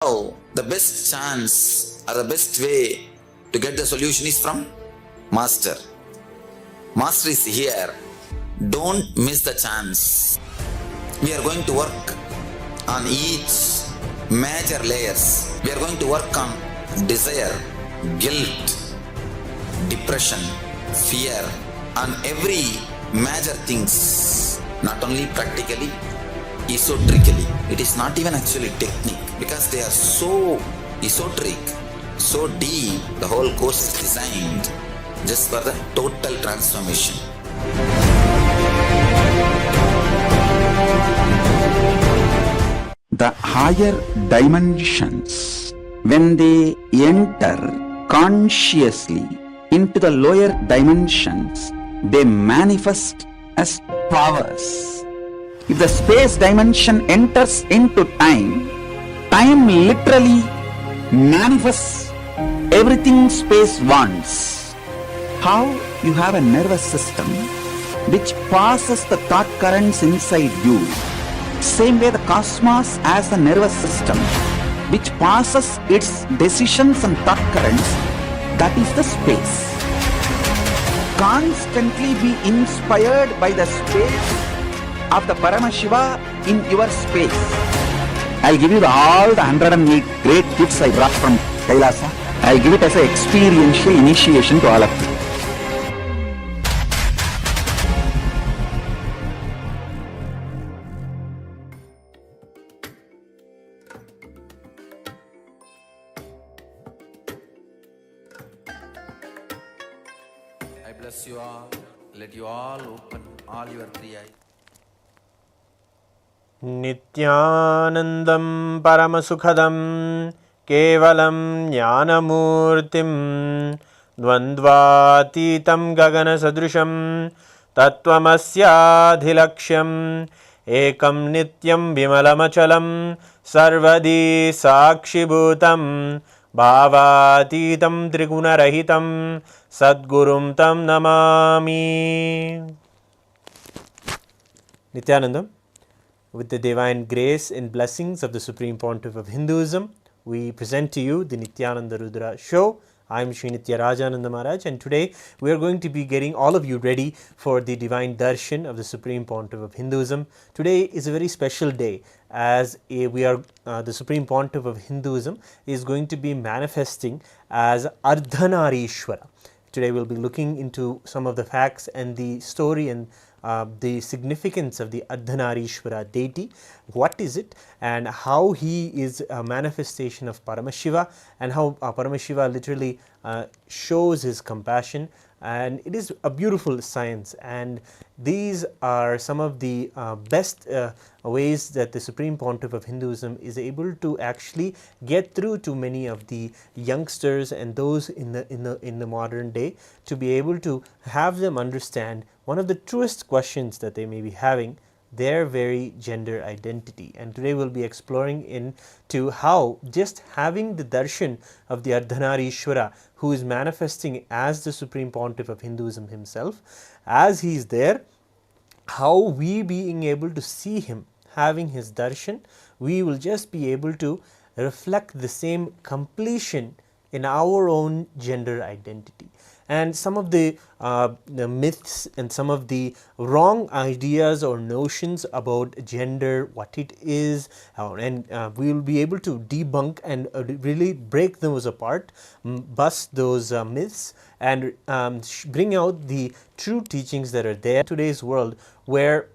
How the best chance or the best way to get the solution is from Master. Master is here. Don't miss the chance. We are going to work on each major layers. We are going to work on desire, guilt, depression, fear, on every major things, not only practically, esoterically. It is not even actually technique, because they are so esoteric, so deep. The whole course is designed just for the total transformation. The higher dimensions, when they enter consciously into the lower dimensions, they manifest as powers. If the space dimension enters into time, time literally manifests everything space wants. How you have a nervous system which passes the thought currents inside you, same way the cosmos has a nervous system which passes its decisions and thought currents, that is the space. Constantly be inspired by the space of the Paramashiva in your space. I'll give you all the 108 great gifts I brought from Kailasa. I'll give it as an experiential initiation to all of you. I bless you all. Let you all open all your three eyes. नित्यानन्दं परमसुखदं केवलं ज्ञानमूर्तिं द्वन्द्वातीतं गगनसदृशं तत्त्वमस्याधिलक्ष्यम् एकं नित्यं विमलमचलं सर्वदी साक्षिभूतं भावातीतं त्रिगुणरहितं सद्गुरुं तं Namami. Nithyanandam. With the divine grace and blessings of the Supreme Pontiff of Hinduism, we present to you the Nithyananda Rudra show. I am Sri Nitya Rajananda Maharaj, and today we are going to be getting all of you ready for the divine darshan of the Supreme Pontiff of Hinduism. Today is a very special day, as the Supreme Pontiff of Hinduism is going to be manifesting as Ardhanarishvara. Today we'll be looking into some of the facts and the story and the significance of the Ardhanarishvara deity, what is it, and how he is a manifestation of Paramashiva, and how Paramashiva literally shows his compassion. And it is a beautiful science, and these are some of the best ways that the Supreme Pontiff of Hinduism is able to actually get through to many of the youngsters and those in the modern day, to be able to have them understand one of the truest questions that they may be having, their very gender identity. And today we'll be exploring into how just having the darshan of the Ardhanarishvara, who is manifesting as the Supreme Pontiff of Hinduism himself, as he is there, how we being able to see him, having his darshan, we will just be able to reflect the same completion in our own gender identity. And some of the myths and some of the wrong ideas or notions about gender, what it is, and we will be able to debunk and really break those apart, bust those myths, and bring out the true teachings that are there in today's world, where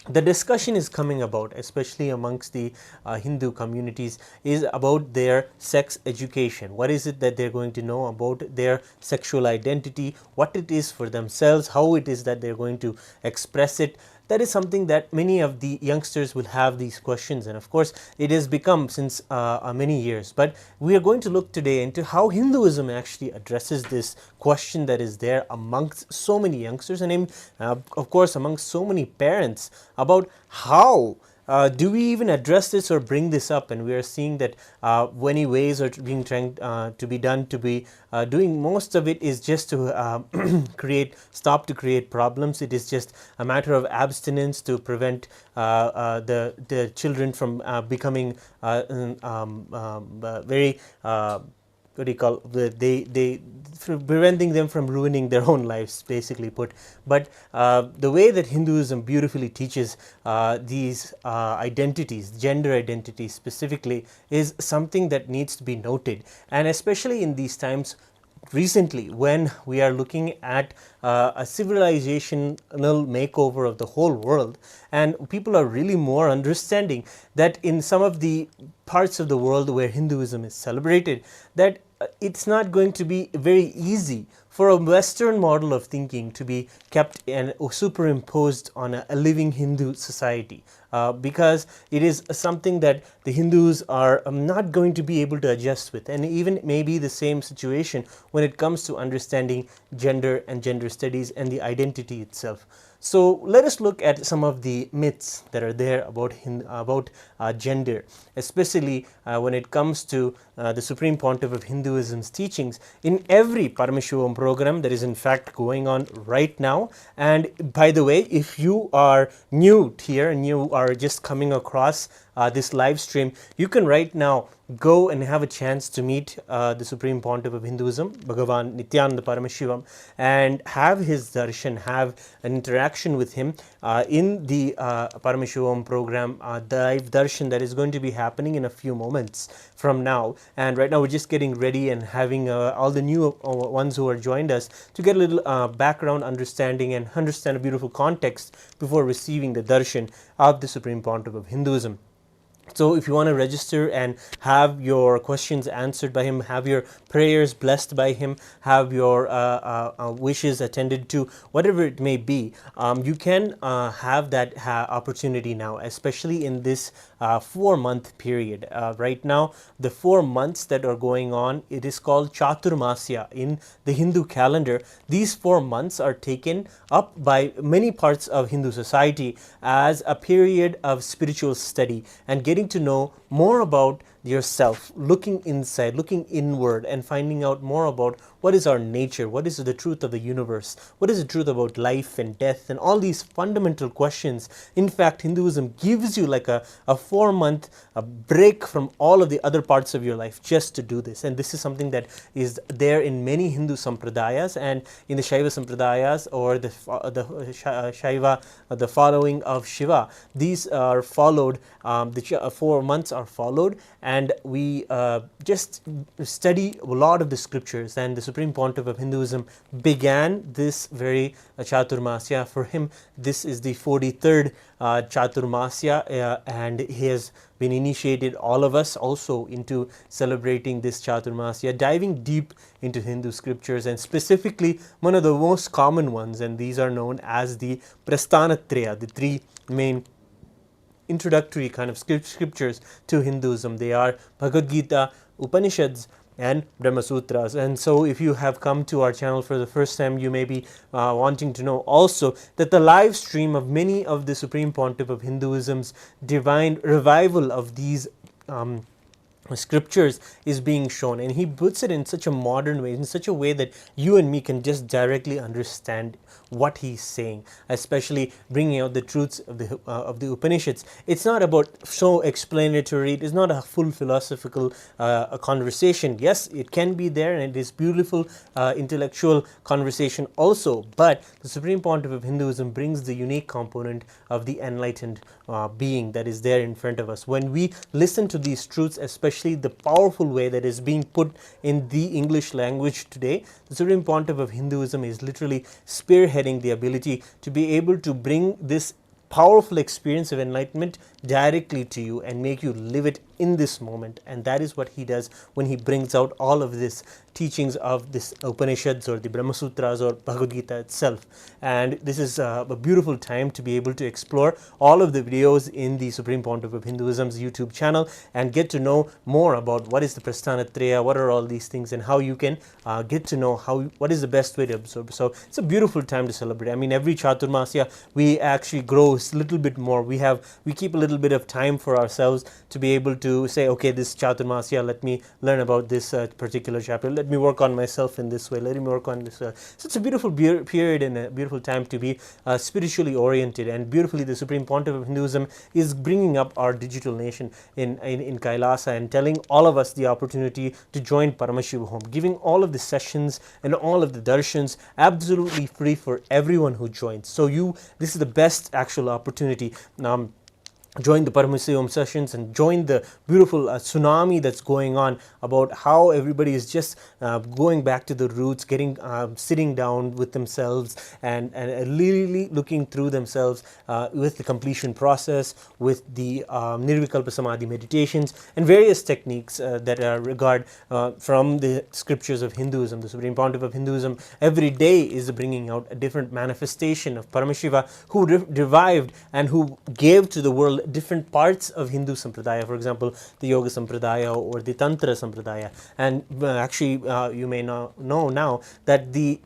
the discussion is coming about, especially amongst the Hindu communities, is about their sex education. What is it that they're going to know about their sexual identity, what it is for themselves, how it is that they're going to express it. That is something that many of the youngsters will have these questions, and of course it has become since many years. But we are going to look today into how Hinduism actually addresses this question that is there amongst so many youngsters, and of course amongst so many parents, about how do we even address this or bring this up? And we are seeing that many ways are being trying to be done to be doing. Most of it is just to stop to create problems. It is just a matter of abstinence to prevent the children from becoming very what do you call they preventing them from ruining their own lives, basically put. But the way that Hinduism beautifully teaches these identities, gender identities specifically, is something that needs to be noted, and especially in these times recently when we are looking at a civilizational makeover of the whole world, and people are really more understanding that in some of the parts of the world where Hinduism is celebrated, that it's not going to be very easy for a Western model of thinking to be kept and superimposed on a living Hindu society, because it is something that the Hindus are not going to be able to adjust with. And even maybe the same situation when it comes to understanding gender and gender studies and the identity itself. So let us look at some of the myths that are there about gender, especially when it comes to the Supreme Pontiff of Hinduism's teachings in every Paramashivam program that is in fact going on right now. And by the way, if you are new here and you are just coming across this live stream, you can right now go and have a chance to meet the Supreme Pontiff of Hinduism, Bhagavan Nithyananda Paramashiam, and have his darshan, have an interaction with him in the Paramashivam program, the live darshan that is going to be happening in a few moments from now. And right now we're just getting ready and having all the new ones who are joined us to get a little background understanding and understand a beautiful context before receiving the darshan of the Supreme Pontiff of Hinduism. So if you want to register and have your questions answered by him, have your prayers blessed by him, have your wishes attended to, whatever it may be, you can have that opportunity now, especially in this 4-month period. Right now, the 4 months that are going on, it is called Chaturmasya in the Hindu calendar. These 4 months are taken up by many parts of Hindu society as a period of spiritual study and getting to know more about yourself, looking inside, looking inward, and finding out more about what is our nature, what is the truth of the universe, what is the truth about life and death, and all these fundamental questions. In fact, Hinduism gives you like a 4-month break from all of the other parts of your life just to do this. And this is something that is there in many Hindu sampradayas, and in the Shiva sampradayas, or the Shiva, the following of Shiva, these are followed, the 4 months are followed, and we just study a lot of the scriptures. And the Supreme Pontiff of Hinduism began this very Chaturmasya. For him, this is the 43rd Chaturmasya, and he has been initiated all of us also into celebrating this Chaturmasya, diving deep into Hindu scriptures, and specifically one of the most common ones, and these are known as the Prasthanatraya, the 3 main introductory kind of scriptures to Hinduism. They are Bhagavad Gita, Upanishads, and Brahma Sutras. And so if you have come to our channel for the first time, you may be wanting to know also that the live stream of many of the Supreme Pontiff of Hinduism's divine revival of these scriptures is being shown, and he puts it in such a modern way, in such a way that you and me can just directly understand what he's saying, especially bringing out the truths of the Upanishads. It's not about so explanatory, it is not a full philosophical a conversation. Yes, it can be there, and it is beautiful intellectual conversation also, but the Supreme Pontiff of Hinduism brings the unique component of the enlightened being that is there in front of us. When we listen to these truths, especially the powerful way that is being put in the English language today, the Supreme Pontiff of Hinduism is literally spearheading the ability to be able to bring this powerful experience of enlightenment directly to you and make you live it in this moment, and that is what he does when he brings out all of this teachings of this Upanishads or the Brahma Sutras or Bhagavad Gita itself. And this is a beautiful time to be able to explore all of the videos in the Supreme Pontiff of Hinduism's YouTube channel and get to know more about what is the Prasthanatraya, what are all these things, and how you can get to know what is the best way to absorb. So it's a beautiful time to celebrate. I mean, every Chaturmasya we actually grow a little bit more. We keep a little bit of time for ourselves to be able to say, okay, this Chaturmasya, let me learn about this particular chapter. Let me work on myself in this way. Let me work on this. So it's a beautiful period and a beautiful time to be spiritually oriented. And beautifully, the Supreme Pontiff of Hinduism is bringing up our digital nation in Kailasa and telling all of us the opportunity to join Paramashiva home, giving all of the sessions and all of the darshans absolutely free for everyone who joins. So this is the best actual opportunity. Join the Paramashivam sessions and join the beautiful tsunami that's going on about how everybody is just going back to the roots, sitting down with themselves and really looking through themselves with the completion process, with the Nirvikalpa Samadhi meditations and various techniques that are from the scriptures of Hinduism. The Supreme Pontiff of Hinduism every day is bringing out a different manifestation of Paramashiva, who revived and who gave to the world different parts of Hindu Sampradaya, for example, the Yoga Sampradaya or the Tantra Sampradaya. And actually, you may know now that the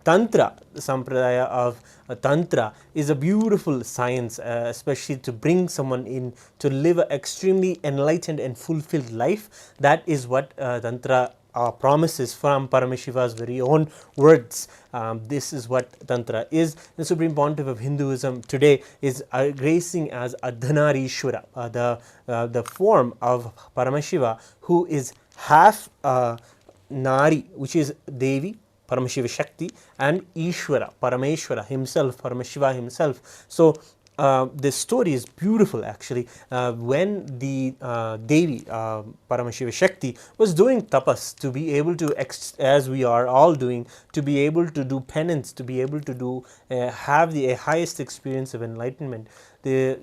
Tantra Sampradaya of Tantra is a beautiful science, especially to bring someone in to live an extremely enlightened and fulfilled life. That is what Tantra promises from Paramashiva's very own words. This is what Tantra is. The Supreme Pontiff of Hinduism today is gracing as Ardhanarishvara, the form of Paramashiva, who is half Nari, which is Devi, Paramashiva Shakti, and Ishvara, Parameshwara himself, Paramashiva himself. So this story is beautiful actually. When the Devi, Paramashiva Shakti, was doing tapas to be able to, as we are all doing, to be able to do penance, to be able to have the highest experience of enlightenment,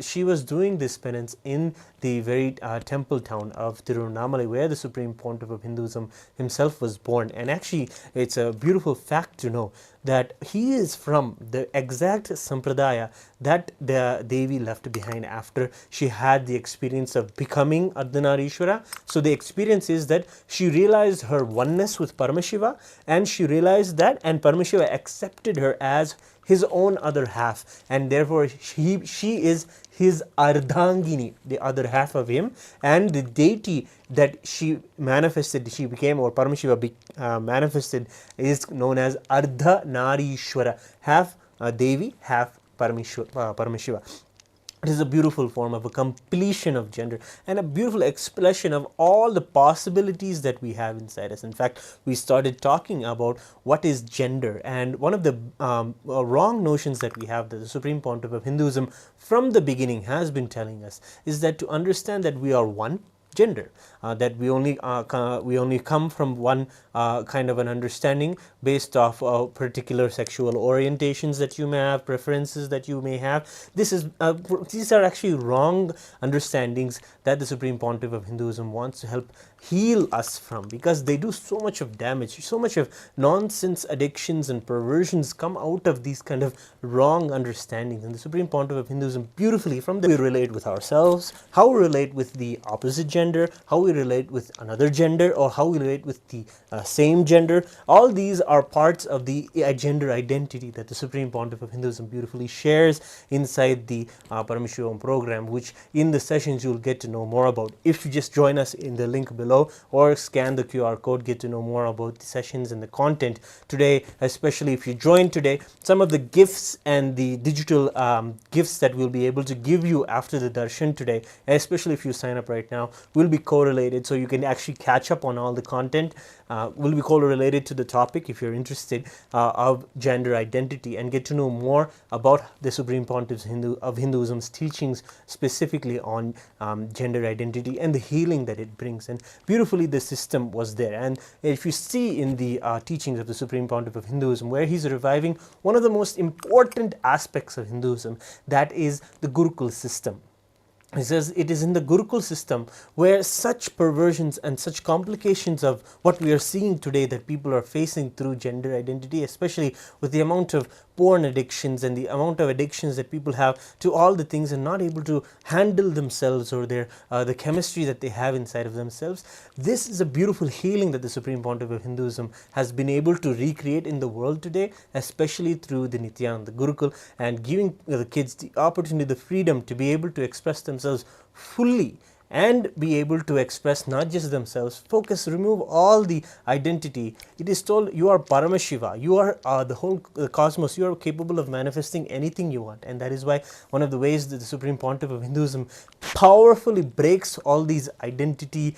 she was doing this penance in the very temple town of Tiruvannamalai, where the Supreme Pontiff of Hinduism himself was born. And actually, it's a beautiful fact to know that he is from the exact sampradaya that the Devi left behind after she had the experience of becoming Ardhanarishvara. So the experience is that she realized her oneness with Paramashiva, and she realized that, and Paramashiva accepted her as his own other half, and therefore she is his Ardhangini, the other half of him, and the deity that she manifested, she became, or Paramashiva manifested, is known as Ardhanarishvara, half Devi, half Paramashiva. It is a beautiful form of a completion of gender and a beautiful expression of all the possibilities that we have inside us. In fact, we started talking about what is gender, and one of the wrong notions that we have, that the Supreme Pontiff of Hinduism from the beginning has been telling us, is that to understand that we are one gender, that we only come from one kind of an understanding based off particular sexual orientations that you may have, preferences that you may have. These are actually wrong understandings that the Supreme Pontiff of Hinduism wants to help heal us from, because they do so much of damage, so much of nonsense, addictions and perversions come out of these kind of wrong understandings. And the Supreme Pontiff of Hinduism beautifully, from the way we relate with ourselves, how we relate with the opposite gender, how we relate with another gender, or how we relate with the same gender, all these are parts of the gender identity that the Supreme Pontiff of Hinduism beautifully shares inside the Paramshivam program, which in the sessions you'll get to know more about. If you just join us in the link below or scan the QR code, get to know more about the sessions and the content today. Especially if you join today, some of the gifts and the digital gifts that we'll be able to give you after the darshan today, especially if you sign up right now, will be correlated, so you can actually catch up on all the content. Will be correlated to the topic if you're interested of gender identity, and get to know more about the Supreme Pontiff of Hinduism's teachings specifically on gender identity and the healing that it brings. And beautifully the system was there. And if you see in the teachings of the Supreme Pontiff of Hinduism, where he's reviving one of the most important aspects of Hinduism, that is the Gurukul system. He says it is in the Gurukul system where such perversions and such complications of what we are seeing today that people are facing through gender identity, especially with the amount of porn addictions and the amount of addictions that people have to all the things and not able to handle themselves or their the chemistry that they have inside of themselves. This is a beautiful healing that the Supreme Pontiff of Hinduism has been able to recreate in the world today, especially through the Nityananda Gurukul, and giving the kids the opportunity, the freedom to be able to express themselves fully and be able to express not just themselves, focus, remove all the identity. It is told you are Paramashiva, you are the whole cosmos, you are capable of manifesting anything you want. And that is why one of the ways that the Supreme Pontiff of Hinduism powerfully breaks all these identity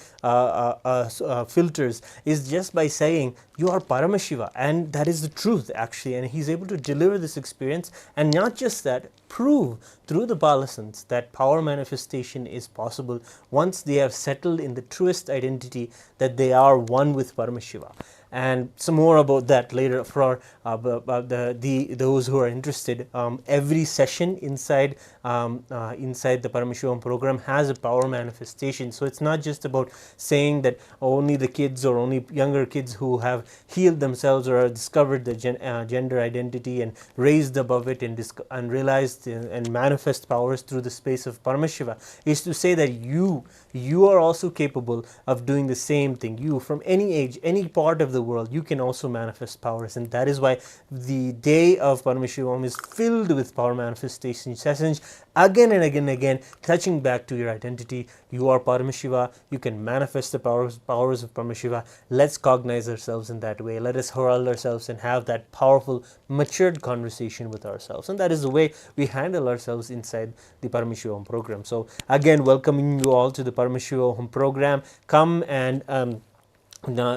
filters is just by saying you are Paramashiva, and that is the truth actually. And he's able to deliver this experience, and not just that, prove through the Palasans that power manifestation is possible once they have settled in the truest identity that they are one with Paramashiva. And some more about that later for those who are interested. Every session inside the Paramshivam program has a power manifestation. So it's not just about saying that only the kids or only younger kids who have healed themselves or discovered the gender identity and raised above it and realized and manifest powers through the space of Paramashiva. Is to say that you are also capable of doing the same thing. You, from any age, any part of the world, you can also manifest powers. And that is why the day of Paramashivam is filled with power manifestation sessions, again and again and again, touching back to your identity. You are Paramashiva, you can manifest the powers of Paramashiva. Let's cognize ourselves in that way. Let us herald ourselves and have that powerful, matured conversation with ourselves. And that is the way we handle ourselves inside the Paramashivam program. So again, welcoming you all to the Paramashivam program. Come and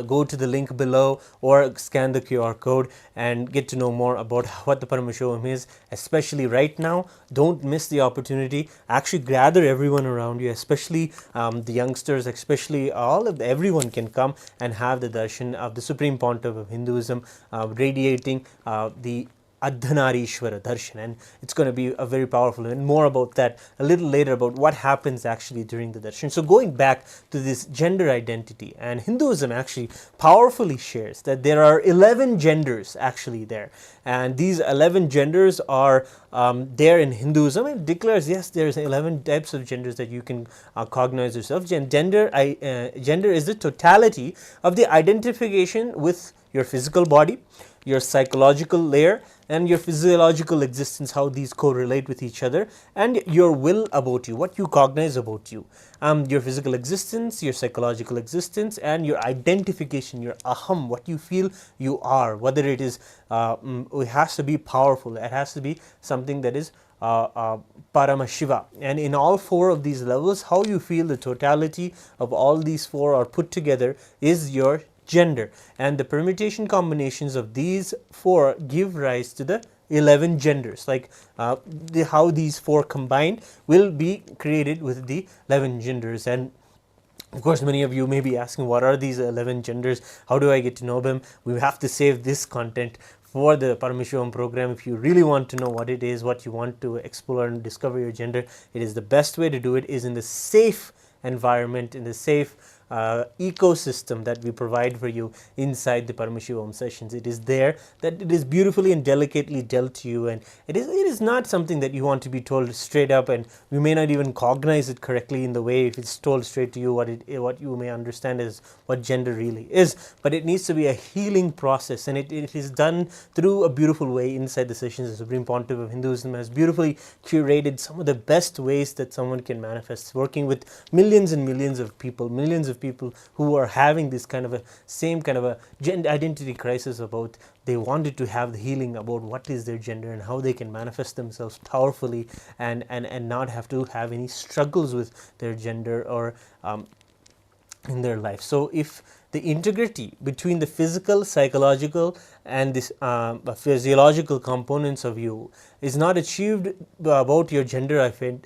go to the link below or scan the QR code and get to know more about what the Paramashivam is, especially right now. Don't miss the opportunity. Actually gather everyone around you, especially the youngsters, especially everyone can come and have the darshan of the Supreme Pontiff of Hinduism radiating the Ardhanarishvara darshan, and it's going to be a very powerful, and more about that a little later about what happens actually during the darshan. So going back to this gender identity, and Hinduism actually powerfully shares that there are 11 genders actually there, and these 11 genders are there in Hinduism. It declares yes, there's 11 types of genders that you can cognize yourself. Gender is the totality of the identification with your physical body, your psychological layer, and your physiological existence, how these correlate with each other, and your will about you, what you cognize about you, your physical existence, your psychological existence, and your identification, your aham, what you feel you are, whether it is, it has to be powerful, it has to be something that is Paramashiva. And in all four of these levels, how you feel, the totality of all these four are put together is your gender, and the permutation combinations of these four give rise to the 11 genders. Like how these four combined will be created with the 11 genders. And of course, many of you may be asking, what are these 11 genders? How do I get to know them? We have to save this content for the Paramashivam program. If you really want to know what it is, what you want to explore and discover your gender, it is the best way to do it is in the safe environment, in the safe ecosystem that we provide for you inside the Paramashivam sessions. It is there that it is beautifully and delicately dealt to you, and it is not something that you want to be told straight up, and you may not even cognize it correctly in the way if it's told straight to you what you may understand as what gender really is. But it needs to be a healing process, and it is done through a beautiful way inside the sessions. The Supreme Pontiff of Hinduism has beautifully curated some of the best ways that someone can manifest, working with millions and millions of people, who are having this kind of a same kind of a gender identity crisis about they wanted to have the healing about what is their gender and how they can manifest themselves powerfully and not have to have any struggles with their gender or in their life. So if the integrity between the physical, psychological, and this physiological components of you is not achieved about your gender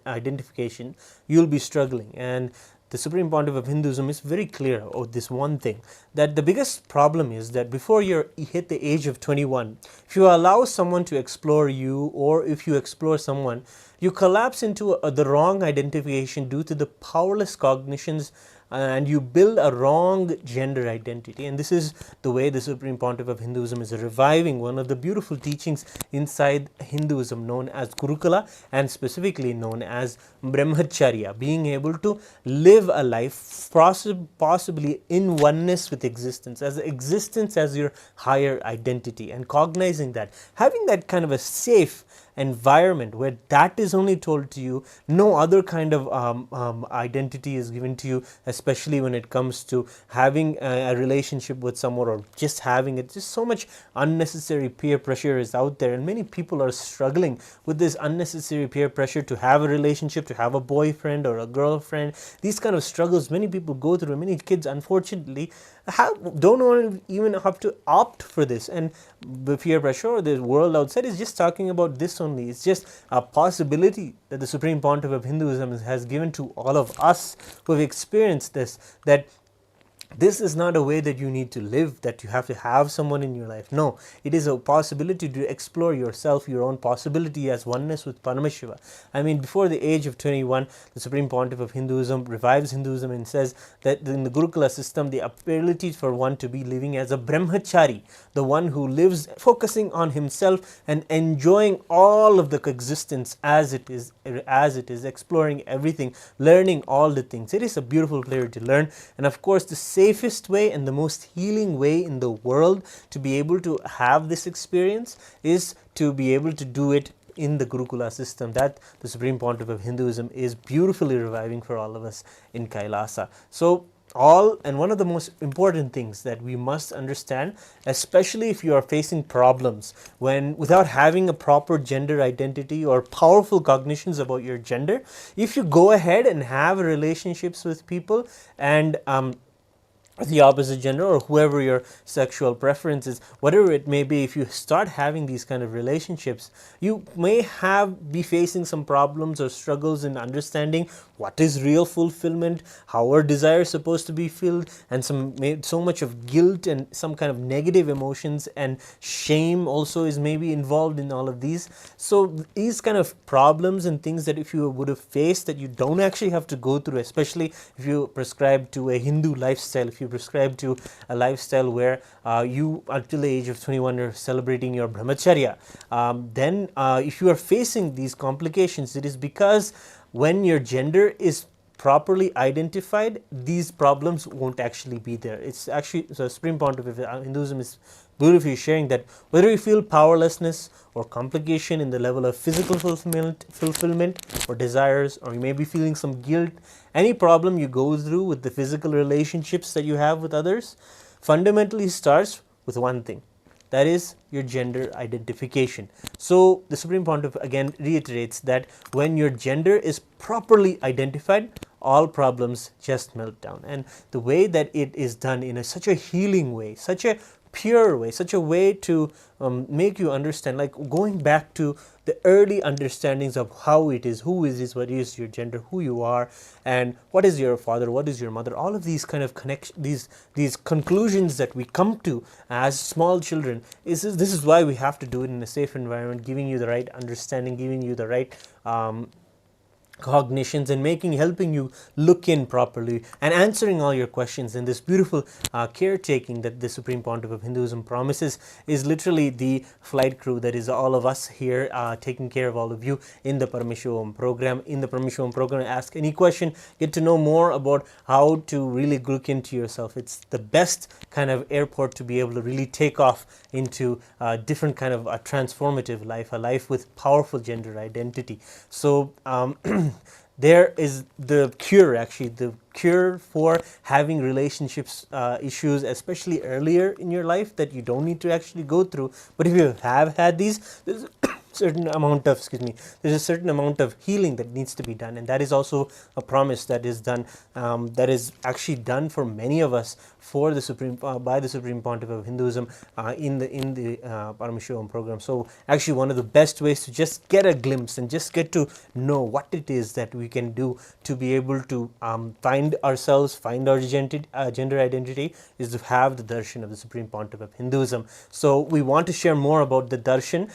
identification, you'll be struggling. And the Supreme Pontiff of Hinduism is very clear about this one thing, that the biggest problem is that before you hit the age of 21, if you allow someone to explore you, or if you explore someone, you collapse into the wrong identification due to the powerless cognitions, and you build a wrong gender identity. And this is the way the Supreme Pontiff of Hinduism is reviving one of the beautiful teachings inside Hinduism known as Gurukula, and specifically known as Brahmacharya, being able to live a life possibly in oneness with existence as your higher identity, and cognizing that, having that kind of a safe environment where that is only told to you, no other kind of identity is given to you, especially when it comes to having a relationship with someone, or just having it. Just so much unnecessary peer pressure is out there, and many people are struggling with this unnecessary peer pressure to have a relationship, to have a boyfriend or a girlfriend. These kind of struggles many people go through. Many kids, unfortunately, don't even have to opt for this, and the peer pressure or the world outside is just talking about this only. It's just a possibility that the Supreme Pontiff of Hinduism has given to all of us who have experienced this, that this is not a way that you need to live, that you have to have someone in your life. No, it is a possibility to explore yourself, your own possibility as oneness with Paramashiva. I mean, before the age of 21, the Supreme Pontiff of Hinduism revives Hinduism and says that in the Gurukula system, the ability for one to be living as a brahmachari, the one who lives focusing on himself and enjoying all of the existence as it is, exploring everything, learning all the things. It is a beautiful player to learn, and of course the safest way and the most healing way in the world to be able to have this experience is to be able to do it in the Gurukula system that the Supreme Pontiff of Hinduism is beautifully reviving for all of us in Kailasa. So one of the most important things that we must understand, especially if you are facing problems without having a proper gender identity or powerful cognitions about your gender, if you go ahead and have relationships with people and the opposite gender, or whoever your sexual preference is, whatever it may be, if you start having these kind of relationships, you may be facing some problems or struggles in understanding what is real fulfillment, how our desire is supposed to be filled, and so much of guilt and some kind of negative emotions and shame also is maybe involved in all of these. So these kind of problems and things that if you would have faced, that you don't actually have to go through, especially if you prescribe to a Hindu lifestyle, if you prescribe to a lifestyle where you until the age of 21 are celebrating your brahmacharya, then if you are facing these complications, it is because when your gender is properly identified, these problems won't actually be there. It's actually, so Supreme Pontiff of Hinduism is beautifully sharing that whether you feel powerlessness or complication in the level of physical fulfillment or desires, or you may be feeling some guilt, any problem you go through with the physical relationships that you have with others, fundamentally starts with one thing, that is your gender identification. So the Supreme Pontiff again reiterates that when your gender is properly identified, all problems just melt down. And the way that it is done in such a healing way, such a pure way, such a way to make you understand, like going back to the early understandings of how it is, who is this, what is your gender, who you are, and what is your father, what is your mother, all of these kind of these conclusions that we come to as small children, this is why we have to do it in a safe environment, giving you the right understanding, giving you the right cognitions, and helping you look in properly and answering all your questions. And this beautiful caretaking that the Supreme Pontiff of Hinduism promises is literally the flight crew that is all of us here taking care of all of you in the Paramshivam program. In the Paramshivam program, ask any question, get to know more about how to really look into yourself. It's the best kind of airport to be able to really take off into a different kind of a transformative life, a life with powerful gender identity. So there is the cure for having relationships issues, especially earlier in your life, that you don't need to actually go through. But if you have had these, certain amount of healing that needs to be done, and that is also a promise that is done, that is actually done for many of us for the Supreme by the Supreme Pontiff of Hinduism in the Paramashivam program. So actually one of the best ways to just get a glimpse and just get to know what it is that we can do to be able to find ourselves, find our gender identity, is to have the darshan of the Supreme Pontiff of Hinduism. So we want to share more about the darshan,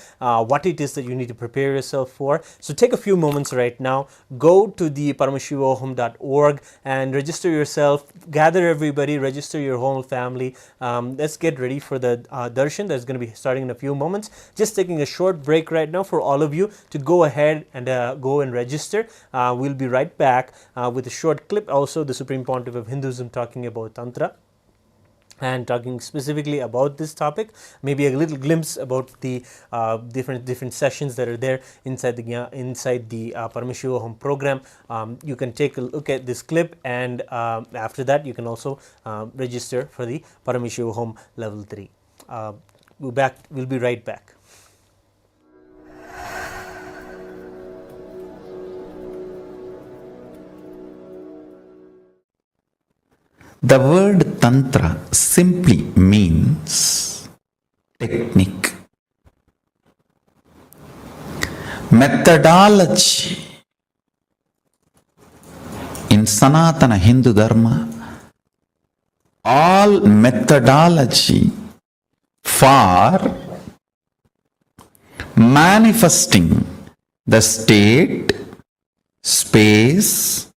what it is that you need to prepare yourself for. So take a few moments right now, go to the paramashivahome.org and register yourself, gather everybody, register your whole family. Let's get ready for the darshan that's going to be starting in a few moments. Just taking a short break right now for all of you to go ahead and go and register. We'll be right back with a short clip, also the Supreme Pontiff of Hinduism talking about Tantra and talking specifically about this topic, maybe a little glimpse about the different sessions that are there inside the Paramashiva Home program. You can take a look at this clip, and after that you can also register for the Paramashiva Home level 3. We'll be right back. The word Tantra simply means technique, methodology. In Sanatana Hindu Dharma, all methodology for manifesting the state, space,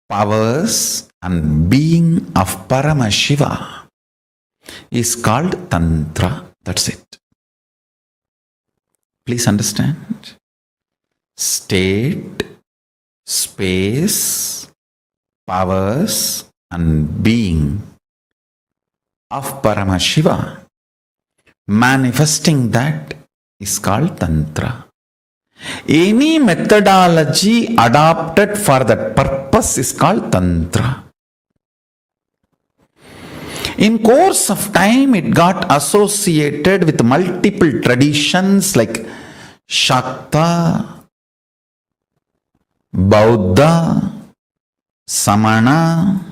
powers and being of Paramashiva is called Tantra. That's it. Please understand. State, space, powers and being of Paramashiva, manifesting that is called Tantra. Any methodology adopted for that purpose is called Tantra. In course of time, it got associated with multiple traditions like Shakta, Bauddha, Samana.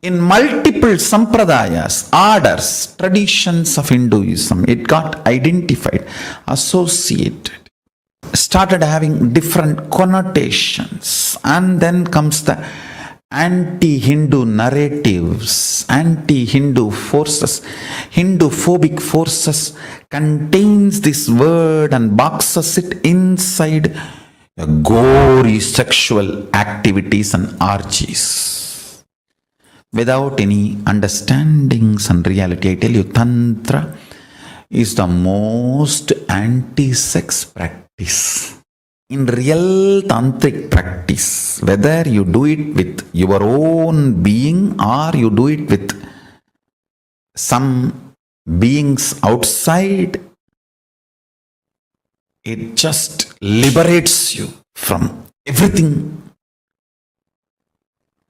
In multiple sampradayas, orders, traditions of Hinduism, it got identified, associated, started having different connotations, and then comes the anti-Hindu narratives, anti-Hindu forces, Hindu-phobic forces contains this word and boxes it inside gory sexual activities and orgies. Without any understandings and reality, I tell you, Tantra is the most anti-sex practice. In real tantric practice, whether you do it with your own being or you do it with some beings outside, it just liberates you from everything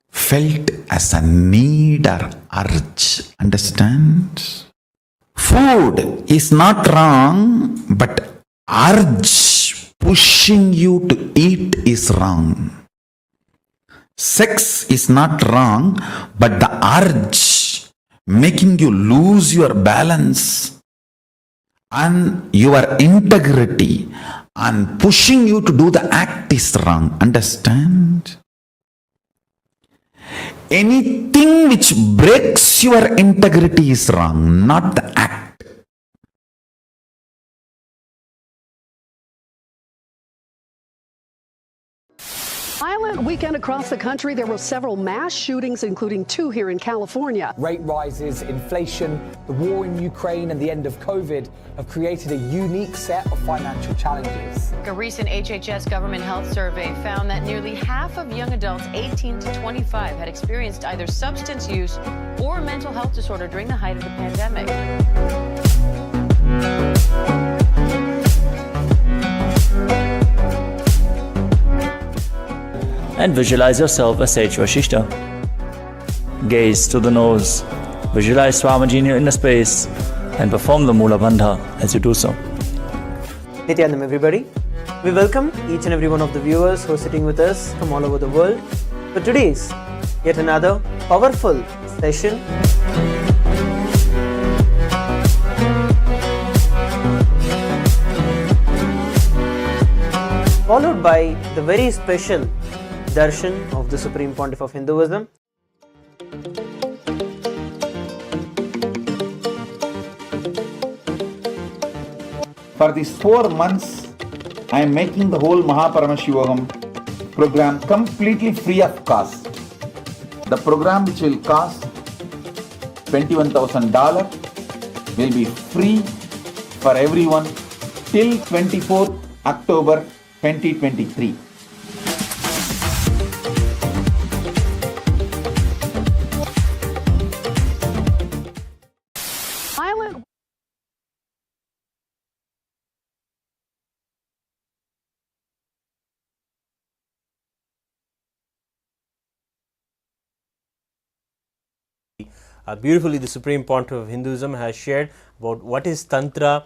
felt as a need or urge. Understand? Food is not wrong, but urge pushing you to eat is wrong. Sex is not wrong, but the urge making you lose your balance and your integrity and pushing you to do the act is wrong. Understand? Anything which breaks your integrity is wrong, not the act. Violent weekend across the country. There were several mass shootings, including 2 here in California. Rate rises, inflation, the war in Ukraine and the end of COVID have created a unique set of financial challenges. A recent HHS government health survey found that nearly half of young adults 18 to 25 had experienced either substance use or a mental health disorder during the height of the pandemic. And visualize yourself as Sage Vashishta. Gaze to the nose, visualize Swamiji in the space, and perform the Mula Bandha as you do so. Nithyanandam everybody. We welcome each and every one of the viewers who are sitting with us from all over the world for today's yet another powerful session. Followed by the very special darshan of the Supreme Pontiff of Hinduism. For these 4 months, I am making the whole Paramashivam program completely free of cost. The program, which will cost $21,000, will be free for everyone till 24th October 2023. Beautifully, the Supreme Pontiff of Hinduism has shared about what is Tantra,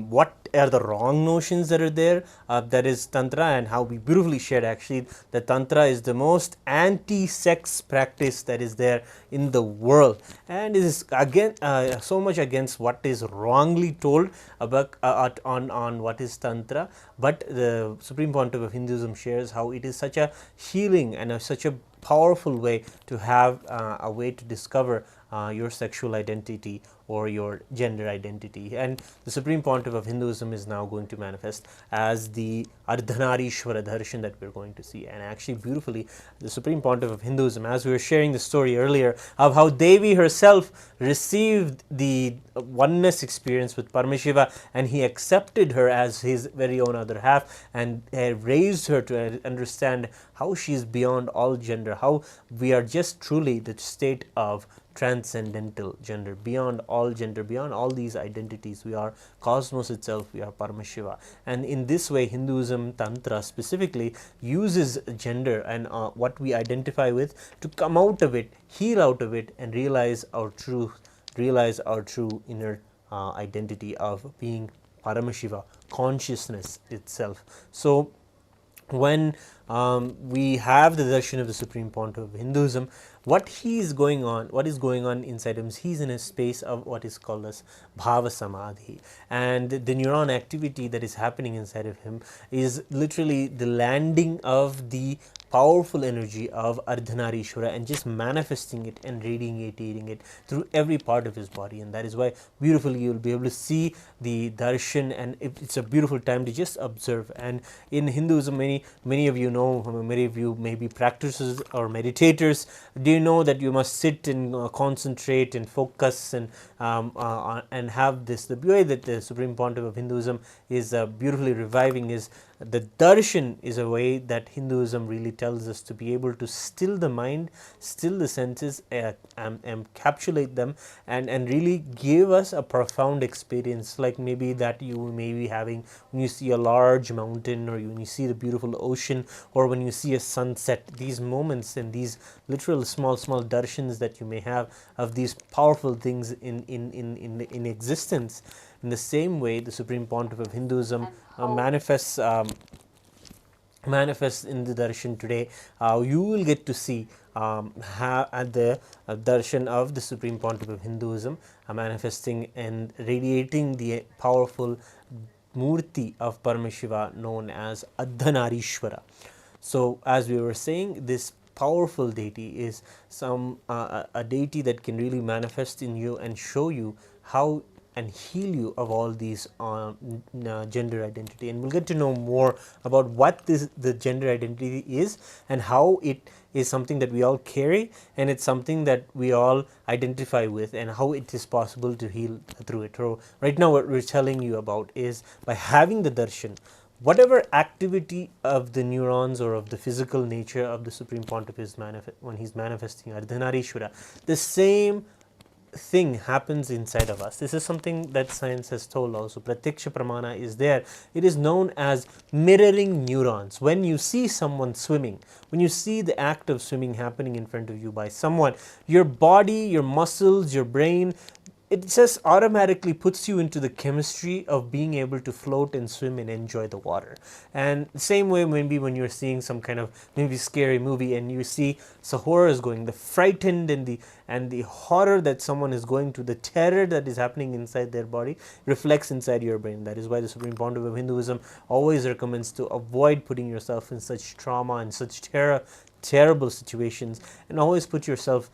what are the wrong notions that are there, that is Tantra, and how we beautifully shared actually that Tantra is the most anti-sex practice that is there in the world, and it is again so much against what is wrongly told about on what is Tantra. But the Supreme Pontiff of Hinduism shares how it is such a healing and such a powerful way to have a way to discover your sexual identity or your gender identity. And the Supreme Pontiff of Hinduism is now going to manifest as the Ardhanarishvara darshan that we're going to see. And actually beautifully, the Supreme Pontiff of Hinduism, as we were sharing the story earlier of how Devi herself received the oneness experience with Paramashiva, and he accepted her as his very own other half and raised her to understand how she is beyond all gender, how we are just truly the state of transcendental gender, beyond all gender, beyond all these identities. We are cosmos itself, we are Paramashiva. And in this way, Hinduism, Tantra specifically, uses gender and what we identify with to come out of it, heal out of it, and realize our true inner identity of being Paramashiva, consciousness itself. So when we have the darshan of the Supreme Pontiff of Hinduism, what is going on inside him is he's in a space of what is called as bhava samadhi, and the neuron activity that is happening inside of him is literally the landing of the powerful energy of Ardhanarishvara and just manifesting it and radiating it through every part of his body. And that is why beautifully you will be able to see the darshan, and it's a beautiful time to just observe. And in Hinduism, many of you know, many of you may be practitioners or meditators. Do you know that you must sit and concentrate and focus and have this? The way that the Supreme Pontiff of Hinduism is beautifully reviving is the darshan is a way that Hinduism really tells us to be able to still the mind, still the senses, encapsulate them, and really give us a profound experience, like maybe that you may be having when you see a large mountain, or when you see the beautiful ocean, or when you see a sunset. These moments and these literal small darshans that you may have of these powerful things in existence. In the same way, the Supreme Pontiff of Hinduism manifests in the darshan today. You will get to see at the darshan of the Supreme Pontiff of Hinduism manifesting and radiating the powerful murti of Paramashiva known as Ardhanarishvara. So as we were saying, this powerful deity is a deity that can really manifest in you and show you how and heal you of all these gender identity. And we'll get to know more about what the gender identity is and how it is something that we all carry, and it's something that we all identify with, and how it is possible to heal through it. So right now what we're telling you about is, by having the darshan, whatever activity of the neurons or of the physical nature of the Supreme Pontiff is when he's manifesting Ardhanarishvara, the same thing happens inside of us. This is something that science has told also. Pratyaksha pramana is there. It is known as mirroring neurons. When you see someone swimming, when you see the act of swimming happening in front of you by someone, your body, your muscles, your brain it just automatically puts you into the chemistry of being able to float and swim and enjoy the water. And the same way, maybe when you're seeing some kind of maybe scary movie and you see some horror is going, the frightened and the horror that someone is going to, the terror that is happening inside their body reflects inside your brain. That is why the Supreme Pontiff of Hinduism always recommends to avoid putting yourself in such trauma and such terrible situations, and always put yourself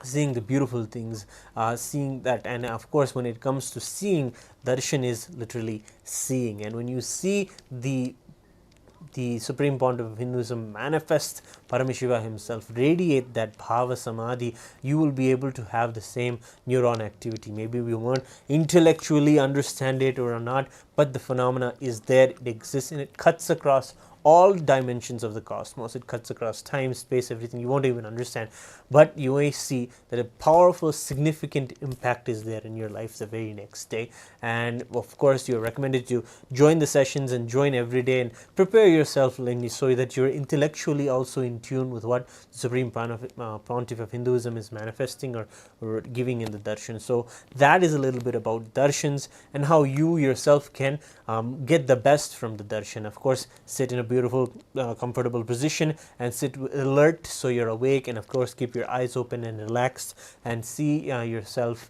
seeing the beautiful things, seeing that. And of course, when it comes to seeing, darshan is literally seeing. And when you see the Supreme Pontiff of Hinduism manifest Paramashiva himself, radiate that bhava samadhi, you will be able to have the same neuron activity. Maybe we won't intellectually understand it or not, but the phenomena is there, it exists, and it cuts across all dimensions of the cosmos. It cuts across time, space, everything. You won't even understand, but you may see that a powerful, significant impact is there in your life the very next day. And of course, you're recommended to join the sessions and join every day and prepare yourself, so that you're intellectually also in tune with what the Supreme Pontiff of Hinduism is manifesting or giving in the darshan. So that is a little bit about darshans and how you yourself can get the best from the darshan. Of course, sit in a beautiful, comfortable position and sit alert so you're awake, and of course keep your eyes open and relaxed and see yourself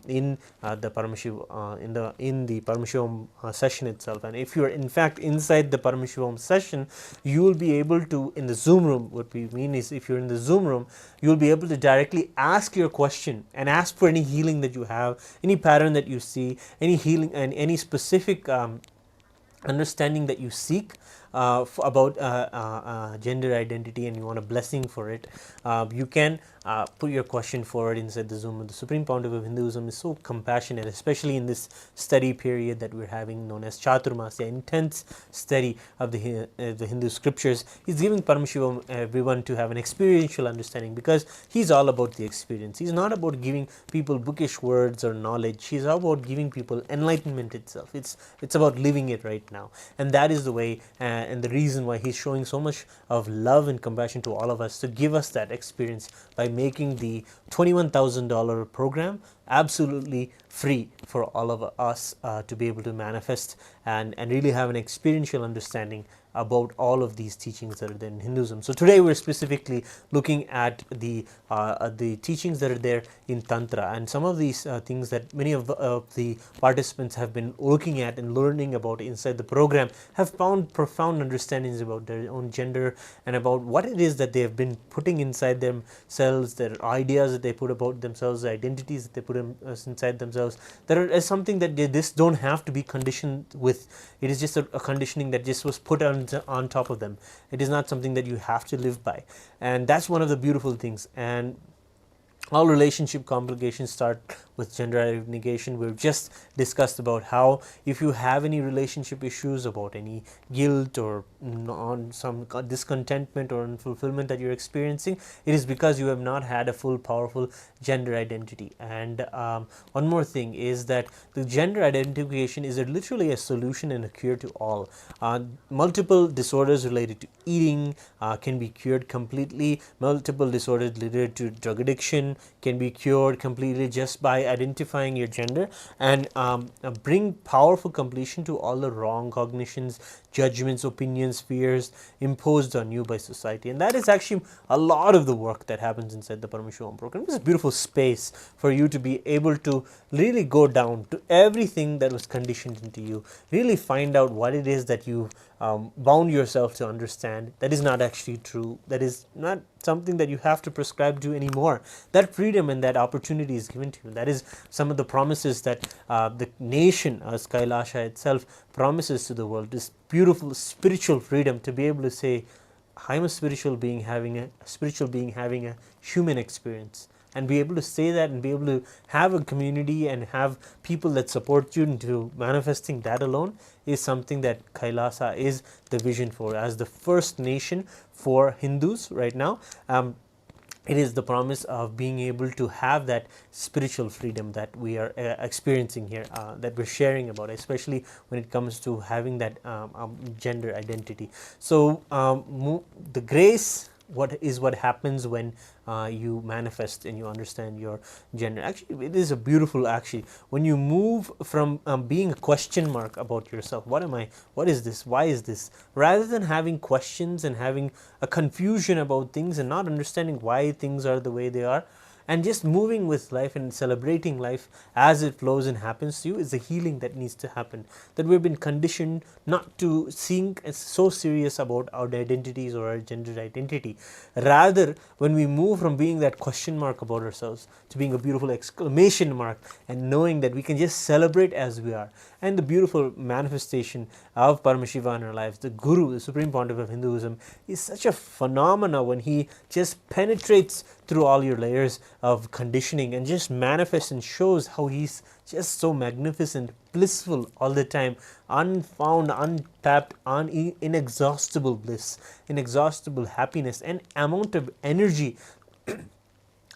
in the Paramashiva, in the Paramashivam session itself. And if you are in fact inside the Paramashivam session, you will be able to, in the Zoom room, what we mean is, if you're in the Zoom room, you will be able to directly ask your question and ask for any healing that you have, any pattern that you see, any healing and any specific understanding that you seek about gender identity, and you want a blessing for it. You can put your question forward inside the Zoom. The Supreme Pontiff of Hinduism is so compassionate, especially in this study period that we're having, known as Chaturmasya, intense study of the Hindu scriptures. He's giving Paramshivam everyone to have an experiential understanding, because he's all about the experience. He's not about giving people bookish words or knowledge. He's about giving people enlightenment itself. It's about living it right now, and that is the way and the reason why he's showing so much of love and compassion to all of us, to give us that experience by making the $21,000 program absolutely free for all of us to be able to manifest and really have an experiential understanding about all of these teachings that are there in Hinduism. So today we're specifically looking at the teachings that are there in Tantra, and some of these things that many of the participants have been looking at and learning about inside the program have found profound understandings about their own gender and about what it is that they have been putting inside themselves, their ideas that they put about themselves, the identities that they put inside themselves. There is something that they just don't have to be conditioned with. It is just a conditioning that just was put on top of them. It is not something that you have to live by, and that's one of the beautiful things. And all relationship complications start with gender identity negation. We've just discussed about how if you have any relationship issues, about any guilt or on some discontentment or unfulfillment that you're experiencing, it is because you have not had a full powerful gender identity. And one more thing is that the gender identification is literally a solution and a cure to all. Multiple disorders related to eating can be cured completely. Multiple disorders related to drug addiction can be cured completely just by identifying your gender, and bring powerful completion to all the wrong cognitions, judgments, opinions, fears imposed on you by society. And that is actually a lot of the work that happens inside the Paramashivam program. It's a beautiful space for you to be able to really go down to everything that was conditioned into you, really find out what it is that you bound yourself to understand that is not actually true, that is not something that you have to prescribe to anymore. That freedom and that opportunity is given to you. That is some of the promises that the nation as Kailasa itself promises to the world, this beautiful spiritual freedom to be able to say, I'm a spiritual being having a human experience, and be able to say that and be able to have a community and have people that support you into manifesting that alone is something that Kailasa is the vision for. As the first nation for Hindus right now, it is the promise of being able to have that spiritual freedom that we are experiencing here, that we're sharing about, especially when it comes to having that gender identity. So the grace what happens when you manifest and you understand your gender. Actually, it is a beautiful, actually, when you move from being a question mark about yourself, what am I, what is this, why is this, rather than having questions and having a confusion about things and not understanding why things are the way they are, and just moving with life and celebrating life as it flows and happens to you, is the healing that needs to happen. That we've been conditioned not to think so serious about our identities or our gender identity. Rather, when we move from being that question mark about ourselves to being a beautiful exclamation mark and knowing that we can just celebrate as we are. And the beautiful manifestation of Paramashiva in our lives, the Guru, the Supreme Pontiff of Hinduism, is such a phenomena when he just penetrates through all your layers of conditioning and just manifests and shows how he's just so magnificent, blissful all the time, unfound, untapped, inexhaustible bliss, inexhaustible happiness, and amount of energy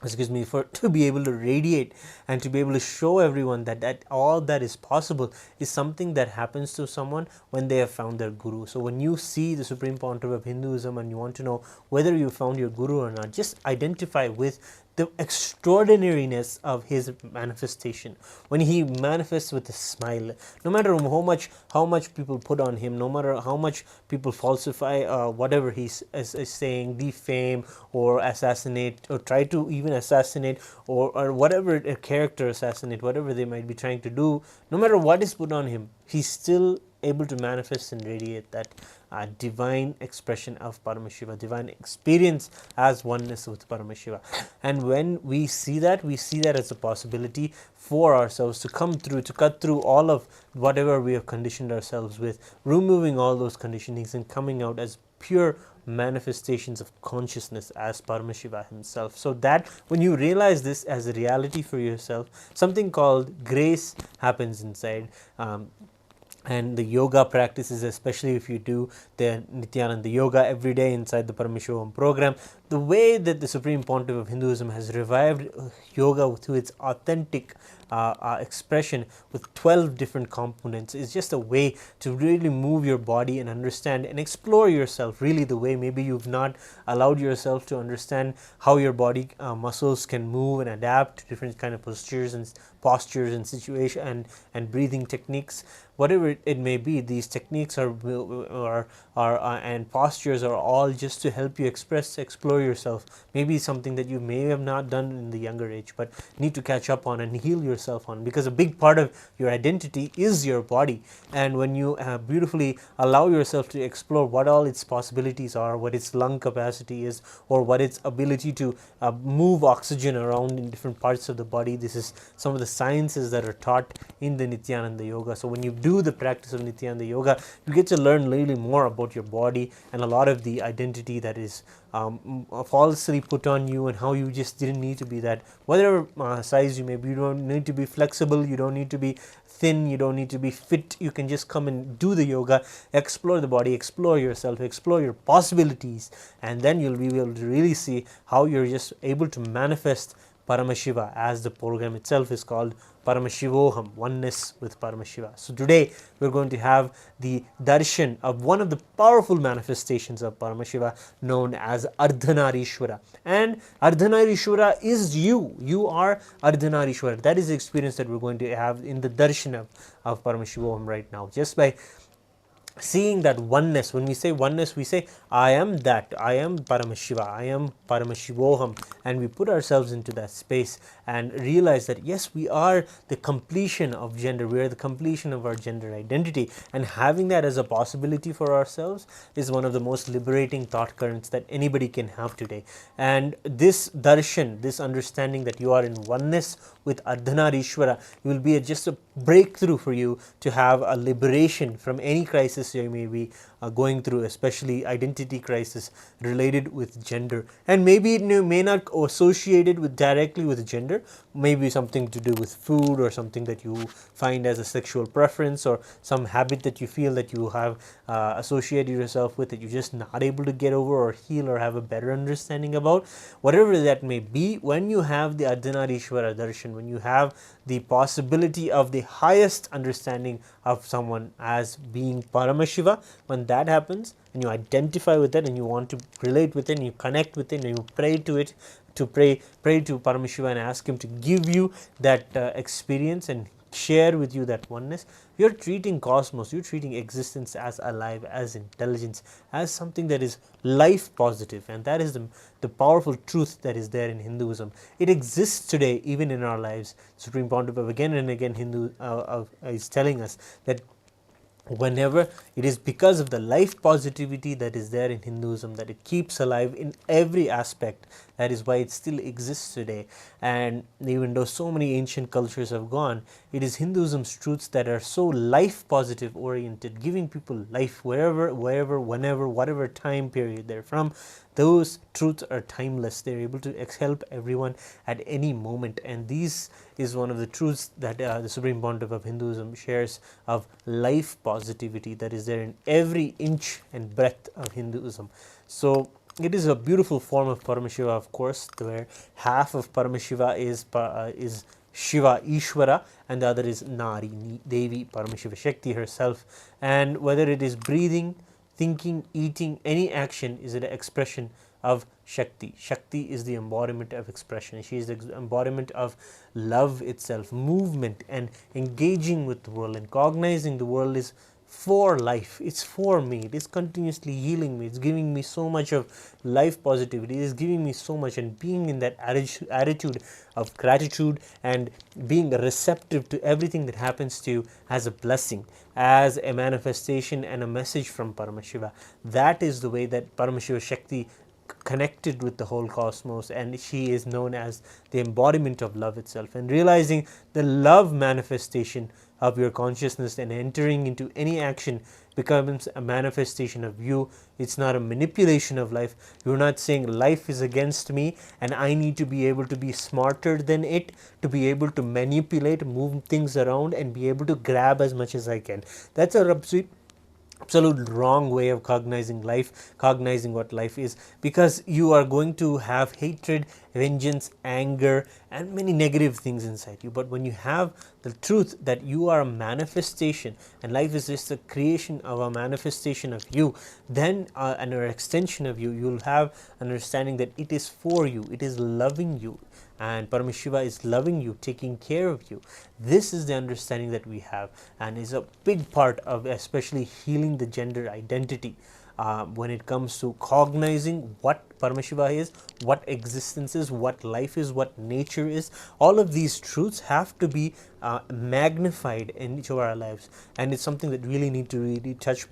to be able to radiate and to be able to show everyone that all that is possible is something that happens to someone when they have found their Guru. So when you see the Supreme Pontiff of Hinduism and you want to know whether you found your Guru or not, just identify with the extraordinariness of his manifestation. When he manifests with a smile, no matter how much people put on him, no matter how much people falsify whatever he's saying, defame or assassinate or try to even assassinate or whatever a character assassinate, whatever they might be trying to do, no matter what is put on him, he's still able to manifest and radiate that divine expression of Paramashiva, divine experience as oneness with Paramashiva. And when we see that as a possibility for ourselves to come through, to cut through all of whatever we have conditioned ourselves with, removing all those conditionings and coming out as pure manifestations of consciousness as Paramashiva himself. So that when you realize this as a reality for yourself, something called grace happens inside. And the yoga practices, especially if you do the Nithyananda yoga every day inside the Paramshivam program, the way that the Supreme Pontiff of Hinduism has revived yoga to its authentic expression with 12 different components is just a way to really move your body and understand and explore yourself, really the way maybe you've not allowed yourself to understand how your body muscles can move and adapt to different kind of postures and situation and breathing techniques. Whatever it may be, these techniques are and postures are all just to help you explore yourself. Maybe something that you may have not done in the younger age, but need to catch up on and heal yourself on, because a big part of your identity is your body. And when you beautifully allow yourself to explore what all its possibilities are, what its lung capacity is, or what its ability to move oxygen around in different parts of the body, this is some of the sciences that are taught in the Nithyananda yoga. So when you do the practice of Nithyananda yoga, you get to learn really more about your body and a lot of the identity that is falsely put on you and how you just didn't need to be that. Whatever size you may be, you don't need to be flexible, you don't need to be thin, you don't need to be fit. You can just come and do the yoga, explore the body, explore yourself, explore your possibilities, and then you'll be able to really see how you're just able to manifest Paramashiva, as the program itself is called, Paramashivoham, oneness with Paramashiva. So today we're going to have the darshan of one of the powerful manifestations of Paramashiva known as Ardhanarishvara. And Ardhanarishvara is you. You are Ardhanarishvara. That is the experience that we're going to have in the darshan of Paramashivoham right now. Just by seeing that oneness. When we say oneness, we say I am that, I am Paramashiva, I am Paramashivoham, and we put ourselves into that space and realize that yes, we are the completion of gender, we are the completion of our gender identity, and having that as a possibility for ourselves is one of the most liberating thought currents that anybody can have today. And this darshan, this understanding that you are in oneness with Ardhanarishvara, will be just a breakthrough for you to have a liberation from any crisis you may be going through, especially identity crisis related with gender. And maybe it may not associated with directly with gender, maybe something to do with food or something that you find as a sexual preference or some habit that you feel that you have associated yourself with that you're just not able to get over or heal or have a better understanding about. Whatever that may be, when you have the Ardhanarishvara darshan, when you have the possibility of the highest understanding of someone as being Paramashiva, when that happens and you identify with that and you want to relate with it and you connect with it and you pray to it, to pray to Paramashiva and ask him to give you that experience and share with you that oneness, you're treating cosmos, you're treating existence as alive, as intelligence, as something that is life positive. And that is the powerful truth that is there in Hinduism. It exists today even in our lives. Supreme Pontiff again and again is telling us that whenever it is because of the life positivity that is there in Hinduism that it keeps alive in every aspect. That is why it still exists today. And even though so many ancient cultures have gone, it is Hinduism's truths that are so life positive oriented, giving people life wherever, whenever, whatever time period they're from. Those truths are timeless. They're able to help everyone at any moment. And this is one of the truths that the Supreme Pontiff of Hinduism shares, of life positivity that is there in every inch and breadth of Hinduism. So it is a beautiful form of Paramashiva, of course, where half of Paramashiva is Shiva, Ishvara, and the other is Nari, Devi, Paramashiva, Shakti herself. And whether it is breathing, thinking, eating, any action is an expression of Shakti. Shakti is the embodiment of expression. She is the embodiment of love itself, movement, and engaging with the world and cognizing the world is for life. It's for me. It is continuously healing me. It's giving me so much of life positivity. It is giving me so much, and being in that attitude of gratitude and being receptive to everything that happens to you as a blessing, as a manifestation and a message from Paramashiva. That is the way that Paramashiva Shakti connected with the whole cosmos, and she is known as the embodiment of love itself. And realizing the love manifestation of your consciousness and entering into any action becomes a manifestation of you. It's not a manipulation of life. You're not saying life is against me and I need to be able to be smarter than it, to be able to manipulate, move things around and be able to grab as much as I can. That's a absolute wrong way of cognizing life, cognizing what life is, because you are going to have hatred, vengeance, anger, and many negative things inside you. But when you have the truth that you are a manifestation and life is just a creation of a manifestation of you, then and an extension of you, you'll have an understanding that it is for you, it is loving you, and Paramashiva is loving you, taking care of you. This is the understanding that we have, and is a big part of especially healing the gender identity when it comes to cognizing what Paramashiva is, what existence is, what life is, what nature is. All of these truths have to be magnified in each of our lives, and it's something that really need to really touch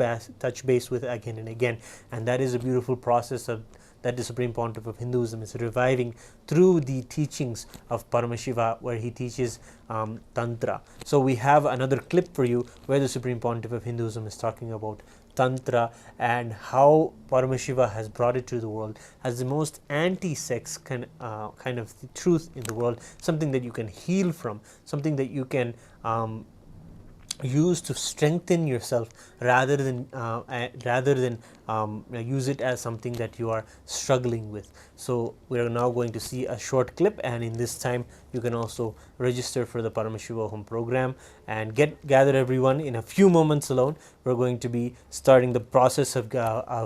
base with again and again. And that is a beautiful process of that the Supreme Pontiff of Hinduism is reviving through the teachings of Paramashiva, where he teaches Tantra. So we have another clip for you where the Supreme Pontiff of Hinduism is talking about Tantra and how Paramashiva has brought it to the world as the most anti-sex kind of truth in the world, something that you can heal from, something that you can use to strengthen yourself rather than use it as something that you are struggling with. So we are now going to see a short clip, and in this time you can also register for the Paramashiva home program and gather everyone. In a few moments alone we're going to be starting the process of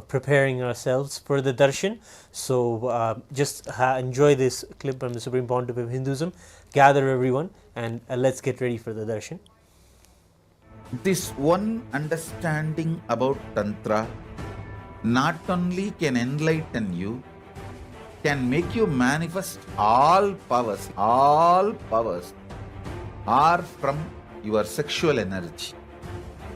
preparing ourselves for the darshan. So just enjoy this clip from the Supreme Pontiff of Hinduism. Gather everyone and let's get ready for the darshan. This one understanding about Tantra not only can enlighten you, can make you manifest all powers are from your sexual energy.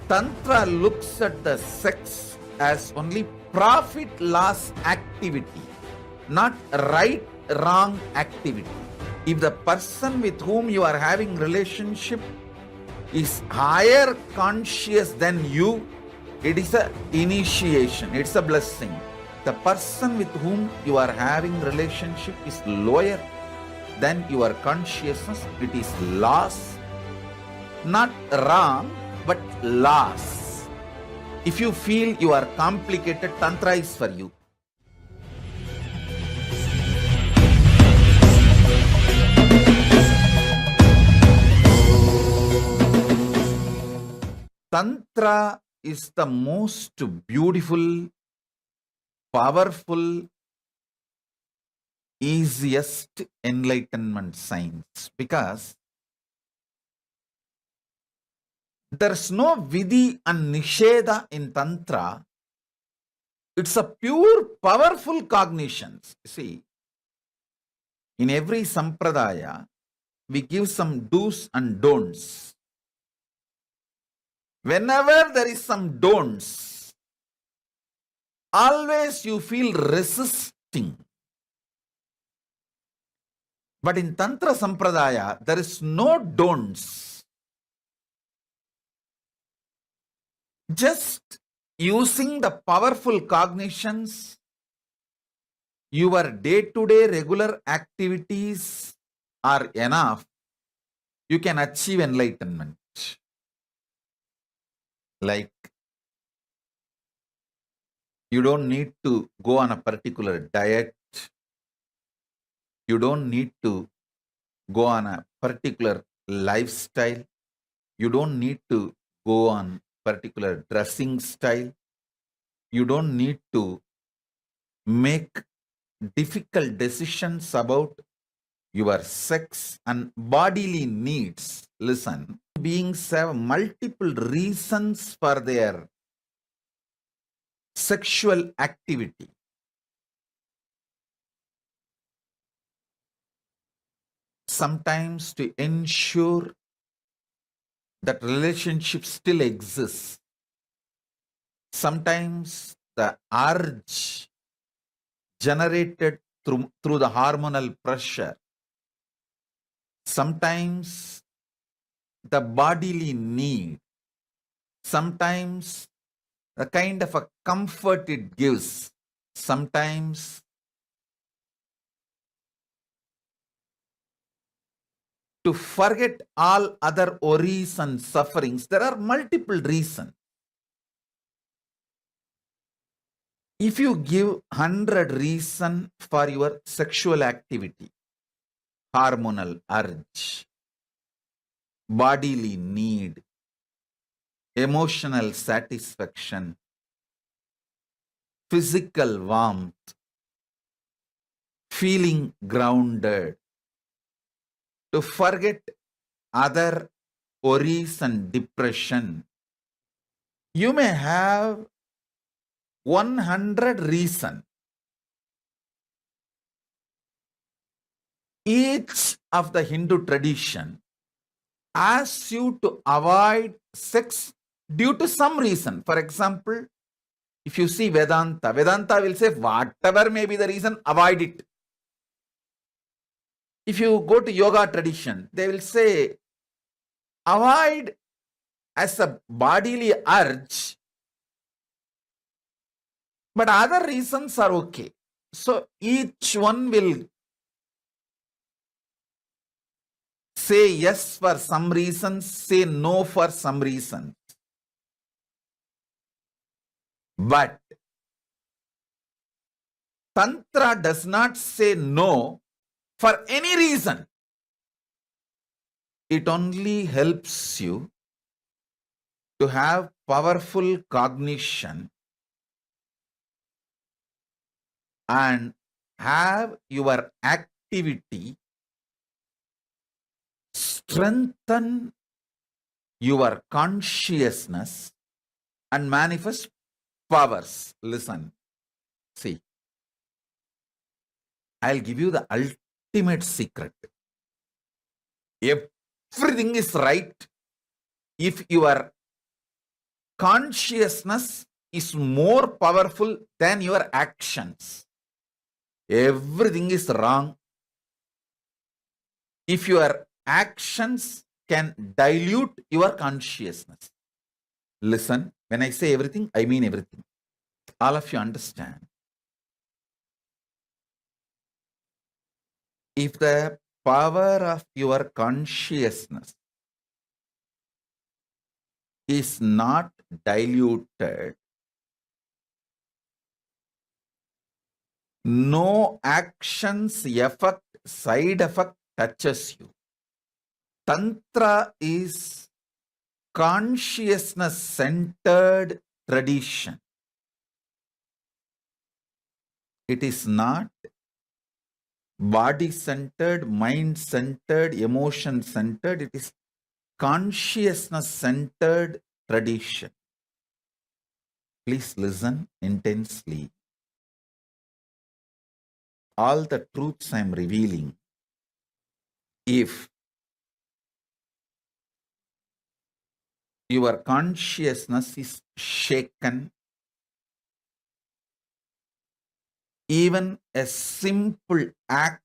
Tantra looks at the sex as only profit loss activity, not right wrong activity. If the person with whom you are having relationship is higher conscious than you, it is a initiation, it's a blessing. The person with whom you are having relationship is lower than your consciousness, it is loss, not wrong but loss. If you feel you are complicated, Tantra is for you. Tantra is the most beautiful, powerful, easiest enlightenment science, because there's no vidhi and nisheda in Tantra. It's a pure, powerful cognition. See, in every sampradaya, we give some do's and don'ts. Whenever there is some don'ts, always you feel resisting. But in Tantra Sampradaya, there is no don'ts. Just using the powerful cognitions, your day-to-day regular activities are enough. You can achieve enlightenment. Like, you don't need to go on a particular diet. You don't need to go on a particular lifestyle. You don't need to go on particular dressing style. You don't need to make difficult decisions about your sex and bodily needs. Listen, beings have multiple reasons for their sexual activity. Sometimes to ensure that relationship still exists. Sometimes the urge generated through the hormonal pressure. Sometimes the bodily need. Sometimes the kind of a comfort it gives. Sometimes to forget all other worries and sufferings. There are multiple reasons. If you give 100 reasons for your sexual activity, hormonal urge, bodily need, emotional satisfaction, physical warmth, feeling grounded, to forget other worries and depression, you may have 100 reasons. Each of the Hindu tradition asks you to avoid sex due to some reason. For example, if you see Vedanta, Vedanta will say whatever may be the reason, avoid it. If you go to yoga tradition, they will say avoid as a bodily urge, but other reasons are okay. So each one will say yes for some reasons, say no for some reasons. But Tantra does not say no for any reason. It only helps you to have powerful cognition and have your activity strengthen your consciousness and manifest powers. Listen, see, I'll give you the ultimate secret. Everything is right if your consciousness is more powerful than your actions. Everything is wrong if your actions can dilute your consciousness. Listen, when I say everything, I mean everything. All of you understand. If the power of your consciousness is not diluted, no actions, effect, side effect touches you. Tantra is consciousness-centered tradition. It is not body-centered, mind-centered, emotion-centered. It is consciousness-centered tradition. Please listen intensely. All the truths I am revealing, if your consciousness is shaken, even a simple act,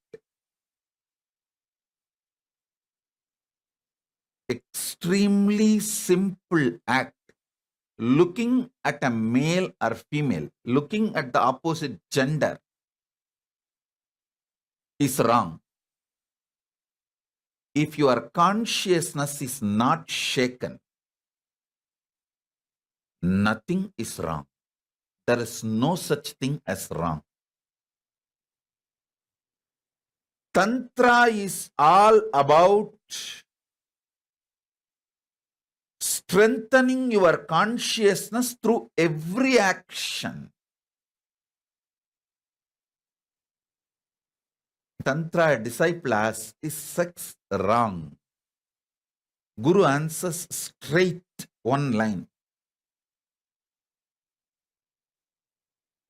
extremely simple act, looking at a male or female, looking at the opposite gender, is wrong. If your consciousness is not shaken, nothing is wrong. There is no such thing as wrong. Tantra is all about strengthening your consciousness through every action. Tantra disciple asks, is sex wrong? Guru answers straight, one line.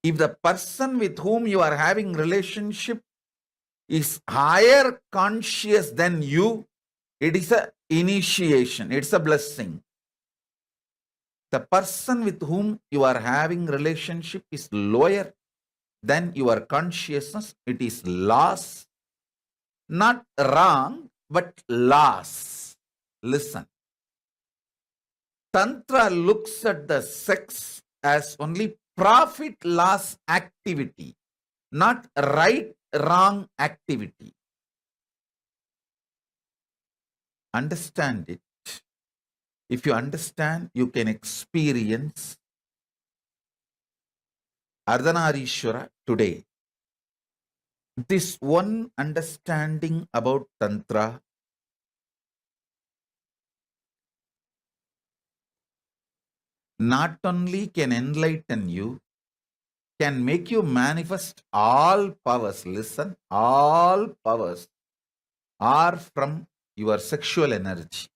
If the person with whom you are having relationship is higher conscious than you, it is an initiation, it's a blessing. The person with whom you are having relationship is lower than your consciousness, it is loss. Not wrong, but loss. Listen. Tantra looks at the sex as only profit loss activity, not right wrong activity. Understand it. If you understand, you can experience Ardhanarishvara today. This one understanding about Tantra not only can enlighten you, can make you manifest all powers. Listen, all powers are from your sexual energy.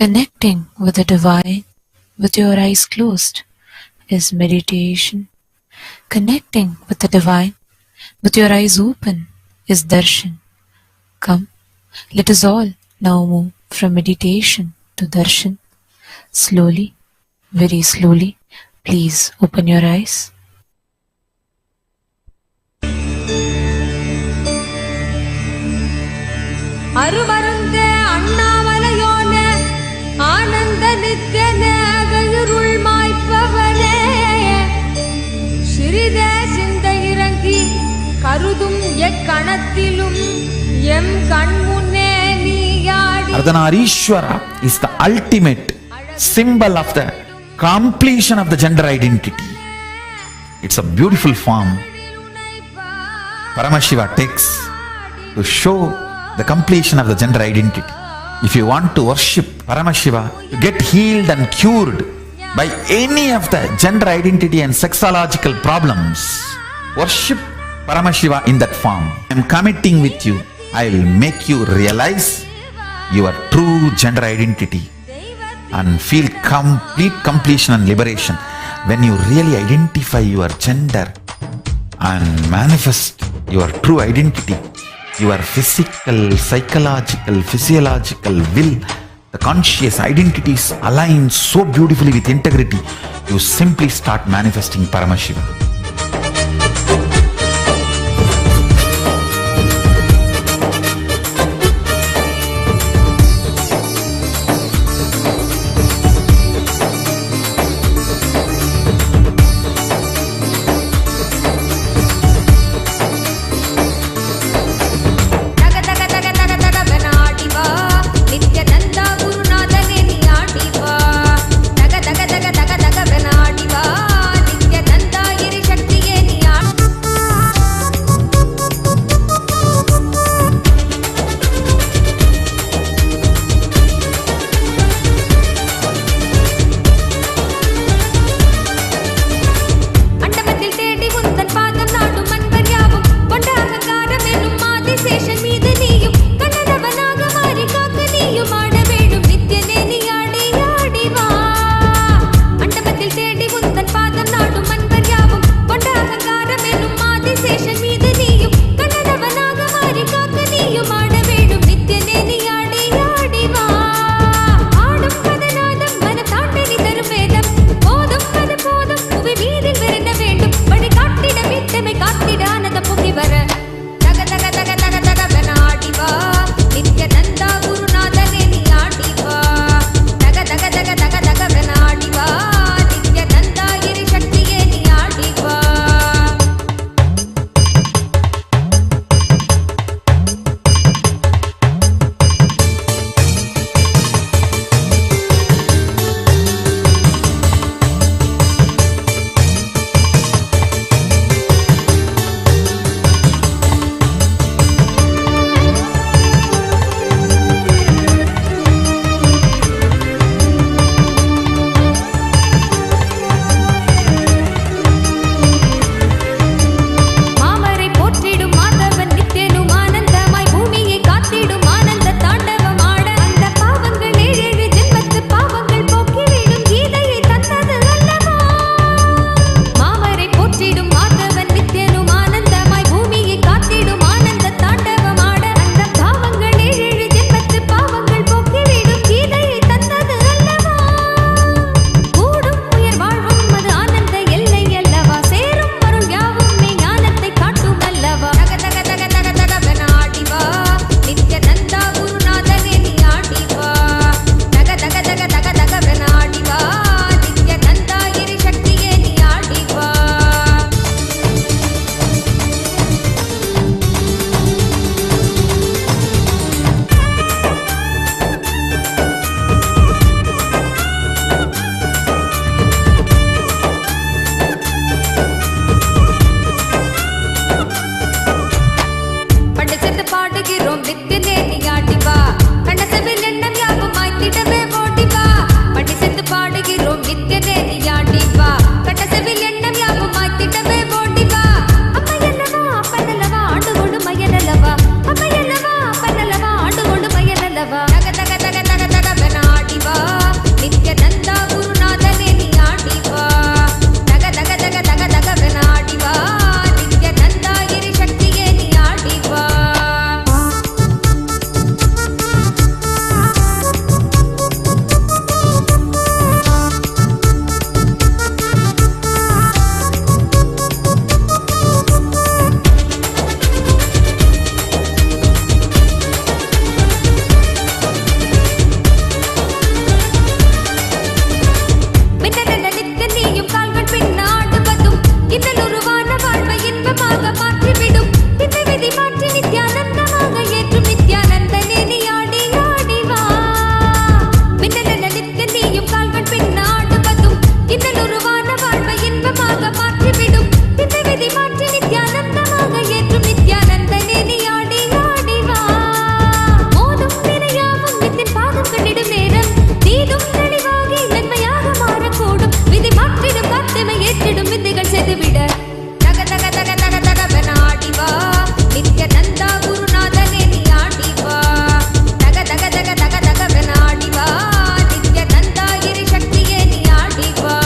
Connecting with the divine with your eyes closed is meditation. Connecting with the divine with your eyes open is darshan. Come, let us all now move from meditation to darshan. Slowly, very slowly, please open your eyes. அருமருந்தே அண்ணாமலையோனே ஆனந்த நித்யனே அகருள் மாய்ப்பவனே சிறிதே சிந்தை இறங்கி கருதும் எக்கணத்திலும் M கண்முன்னே நீயாடி. Ardhanarishvara is the ultimate symbol of the completion of the gender identity. It's a beautiful form Paramashiva takes to show the completion of the gender identity. If you want to worship Paramashiva, to get healed and cured by any of the gender identity and sexological problems, worship Paramashiva in that form. I am committing with you. I will make you realize your true gender identity and feel complete completion and liberation when you really identify your gender and manifest your true identity. Your physical, psychological, physiological will, the conscious identities align so beautifully with integrity, you simply start manifesting Paramashiva. Niத்yananda Guru Natha Nithyananda Paramashiam. தேடும் வித்தைகள் செய்துவிட தக தக தக தக தகவென ஆடிவா நித்யானந்தா குருநாதனே நீ ஆடிவா தக தக தக தக தகவென ஆடிவா நித்யானந்தா கிரி சக்தியே நீ ஆடிவா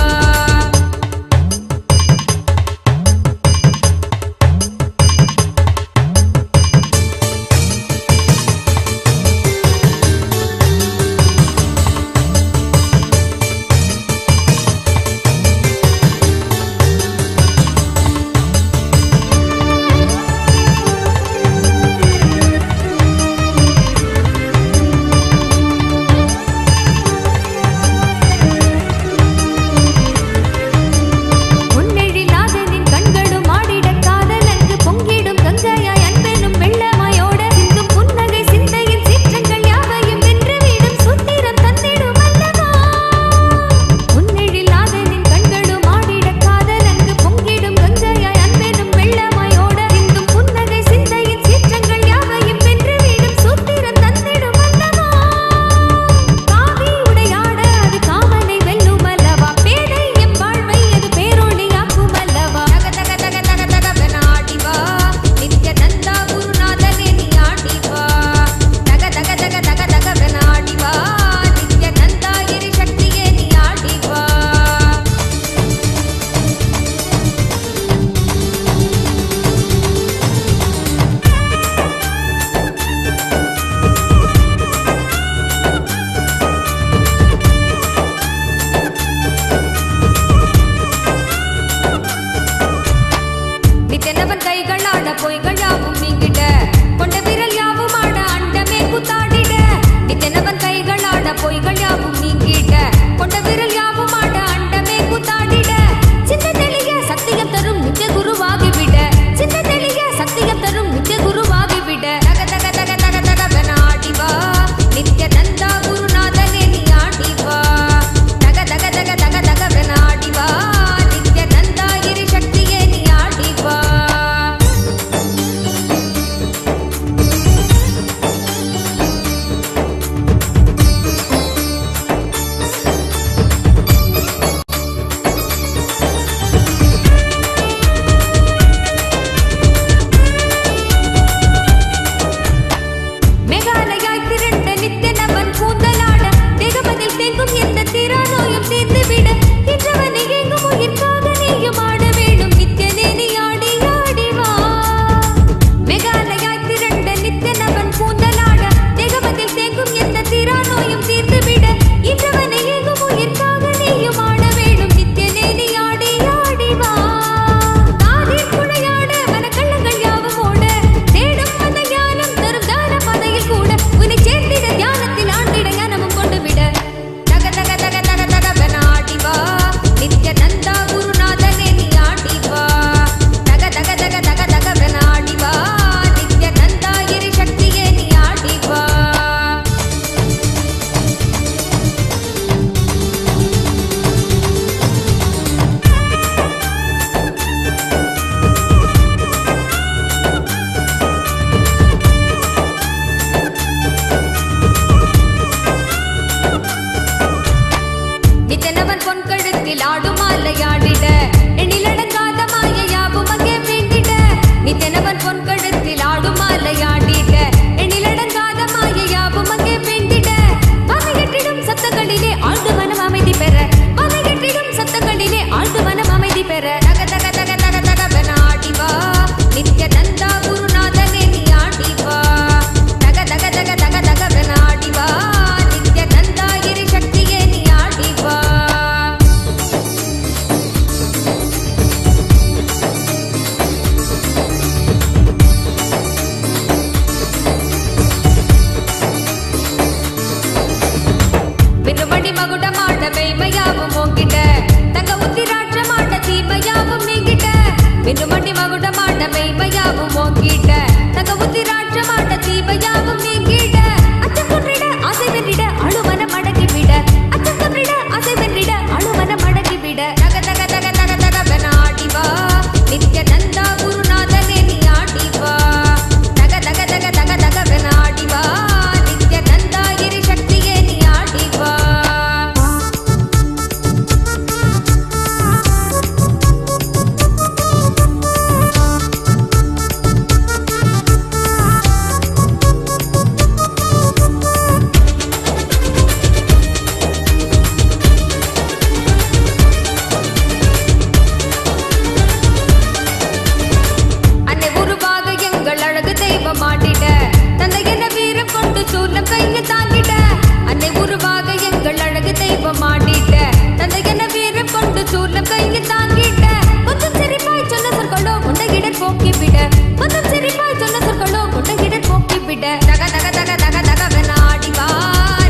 சூர்ணம் கையில் தாங்கிட்ட கொஞ்சம் சிரிப்பாய் சொன்ன சொற்களோ கொண்டகிட போக்கி விட கொஞ்சம் சிரிப்பாய் சொன்ன சொற்களோ கொண்டகிட போக்கி விட தக தக தக தக தகவன ஆடிவா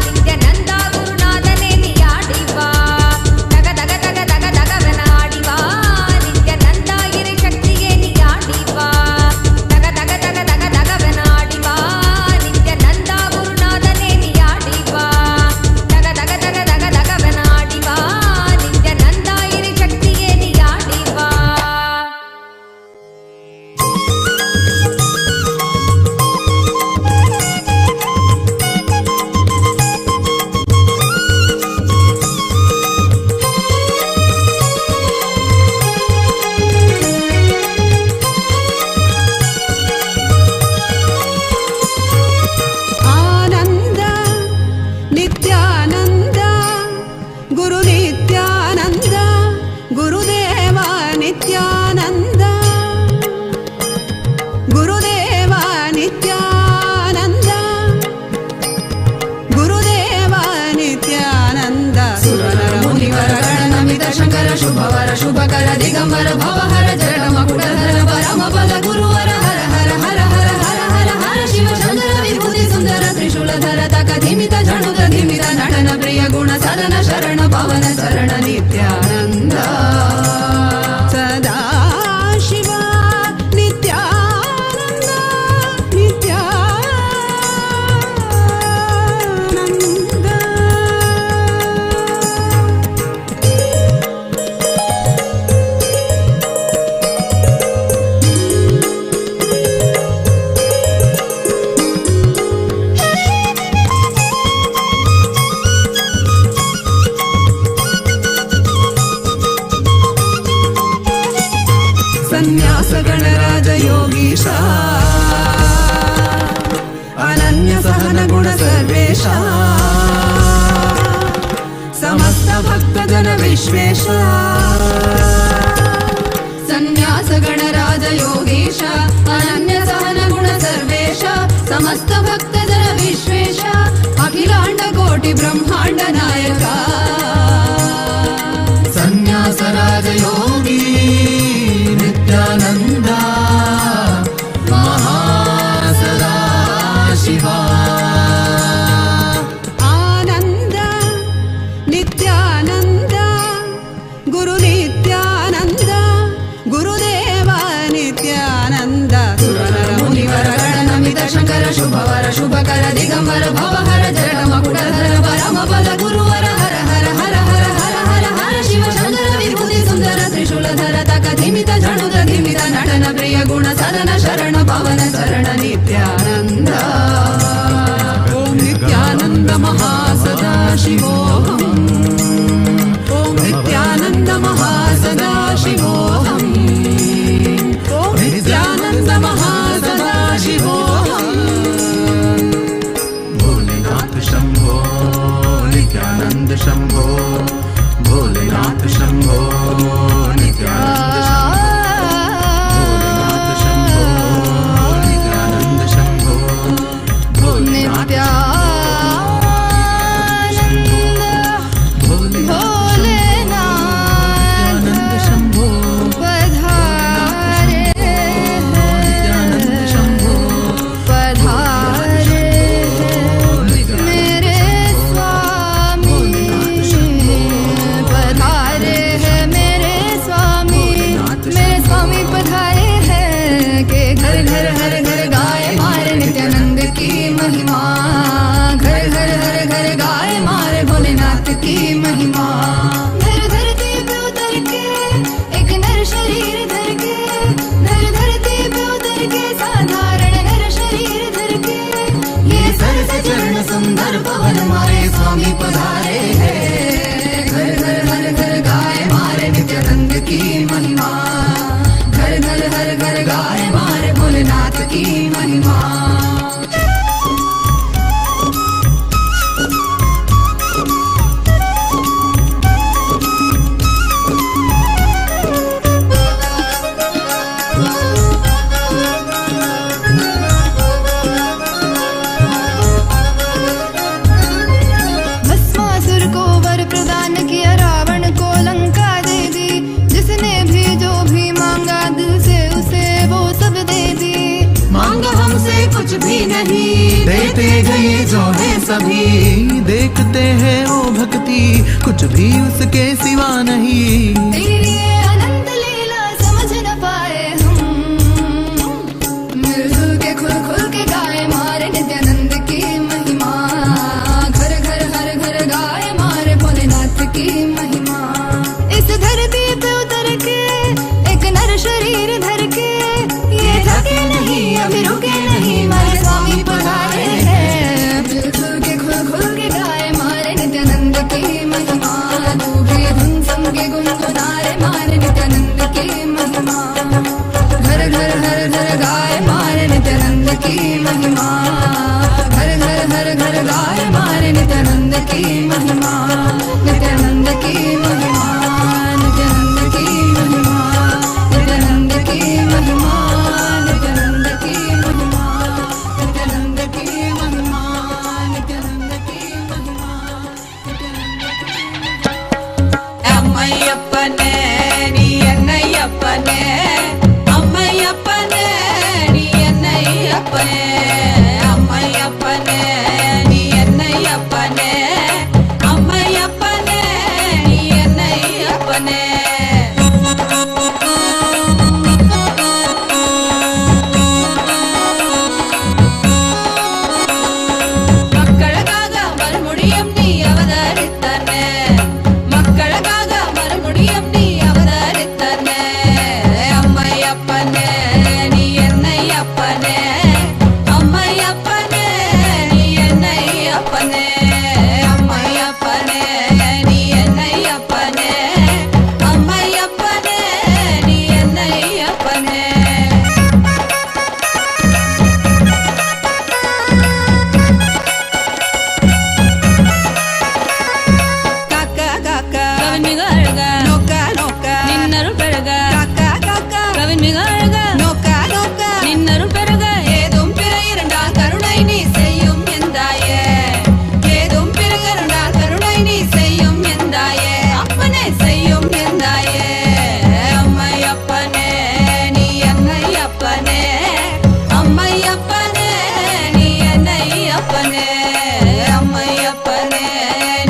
நித்யானந்தா குருநாதனே நீ ஆடிவா தக தக தக தக தகவன ஆடிவா நித்யானந்தா இறை சக்தியே நீ ஆடிவா தக தக தக தக தகவன ஆடிவா நித்யானந்தா குருநாதனே நீ ஆடிவா தக தக தக தக தகவன ஆடிவா நித்யானந்தா இறை சக்தியே நீ ஆடிவா. ಆನಂದ ನಿತ್ಯಾನಂದ ಗುರು ನಿತ್ಯಾನಂದ ಗುರುದೇವ ನಿತ್ಯಾನಂದ ಗುರುದೇವ ನಿತ್ಯಾನಂದ ಗುರುದೇವ ನಿತ್ಯಾನಂದ ಸುರನರ ಮುನಿವರ ಗಣನಮಿತ ಶಂಕರ ಶುಭವರ ಶುಭಕರ ದಿಗಂಬರ ಭವಹರ ಜಡ ಮಕುಟಧರ ಪರಮ ಪದ ಗುರುವರ ಹರ ಹರ ಹರ ಹರ ಹರ ಹರ ಹರ ಶಿವ ಶಂಕರ ವಿಭೂತಿ ಸುಂದರ ತ್ರಿಶೂಲಧರ ತಕ ಧಿಮಿತ ಜಣುತ ಧಿಮಿತ ನಟನ ಪ್ರಿಯ ಗುಣ ಸದನ ಶರಣ ಪವನ ಚರಣ ನಿತ್ಯಾನಂದ ಸದಾ ಶಿವ ನಿತ್ಯಾನಂದ ನಿತ್ಯಾನಂದ. ಸನ್ಯಾಸ ಗಣರಾಜ ಯೋಗೀಶ ಅನನ್ಯ ಸಹನ ಗುಣ ಸರ್ವೇಶ ಸಮಸ್ತ ಭಕ್ತ ಜನ ವಿಶ್ವೇಶ ಸನ್ಯಾಸ ಗಣರಾಜ ಯೋಗೀಶ ಅನನ್ಯ ಸಹನ ಗುಣ ಸರ್ವೇಶ ಸಮಸ್ತ ಭಕ್ತ ಜನ ವಿಶ್ವೇಶ ಅಖಿಲಾಂಡ ಕೋಟಿ ಬ್ರಹ್ಮಾಂಡ ನಾಯಕ ಸನ್ಯಾಸ ರಾಜ ಯೋಗಿ ನಿತ್ಯಾನಂದ ಮಹಾಸದಾ ಶಿವ. ಆನಂದ ನಿತ್ಯಾನಂದ ಗುರು ನಿತ್ಯಾನಂದ ಗುರುದೇವ ನಿತ್ಯಾನಂದ ಸುರನರ ಮುನಿವರ ಗಣನಮಿತ ಶಂಕರ ಶುಭವರ ಶುಭಕರ ದಿಗಂಬರ ಭವಹರ ಜಡ ಮಕುಟಧರ ಪರಮ ಪದ ಗುರುವರ ಹರ ಹರ नहीं, देते गए जो है सभी, देखते हैं वो भक्ति कुछ भी उसके सिवा नहीं। तेरी ये अनंत लीला समझ न पाए हम, मिलजुल के खुल खुल के गाए मारे नित्यानंद की महिमा, घर घर हर घर गाए मारे भोलेनाथ की महिमा। इस धरती पे उतर के एक नर शरीर धर के, ये थके नहीं अभी रुके नहीं, मारे स्वामी पधारे हैं। मिलजुल के खुल खुल के गाए मारे नित्यानंद की महिमा, तू भी धुन सम के गुनगुनारे मारे नित्यानंद की महिमा। घर घर हर घर गाए मारे नित्यानंद की महिमा, घर घर हर घर गाए मारे नित्यानंद की महिमा, नित्यानंद की महिमा, नित्यानंद की महिमा, नित्यानंद की महिमा, नित्यानंद की महिमा, नित्यानंद की महिमा, नित्यानंद की महिमा, அம்மையப்பனே நீ என்னையப்பனே, அம்மையப்பனே நீ என்னையப்பனே, அம்மையப்பனே நீ என்னையப்பனே, அம்மையப்பனே நீ என்னையப்பனே. மக்களுக்காக மறுபடியும் நீ அவதரித்தனே, மக்களுக்காக மறுபடியும் நீ அவதரித்தனே, அம்மையப்பனே நீ என்னையப்பனே, அம்மையப்பனே நீ என்னையப்பனே, அம்மையப்பனே நீ என்னையப்பனே, அம்மையப்பனே நீ என்னையப்பனே. காக்கா காக்கா கவின் மிக அழகா, நோக்கா நோக்கா நின்னருள் பெருக, காக்கா காக்கா கவின் மிக அழகா, நோக்கா நோக்கா நின்னருள் பெருக. ஏதும் பிற இரண்டால் கருணை நீ செய்யும் எந்தாயே, ஏதும் பிற இரண்டால் கருணை நீ செய்யும் எந்தாயே, அப்பனே செய்யும் எந்தாயே, அம்மையப்பனே நீ என்னையப்பனே, அம்மையப்பனே நீ என்னையப்பனே, அம்மையப்பனே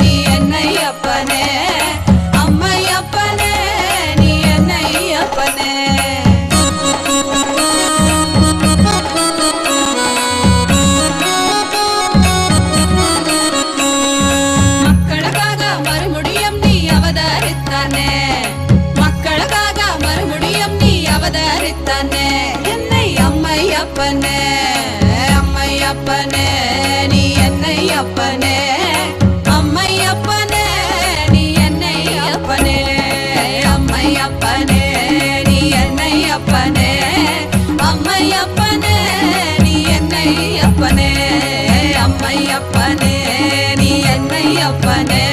நீ என்னையப்பனே, அம்மையப்பனே நீ என்னையப்பனே. மக்களுக்காக மறுபடியும் நீ அவதரித்தானே, மக்களுக்காக மறுபடியும் நீ அவதரித்தானே, என்னை அம்மையப்பனே, அம்மையப்பனே நீ என்னையப்பனே, அம்மையப்பனே நீ என்னையப்பனே, அம்மையப்பனே நீ என்னையப்பனே, அம்மையப்பனே நீ என்னையப்பனே, அம்மையப்பனே நீ என்னையப்பனே,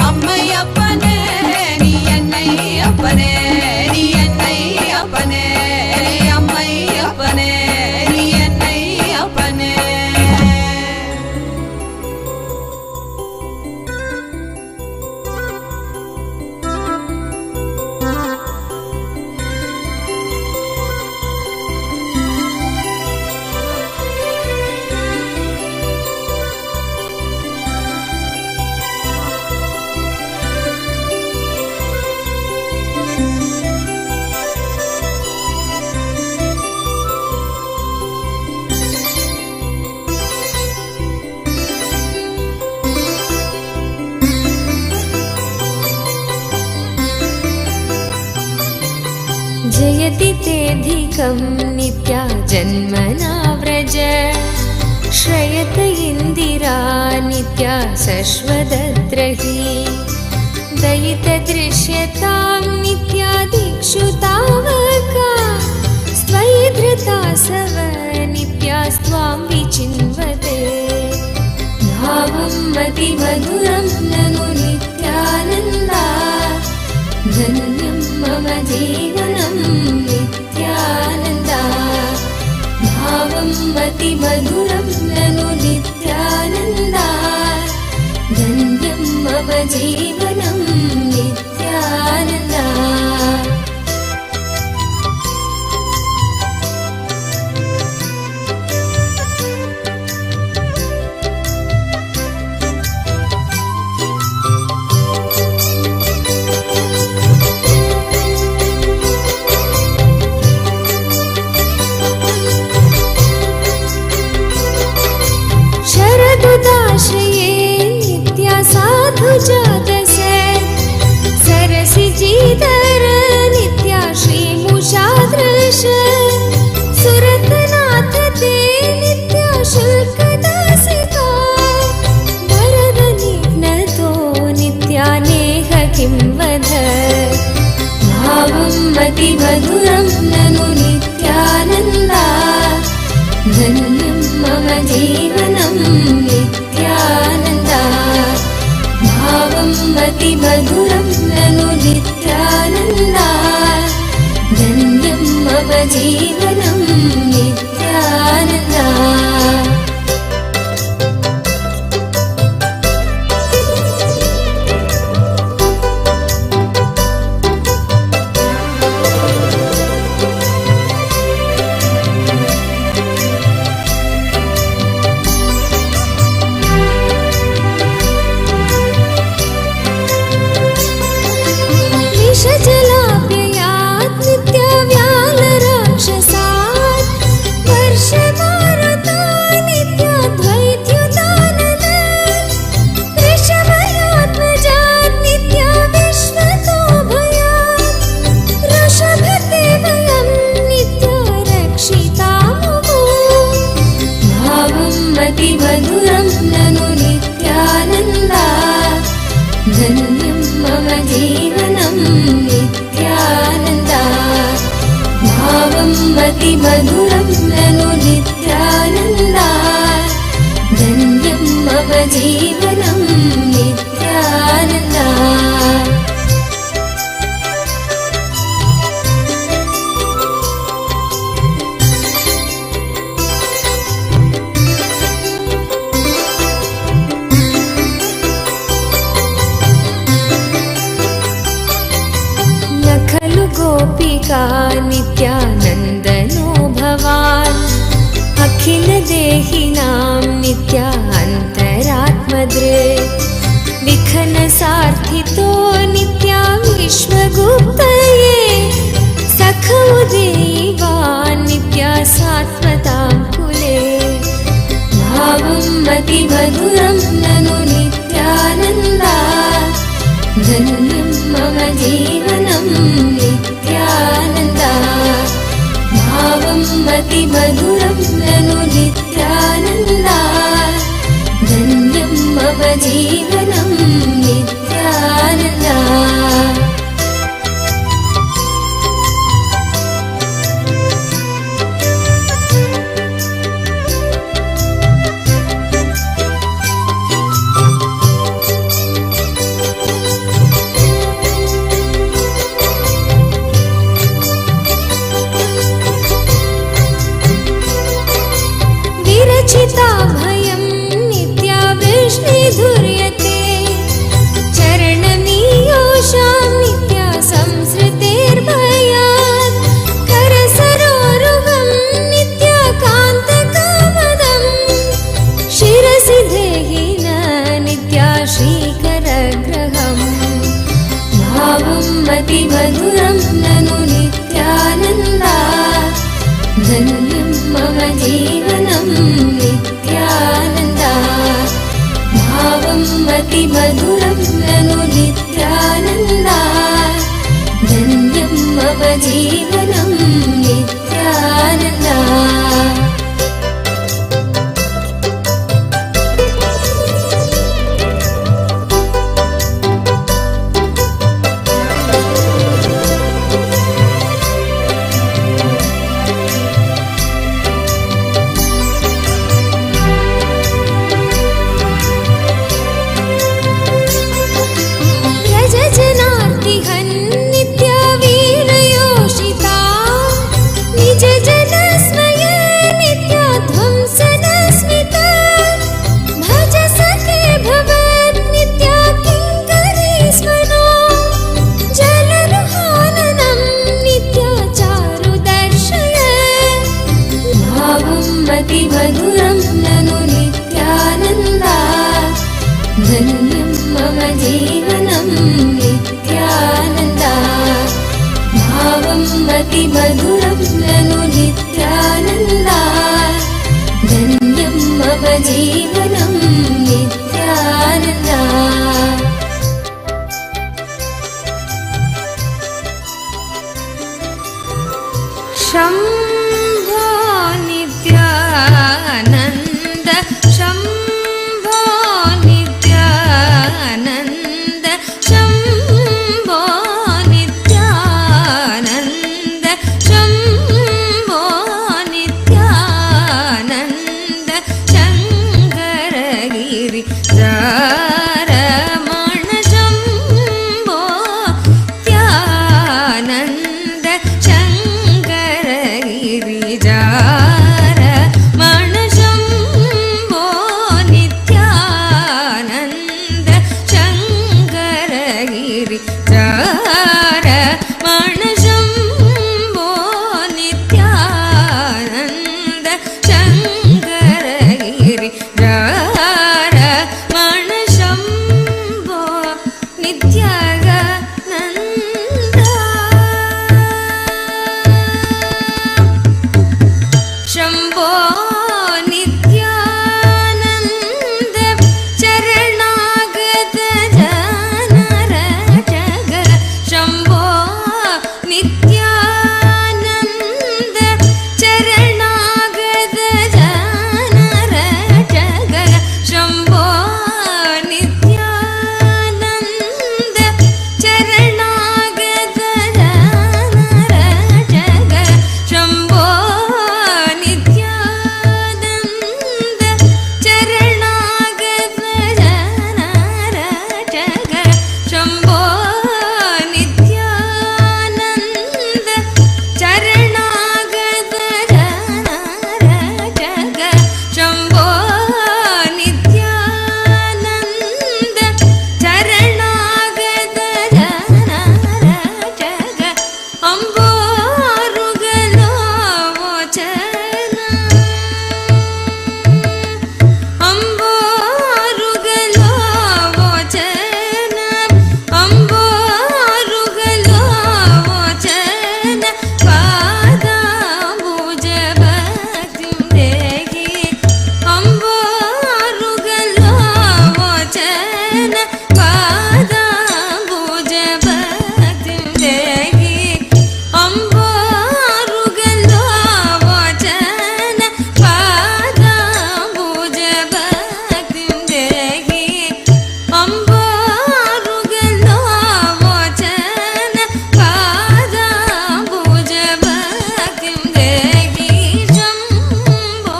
அம்மையப்பனே நீ என்னையப்பனே, நீ என்னையப்பனே, அம்மையப்பனே நீ என்னையப்பனே. जयति तेऽधिकं नित्या जन्मना व्रज, श्रयत इन्दिरा नित्या शश्वतद्रही, दयितदृश्यतां नित्या दिक्षु तावका, स्वयि धृता सव नित्यास्त्वां विचिन्वते, भावं मतिमधुरं ननु नित्यानन्दा, धन्यं मम जीवनं नित्यानन्दा, भावं मतिमधुरं ननु नित्यानन्दा, धन्यं मम जीवनं नित्यानन्दा. श्रीधर नित्या श्रीमुषादृश सुरतनाथ ते नित्या शुल्कदासिका वरदनिघ्नतो नित्या नेह किं वद भावं मतिमधुरं ननु नित्यानन्दा धन्यं मम जीवनं नित्यानन्दा भावं मतिमधुरं ननु नित्यानन्दा धन्यं मम जीवनं नित्यानन्दा विषजलाप्ययात् नित्यव्यालराक्षसात् वर्षमारुता नित्याद्वैत्युताननात् वृषभयात्मजात् नित्या विश्वतोभयात् वृषभते वयं नित्या रक्षितामुः भावं मतिमधुरं ननु नित्यानन्दा धन्यं मम जीवनं नित्यानन्दा भावं मतिमधुरं ननु नित्यानन्दा धन्यं मम जीवनं नित्यानन्दा खलु गोपिका नित्यानन्दनो भवान् अखिलदेहिनां नित्या अन्तरात्मदृक् विखनसार्थितो नित्या विश्वगुप्तये सखौ देवान् नित्या सात्वतां कुले भावं मतिमधुरं ननु नित्यानन्दा धन्यं मम जीवनं नित्यानन्दा भावं मतिमधुरं ननु नित्यानन्दा धन्यं मम जीवनं नित्यानन्दा विरचिताभयं नित्या वृष्णिधुर्यते चरणनीयोषां नित्या संसृतेर्भयात् करसरोरुहं नित्या कान्तकामदं शिरसि देहिन नित्या श्रीकरग्रहम् भावं मतिमधुरं ननु नित्यानन्दा धन्यं मम जीवनं नित्यानन्दा भावं मतिमधुरं ननु नित्यानन्दा धन्यं मम जीवनं नित्यानन्दा शम्भो नित्यानन्द शम्भो नित्यानन्द शम्भो नित्यानन्द शम्भो नित्यानन्द शङ्करगिरि रमण शम्भो नित्यानन्द शङ्करगिरि रमण शम्भो नित्यानन्द शङ्करगिरि रमण शम्भो नित्यानन्द शङ्करगिरि रमण शम्भो नित्यानन्द शम्भो नित्यानन्द चरणागत जनर जग शम्भो नित्यानन्द चरणागत जनर जग शम्भो नित्यानन्द चरणागत जनर जग शम्भो नित्यानन्द चरणागत जनर जग शम्भो नित्यानन्द चरणागत जनर जग शम्भो नित्यानन्द चरणागत जनर जग अम्बोरुगलो वोचन अम्बोरुगलो वोचन अम्बोरुगलो वोचन पादाम्बुज भक्तिं देहि अम्बोरुगलो वोचन पादाम्बुज भक्तिं देहि अम्बोरुगलो वोचन पादाम्बुज भक्तिं देहि अम्बोरुगलो वोचन पादाम्बुज भक्तिं देहि शम्भो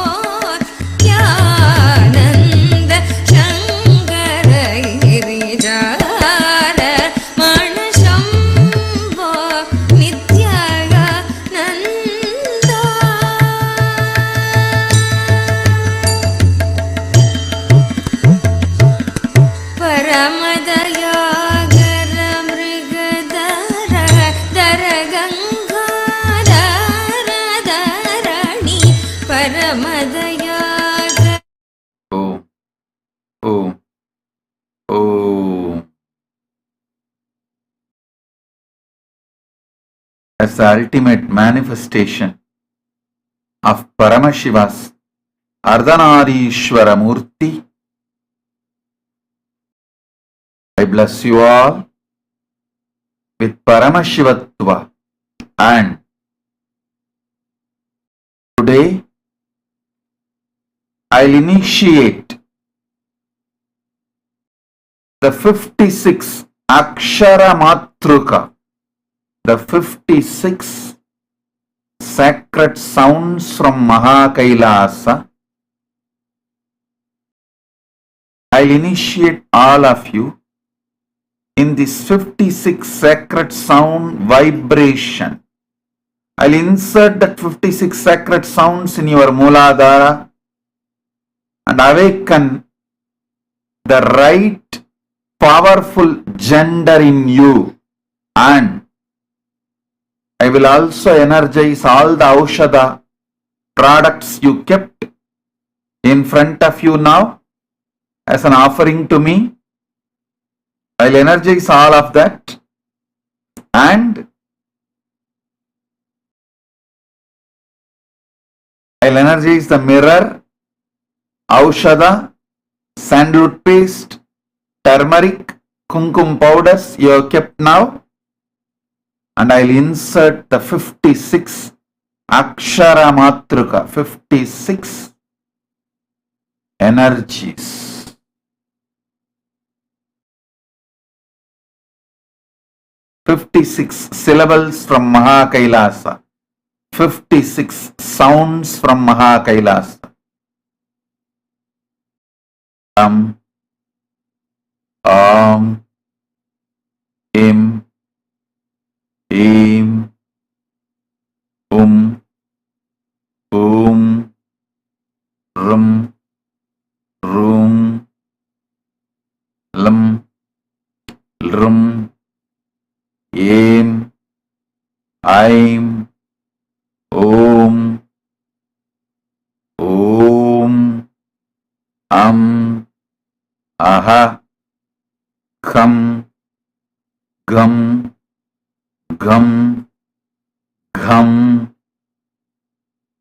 नित्यानन्द शङ्करगिरि रमण शम्भो नित्यानन्द परमदयागर मृगधर दर गङ्गाधर धरणि परमदयागर Om, Om, Om. As the ultimate manifestation of Paramashiva's Ardhanarishvara Murti, I bless you all with Paramashivatva, and today I'll initiate the 56 Akshara Matruka, the 56 sacred sounds from Kailasa. I'll initiate all of you in this 56 sacred sound vibration. I'll insert that 56 sacred sounds in your Mooladhara and awaken the right powerful gender in you, and I will also energize all the Aushadha products you kept in front of you now as an offering to me. I'll energize all of that, and I'll energize the mirror, Aushadha, sandalwood paste, turmeric, kumkum powders you have kept now, and I'll insert the 56 అక్షరమాతృక 56 energies. 56 syllables from Kailasa. 56 sounds from Kailasa. Am, im, rum, rum, lam, lrum, em, aim, om, aha, kham, gam, gham,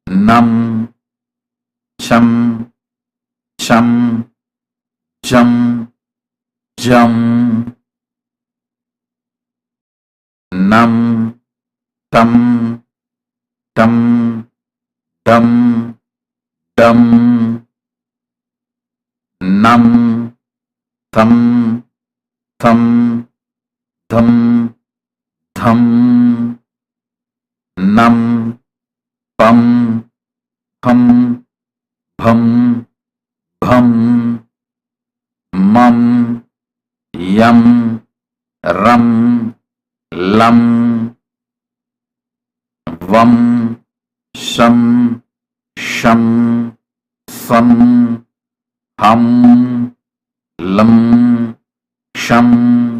nam, cham, jam, nam, tam, dam, nam, tham, dham, nam, pam, pham, bham, mam, yam, ram, lam, vam, sham, sam, ham, lam, sham,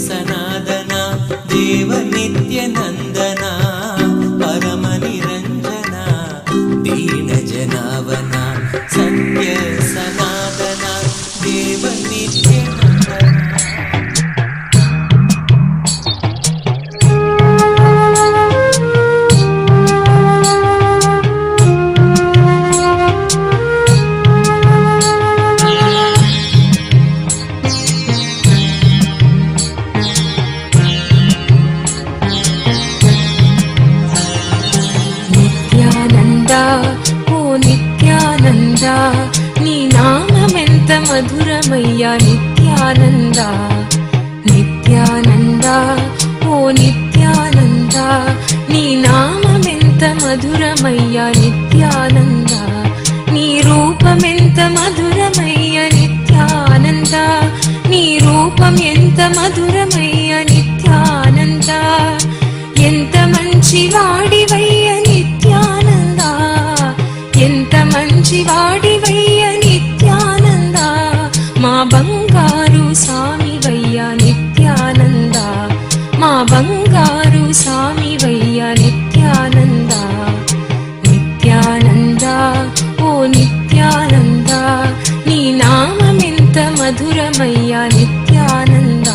सनादना देव नित्यनंदना परम निरंजना दीन जनावना सत्य सनादना देव नित्यनंदना నీ నామమెంత మధురమయ్యా నిత్యానంద నిత్యానంద ఓ నిత్యానంద నీ నామమెంత మధురమయ్యా నిత్యానంద నీ రూపమెంత మధురమయ్యా నిత్యానంద నీ రూపం ఎంత మధురమయ్యా నిత్యానంద ఎంత మంచి వాడివయ్యా నిత్యానంద ఎంత మంచి వాడివయ్య నిత్యానంద మా బంగారు సామివయ్య నిత్యానంద మా బంగారు సామివయ్య నిత్యానంద నిత్యానంద ఓ నిత్యానంద నీ నామమెంత మధురమయ్య నిత్యానంద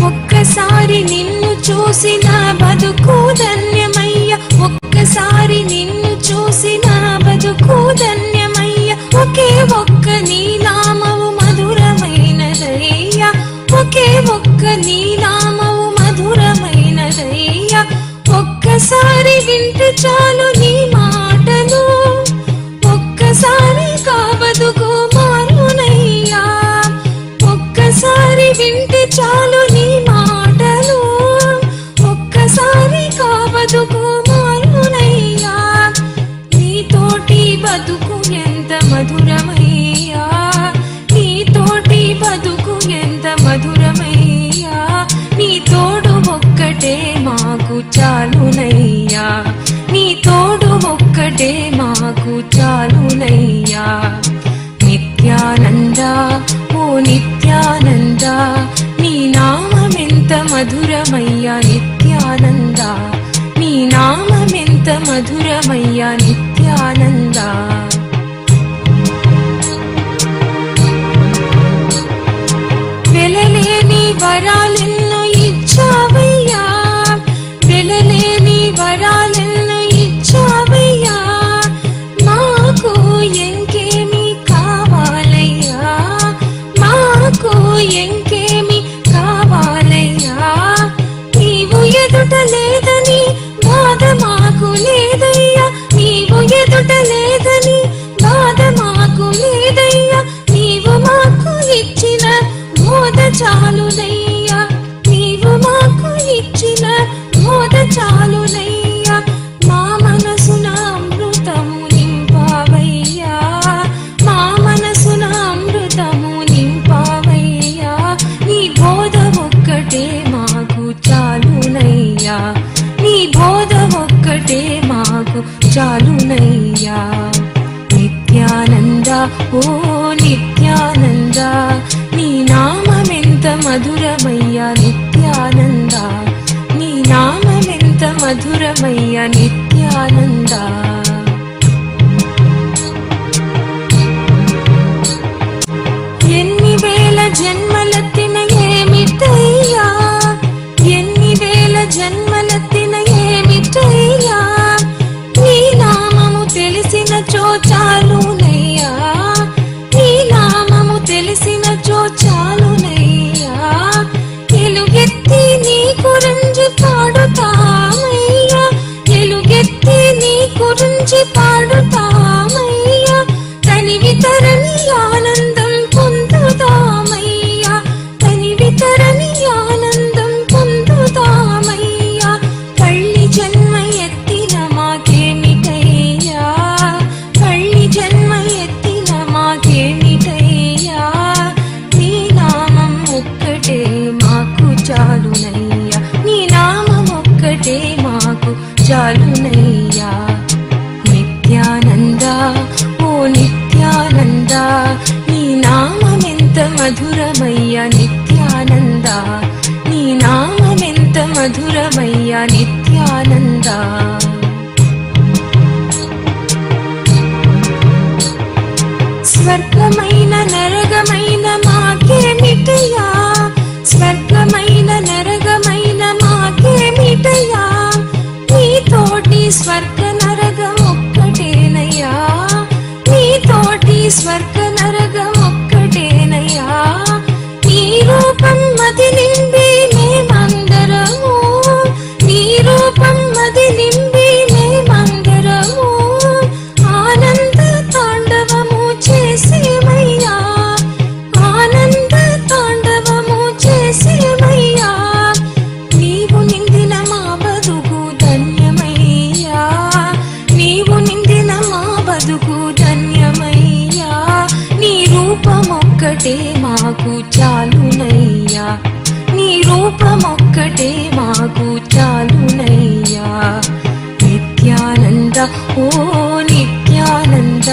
ఒక్కసారి నిన్ను చూసిన బతుకు ధన్యమయ్య ఒక్కసారి ఒక్కసారి నిన్ను చూసి నా బతుకు ధన్యమయ్య. ఒకే ఒక్క నీ నామము మధురమైనదయ్యా. ఒకే ఒక్క నీ నామము మధురమైనదయ్యా. ఒక్కసారి వింటే చాలు నీ మాటలు, ఒక్కసారి కా బతుకు మారునయ్యా. ఒక్కసారి వింటే చాలు నీ మాటలు, ఒక్కసారి కా బతుకు మారునయ్యా. నీతోటి బతుకు ఎంత మధురమయ్యా, నీతోటి బతుకు ఎంత మధురమయ్యా. నీ తోడు ఒక్కటే మాకు చాలునయ్యా, నీ తోడు ఒక్కటే మాకు చాలునయ్యా. నిత్యానంద ఓ నిత్యానంద, నీ నామమెంత మధురమయ్యా నిత్యానంద, నీ నామమెంత మధురమయ్యా నిత్యానంద. వెలలేని వరాలెన్నో ఇచ్చావయ్యా, వెలలేని వరాలెన్నో ఇచ్చావయ్యా. మాకు ఇంకేమి కావాలయ్యా, మాకు ఇంకేమి కావాలయ్యా. నీవు ఎదుట లేదని బాధ మాకు లేదయ్యా, నీవు ఎదుట లేదని బాధ మాకు లేదయ్యా. నీవు మాకు ఇచ్చిన మోద చాలునయ్యా, నీవు మాకు ఇచ్చిన మోద చాలునయ్యా. మా మనసున అమృతము నింపావయ్యా, మా మనసున అమృతము నింపావయ్యా. నీ బోధ ఒక్కటే మాకు చాలునయ్యా, నీ బోధ ఒక్కటే మాకు చాలునయ్యా. నిత్యానంద ఓ నిత్యానంద, నీ నామమెంత మధురమయ్యా నిత్యానంద, నీ నామమెంత మధురమయ్యా నిత్యానంద. ఎన్ని వేల జన్మలెత్తిన ఏమిటయ్యా, ఎన్ని వేల జన్మలెత్తిన ఏమిటయ్యా. నీ నామము తెలిసిన చో చాలునయ్యా, నీ నామము తెలిసిన చో చాలునయ్యా. ఎలుగెత్తి నీ గురించి పాడుతామయ్యా, ఎలుగెత్తి నీ గురించి పాడుతామయ్యా. తనివి తరని ఆనందం పొందుతామయ్యా, తనివి తరని ఆనందం పొందుతామయ్యా. కళ్ళి జన్మ ఎత్తిన మాకేమిటయ్యా, కళ్ళి జన్మ ఎత్తిన మాకేమిటయ్యా. నీ నామం ఒక్కటే మాకు చాలునయ్యా, నీ నామం ఒక్కటే మాకు చాలునయ్యా. నిత్యానంద ఓ నిత్యానంద, నీ నామమెంత మధురమయ్యా నిత్యానంద, నీ నామమెంత మధురమయ్యా నిత్యానంద. స్వర్గమైన నరకమైన మాకేమిటయ్యా, స్వర్గమైన నరకమైన మాకేమిటయ్యా. నీతోటి స్వర్గ నరకం ఒక్కటేనయ్యా, నీతోటి స్వర్గ నరకం ఒక్కటేనయ్యా. నీ రూపం మది నిండి మేమందరము, నీ రూపం మది నిండి మేమందరము. ఆనంద తాండవము చేసేమయ్యా, ఆనంద తాండవము చేసేమయ్యా. నీవు నిందిన మా బతుకు ధన్యమయ్యా, నీవు నిందిన మా బతుకు ధన్యమయ్యా. నీ రూపమొక్కటే మాకు చాలునయ్యా, నీ రూపమొక్కటే మాకు చాలునయ్యా. నిత్యానంద ఓ నిత్యానంద,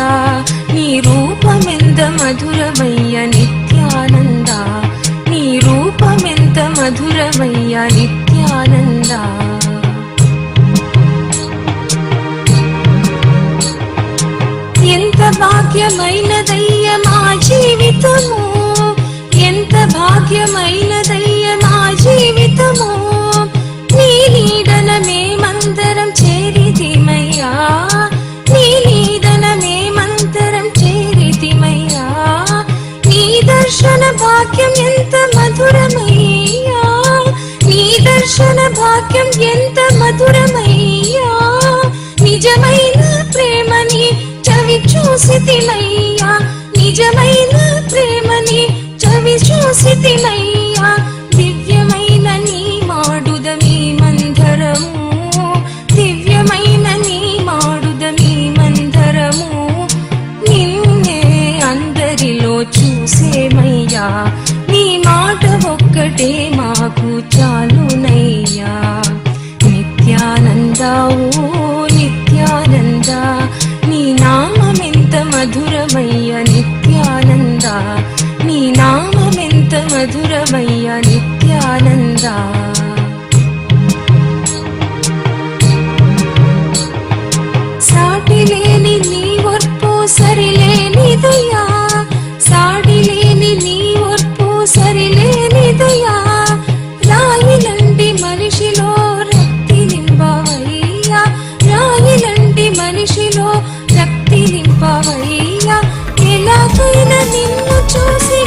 నీ రూపమెంత మధురమయ్యా నిత్యానంద, నీ రూపమెంత మధురమయ్యా నిత్యానంద. ఎంత భాగ్యమైనదయ్య మా జీవితము, ఎంత భాగ్యమైనదయ్య మా జీవితము. నీ నీడన మేమందరం చేరితిమయ్యా, దర్శన భాగ్యం ఎంత మధురమయ్యా, నిజమైన ప్రేమని చవి చూసితిమయ్యా, నిజమైన ప్రేమని చవి చూసితిమయ్యా. దివ్యమైన నీ మాడుదమీ మంధరము, దివ్యమైన నీ మాడుదమీ మంధరము, నిన్నే అందరిలో చూసేమయ్యా, నీ మాట ఒక్కటే మాకు చాలునయ్యా. నిత్యానంద ఓ నిత్యానంద, నీ నామమెంత మధురమయ్య నిత్యానంద, నీ నామమెంత మధురమయ్య నిత్యానంద. సాటిలేని నీ ఓర్పు సరిలేనిదయా, సాటిలేని నీ ఓర్పు సరిలేనిదయా. రాయిలంటి మనిషిలో రక్తి నింపవయ్యా, రాయిలంటి మనిషిలో రక్తి నింపవయ్యా. ఎలాగైనా నిన్ను చూసి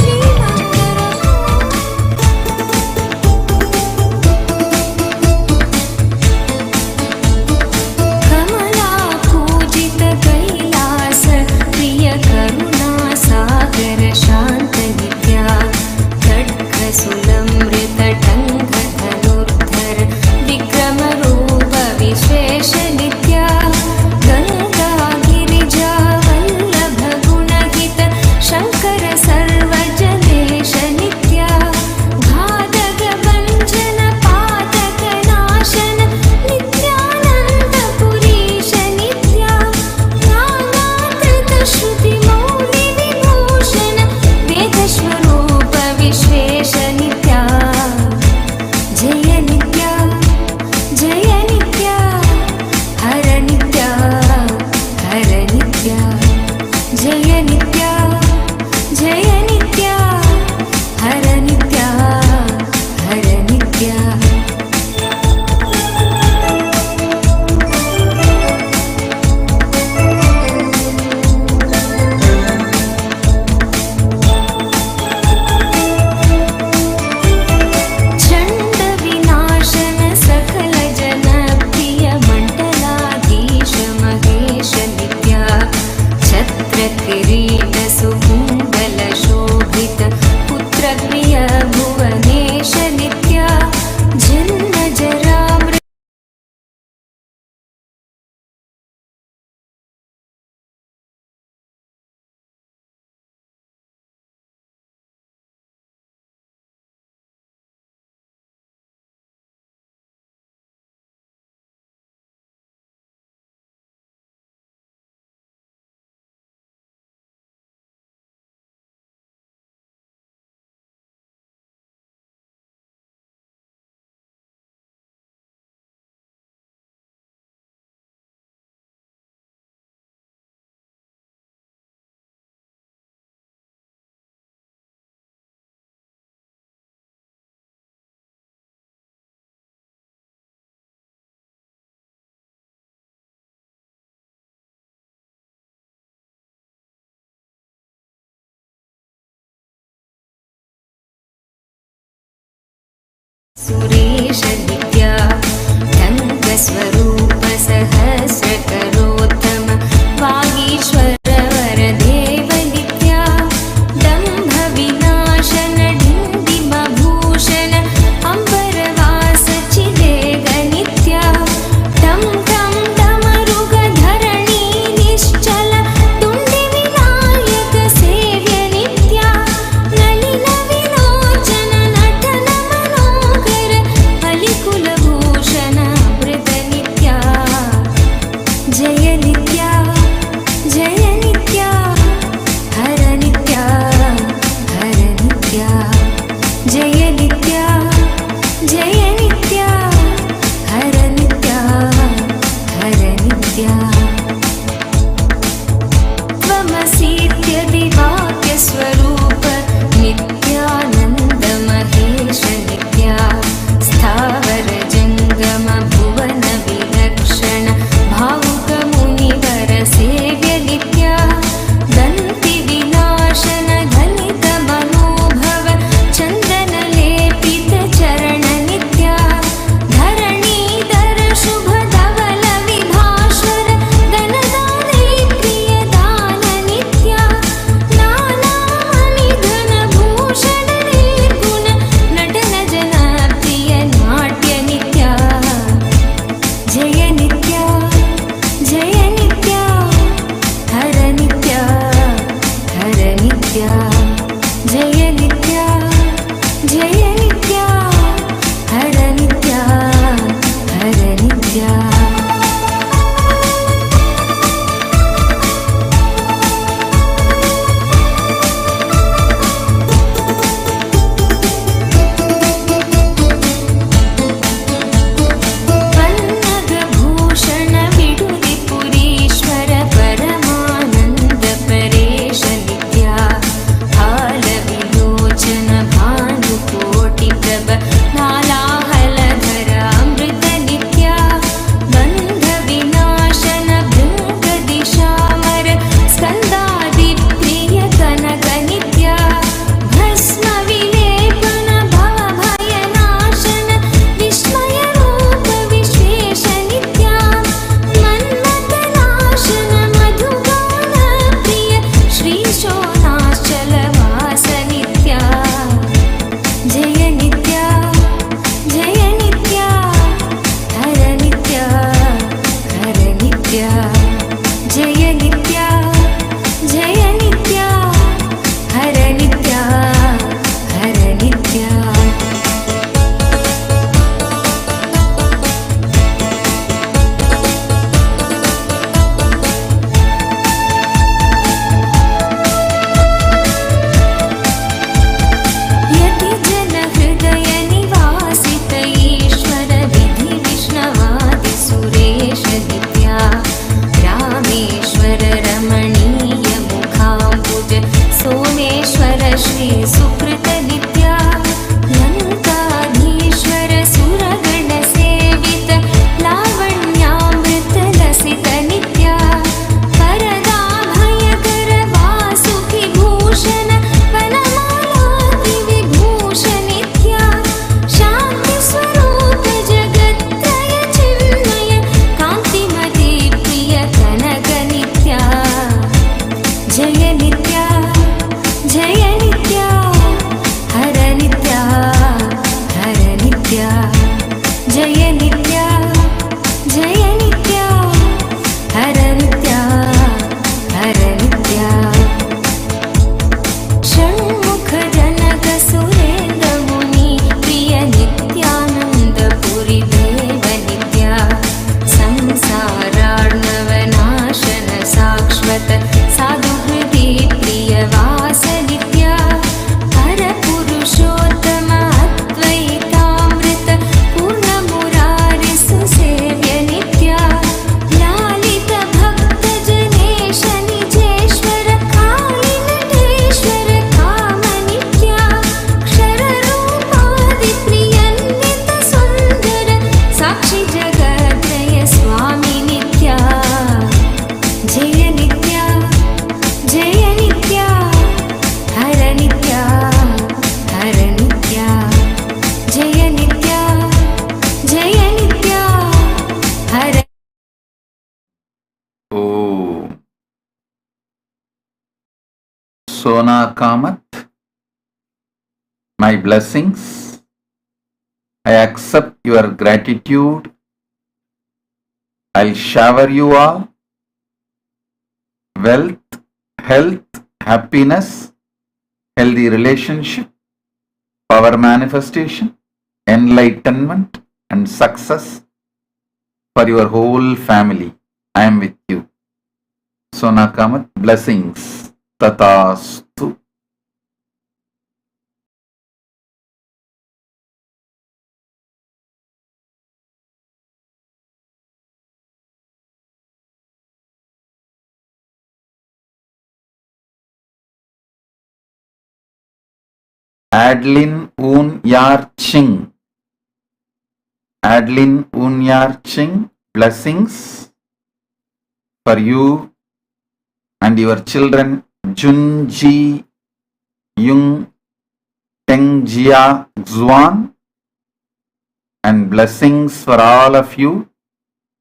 కమలా పూజిత కైలాస ప్రియ కరుణా సాగర శాంత విద్యా ఖడ్గ సులమృత టంక ధనుర్ధర విక్రమ రూప విశ్వేశ నిత్యా గంగా గిరిజా వల్లభ గుణహిత శంకర సర్వజనేశ నిత్యా ఘాతక భంజన పాతక నాశన నిత్యానంద పురీశ నిత్యా నానాకృత శృతి మౌలి విభూషణ వేద స్వరూప విశ్వేశ నిత్యా. జయ నిత్యా జయ నిత్యా హర నిత్యా హర నిత్యా, జయ నిత్యా జయ నిత్యా హర నిత్యా హర నిత్యా. చండ వినాశన సకల జన ప్రియ మండలాధీశ మహేశ నిత్యా ఛత్ర కిరీట సుకుండల శోభిత పుత్ర ప్రియ భువనేశ నిత్యా జన్మ జరా सुरेश नित्या ढंग स्वरूप सहस्र करोत्तम वागीश्वर वर देव नित्या दंभ विनाशन डिंडिम भूषण अंबरवास चिदेग नित्या टम टम डमरुग धरणी निश्चल तुंडि विनायक सेव्य नित्या नलिन विलोचन नटन मनोहर Sona Kamat, my blessings. I accept your gratitude. I'll shower you all wealth, health, happiness, healthy relationship, power manifestation, enlightenment, and success for your whole family. I am with you. Sona Kamat, blessings. Tatastu. Adeline Unyar Ching. Adeline Unyar Ching, blessings for you and your children Junji Yung Tengjia Xuan, and blessings for all of you.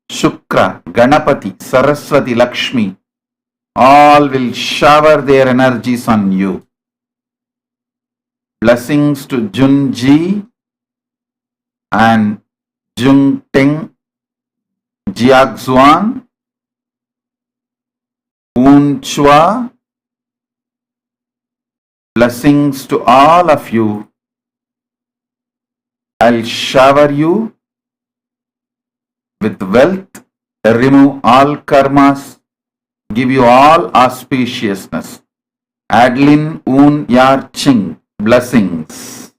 Shukra, Ganapati, Saraswati, Lakshmi, all will shower their energies on you. Blessings to Junji and Jungteng Jiagzuan, Unchua. Blessings to all of you. I'll shower you with wealth, remove all karmas, give you all auspiciousness. Adeline Un Yar Ching, blessings.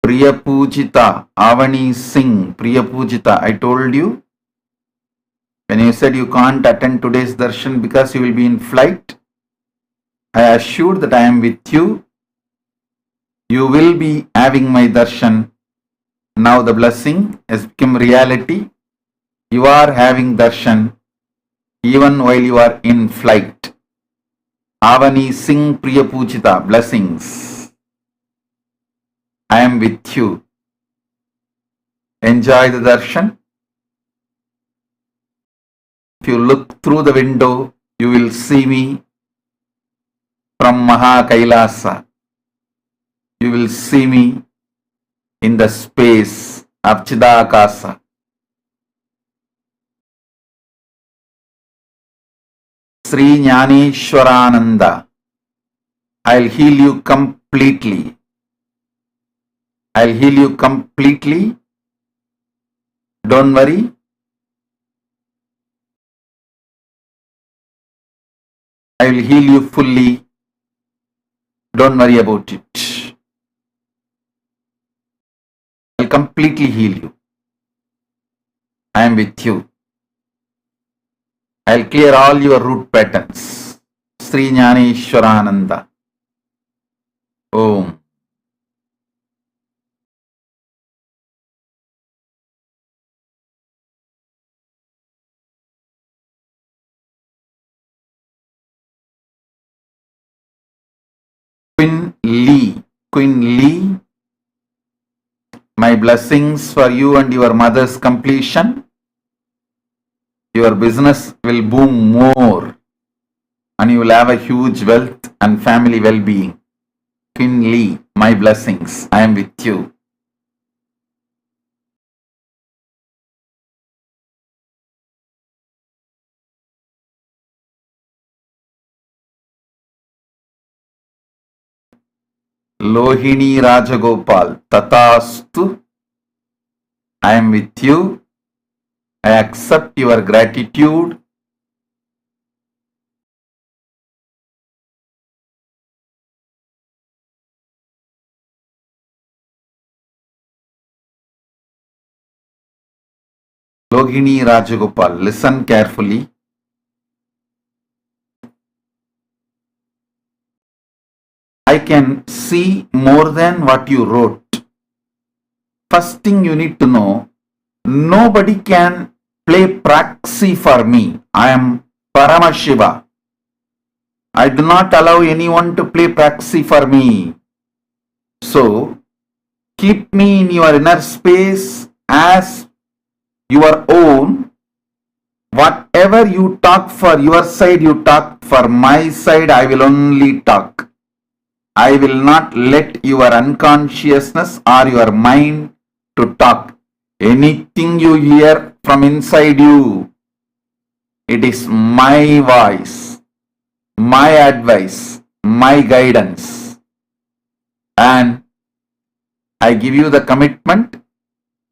Priya Pujita, Avani Singh, Priya Pujita, I told you, when you said you can't attend today's darshan because you will be in flight, I assured that I am with you. You will be having my darshan. Now the blessing has become reality. You are having darshan even while you are in flight. Avani Singh Priya Pujita, blessings. I am with you. Enjoy the darshan. If you look through the window, you will see me from Maha Kailasa. You will see me in the space of Chidakasa. Sri Jnaneshwarananda, I'll heal you completely. I'll heal you completely. Don't worry. I will heal you fully. Don't worry about it. I'll completely heal you. I am with you. I'll clear all your root patterns. Sri Jnaneshwarananda. Om. Queen Lee, my blessings for you and your mother's completion. Your business will boom more and you will have a huge wealth and family well-being. Queen Lee, my blessings. I am with you. Lohini Rajagopal, Tatastu. I am with you. I accept your gratitude. Lohini Rajagopal, listen carefully. I can see more than what you wrote. First thing you need to know, nobody can play proxy for me. I am Paramashiva. I do not allow anyone to play proxy for me. So, keep me in your inner space as your own. Whatever you talk for your side, you talk for my side. I will only talk. I will not let your unconsciousness or your mind to talk. Anything you hear from inside you, it is my voice, my advice, my guidance. And I give you the commitment,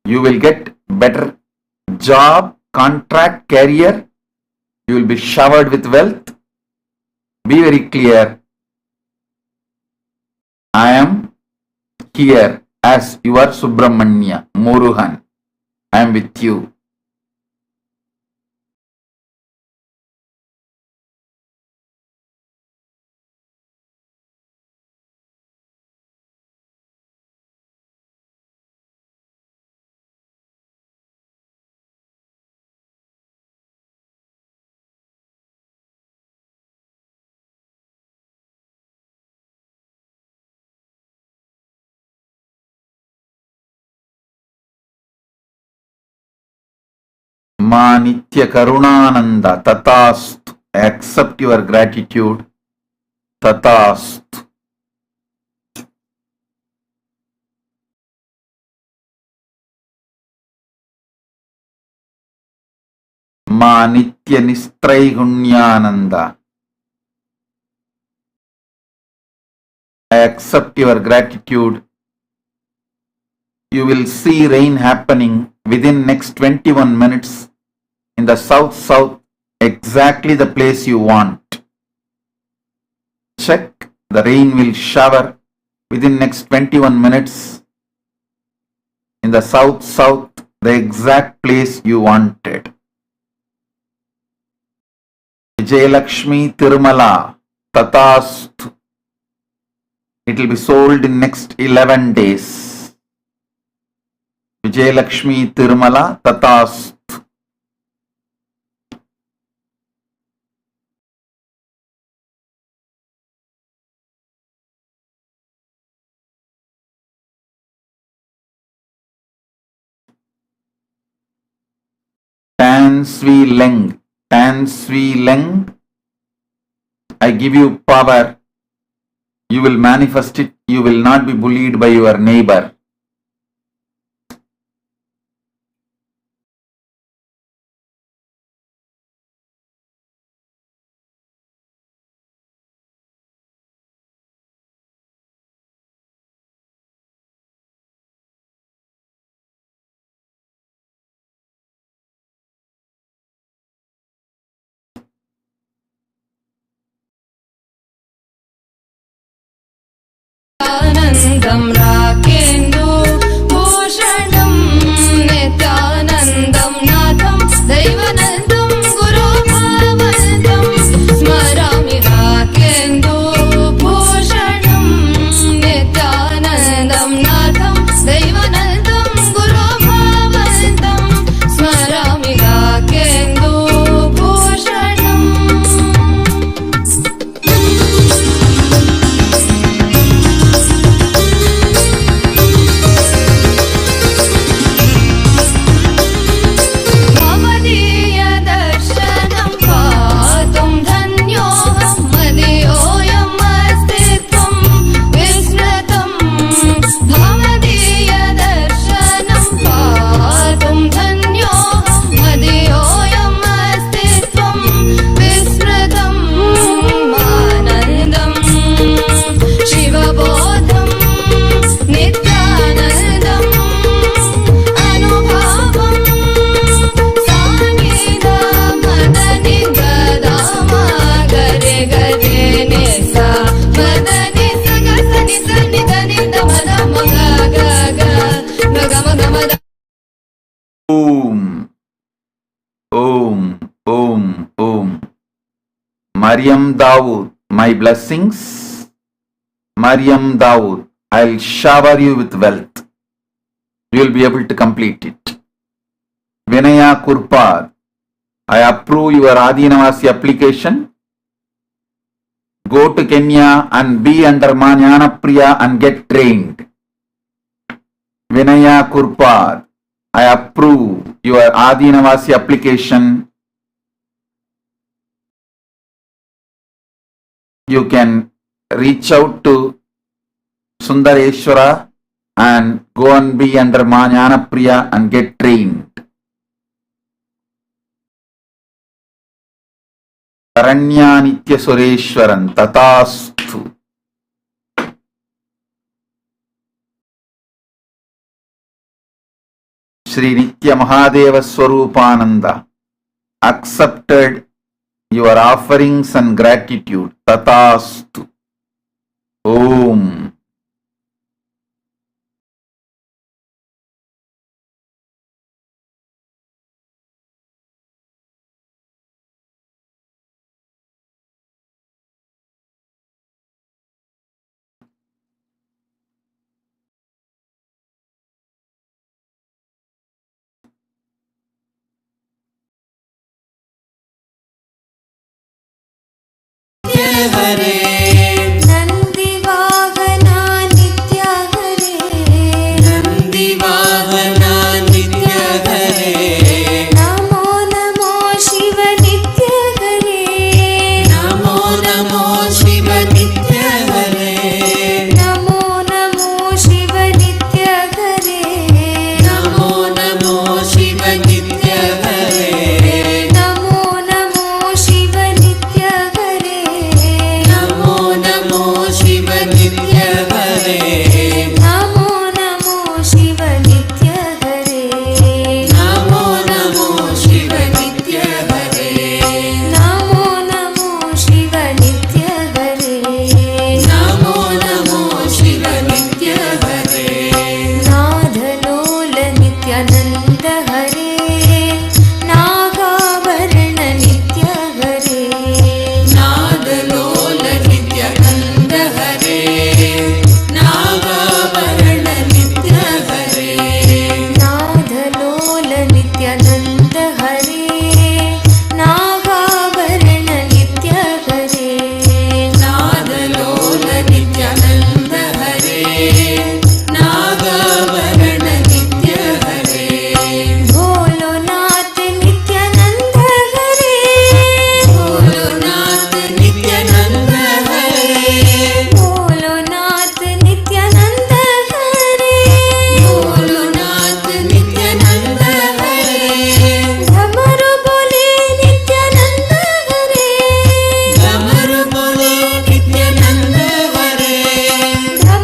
you will get better job, contract, career. You will be showered with wealth. Be very clear. I am here as your Subramanya Murugan. I am with you. Ma Nitya Karunananda, Tatastu. I accept your gratitude. Tatastu. Ma Nitya Nistraigunyananda. I accept your gratitude. You will see rain happening within next 21 minutes in the south, exactly the place you want. Check, the rain will shower within next 21 minutes in the south, the exact place you wanted. Vijayalakshmi Tirumala Tatastu. It will be sold in next 11 days. Vijayalakshmi Tirumala Tatastu. Tan Sri Leng, I give you power. You will manifest it. You will not be bullied by your neighbor. आनन्दं राकेन्दु भूषणं नित्यानन्दं नाथं दैवानन्दं गुरुभावन्तं स्मरामि राकेन्दु भूषणं नित्यानन्दं नाथं दैवानन्दं गुरुभावन्तं स्मरामि राकेन्दु भूषणम् भवदीय दर्शनं पातुं धन्योऽहं मदीयोऽयम् अस्तित्वं विस्मृतं भवदीय दर्शनं पातुं धन्योऽहं मदीयोऽयम् अस्तित्वं विस्मृतम् आनन्दं शिवबोधं नित्यानन्दम् अनुभवम् सानिधा मदनि गदामा गरे गरे निसा मदनि सगसनि सनि धनि दमद मग ग ग मग मग मद Om. Mariam Dawood, my blessings. Mariam Dawood, I'll shower you with wealth. You will be able to complete it. Vinaya Kurpad, I approve your Adhinavasi application. Go to Kenya and be under Jnana Priya and get trained. Vinaya Kurpad, I approve your Adhinavasi application. You can reach out to Sundareshwara and go and be under Jnana Priya and get trained. Aranya Nitya Sureshwaran Tatastu. Sri Nitya Mahadeva Swarupananda accepted your offerings and gratitude. Tatastu. Om. नन्दिवाहन ಹರೇ ನಾಗಾಭರಣ ನಿತ್ಯ ಹರೇ ನಾದಲೋಲ ನಿತ್ಯಾನಂದ ಹರೇ ನಾಗಾಭರಣ ನಿತ್ಯ ಹರೇ ನಾದಲೋಲ ನಿತ್ಯಾನಂದ ಹರೇ ನಾಗಾಭರಣ ನಿತ್ಯ ಹರೇ ನಾದಲೋಲ ನಿತ್ಯಾನಂದ ಹರೇ ನಾಗಾಭರಣ ನಿತ್ಯ ಹರೇ ಭೋಲೋನಾಥ ನಿತ್ಯಾನಂದ ಹರೇ ಭೋಲೋನಾಥ ನಿತ್ಯಾನಂದ ಹರೇ ಭೋಲೋನಾಥ ನಿತ್ಯಾನಂದ ಹರೇ ಭೋಲೋನಾಥ ನಿತ್ಯಾನಂದ ಹರೇ ಢಮರು ಬೋಲೆ ನಿತ್ಯಾನಂದ ಹರೇ ಢಮರು ಬೋಲೆ ನಿತ್ಯಾನಂದ ಹರೇ ಢಮರು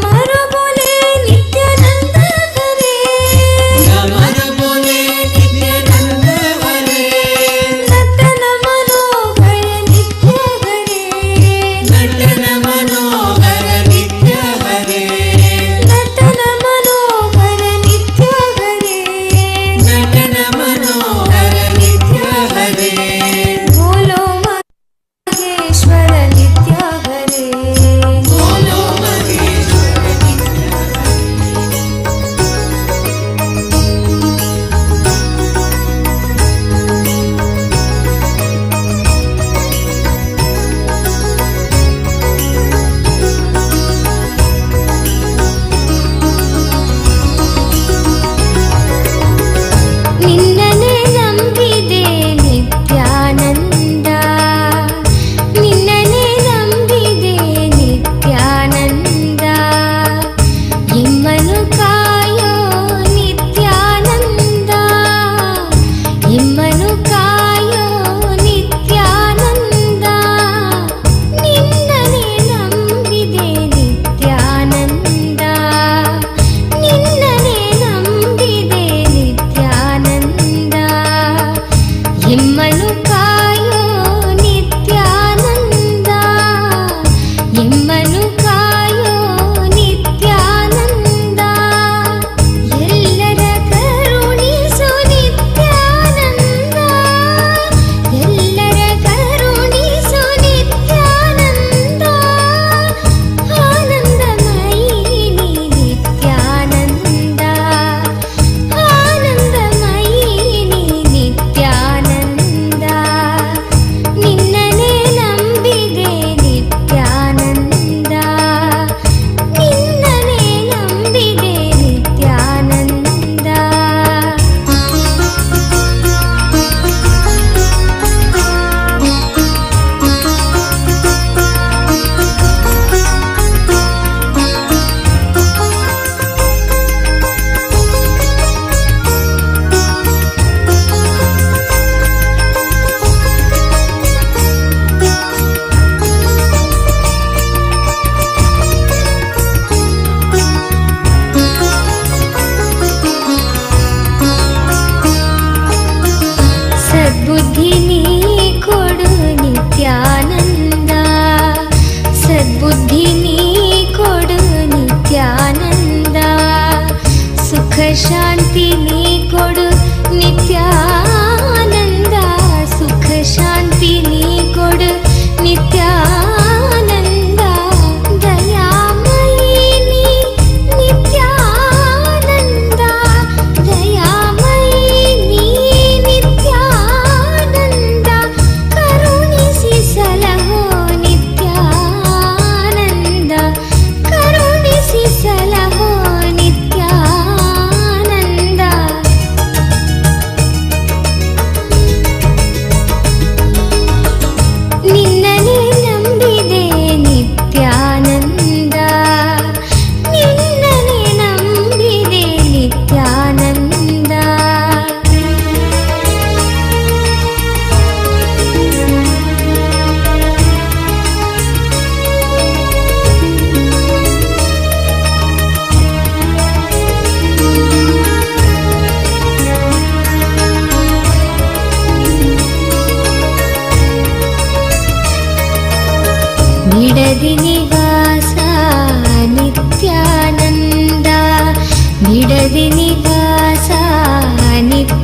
ಬೋಲೆ ನಿತ್ಯಾನಂದ ಹರೇ ಢಮರು ಬೋಲೆ ನಿತ್ಯಾನಂದ ಹರೇ ನಟನ ಮನೋಹರ ನಿತ್ಯ ಹರೇ ನಟನ ಮನೋಹರ ನಿತ್ಯ ಹರೇ ನಟನ ಮನೋಹರ ನಿತ್ಯ ಹರೇ ನಟನ ಮನೋಹರ ನಿತ್ಯ ಹರೇ ಬೋಲೋ ಮಹೇಶ್ವರ ನಿತ್ಯ ಹರೇ ಬೋಲೋ ಮಹೇಶ್ವರ ನಿತ್ಯ ನಿನ್ನನೆ ನಂಬಿದೆ ನಿತ್ಯಾನಂದ ನಿನ್ನನೆ ನಂಬಿದೆ ನಿತ್ಯಾನಂದ ಎಮ್ಮನು ಕಾಯೋ ನಿತ್ಯಾನಂದ ಎಮ್ಮನು ಕಾಯೋ ನಿತ್ಯಾನಂದ ನಿನ್ನನೆ ನಂಬಿದೆ ನಿತ್ಯಾನಂದ ನಿನ್ನನೆ ನಂಬಿದೆ ನಿತ್ಯಾನಂದ ಎಮ್ಮನು ಕಾಯೋ ನಿತ್ಯಾನಂದ ಎಮ್ಮನು ಕಾಯೋ ನಿತ್ಯಾನಂದ ಎಲ್ಲರ ಕರುಣಿಸು ನಿತ್ಯಾನಂದ ಎಲ್ಲರ ಕರುಣಿಸು ನಿತ್ಯಾನಂದ ಆನಂದಮಯಿ ನಿತ್ಯಾನಂದ ಆನಂದಮಯಿ ನಿತ್ಯಾನಂದ ನಿನ್ನನೆ ನಂಬಿದೆ ನಿತ್ಯಾನಂದ ನಿನ್ನನೆ ನಂಬಿದೆ ನಿತ್ಯಾನಂದ ಸದ್ಬುದ್ಧಿ ನೀ ಕೊಡು ನಿತ್ಯಾನಂದ ಸದ್ಬುದ್ಧಿ ನೀ ಕೊಡು ನಿತ್ಯಾನಂದ ಸುಖ ಶಾಂತಿ ನೀ ಕೊಡು ನಿತ್ಯಾನಂದ ಸುಖ ಶಾಂತಿ ನೀ ಕೊಡು ನಿತ್ಯಾನಂದ ದಯಾಮಯಿ ನೀ ನಿತ್ಯಾನಂದ ದಯಾಮಯಿ ನೀ ನಿತ್ಯಾನಂದ ಕರುಣಿಸಿ ಸಲಹೋ ನಿತ್ಯಾನಂದ ಕರುಣಿಸಿ ಸಲಹೋ ನಿತ್ಯಾನಂದ ನಿನ್ನನೆ ನಂಬಿದೆ ನಿತ್ಯಾನಂದ ನಿನ್ನನೆ ನಂಬಿದೆ ನಿತ್ಯಾನಂದ ಬಿಡದಿ ನಿವಾಸ ನಿತ್ಯಾನಂದ ಬಿಡದಿ ನಿವಾಸ ನಿತ್ಯಾನಂದ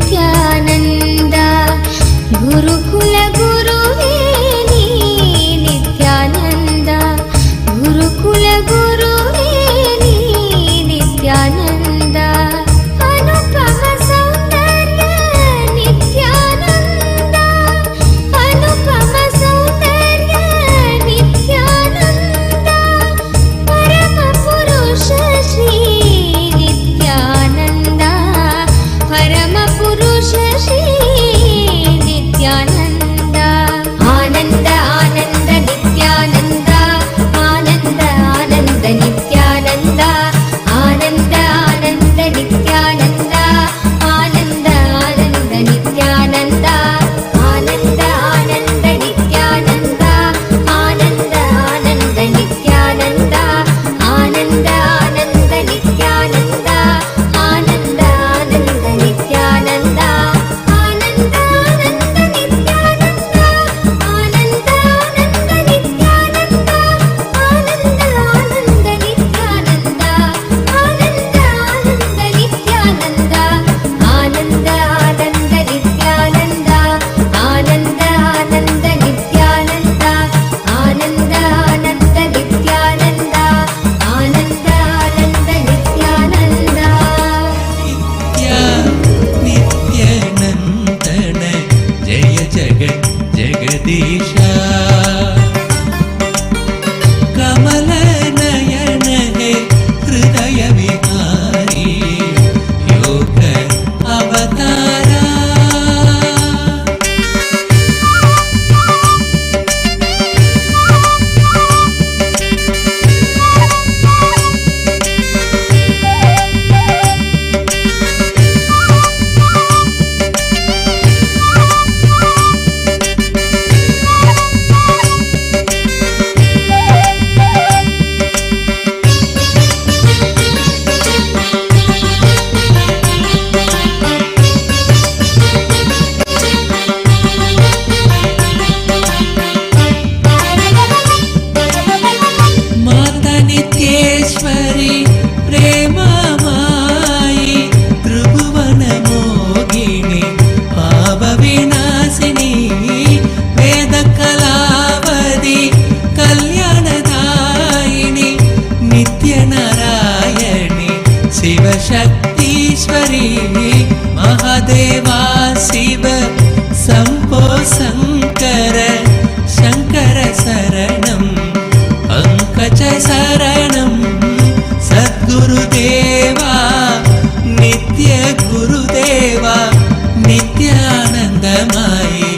नित्यानन्दमयि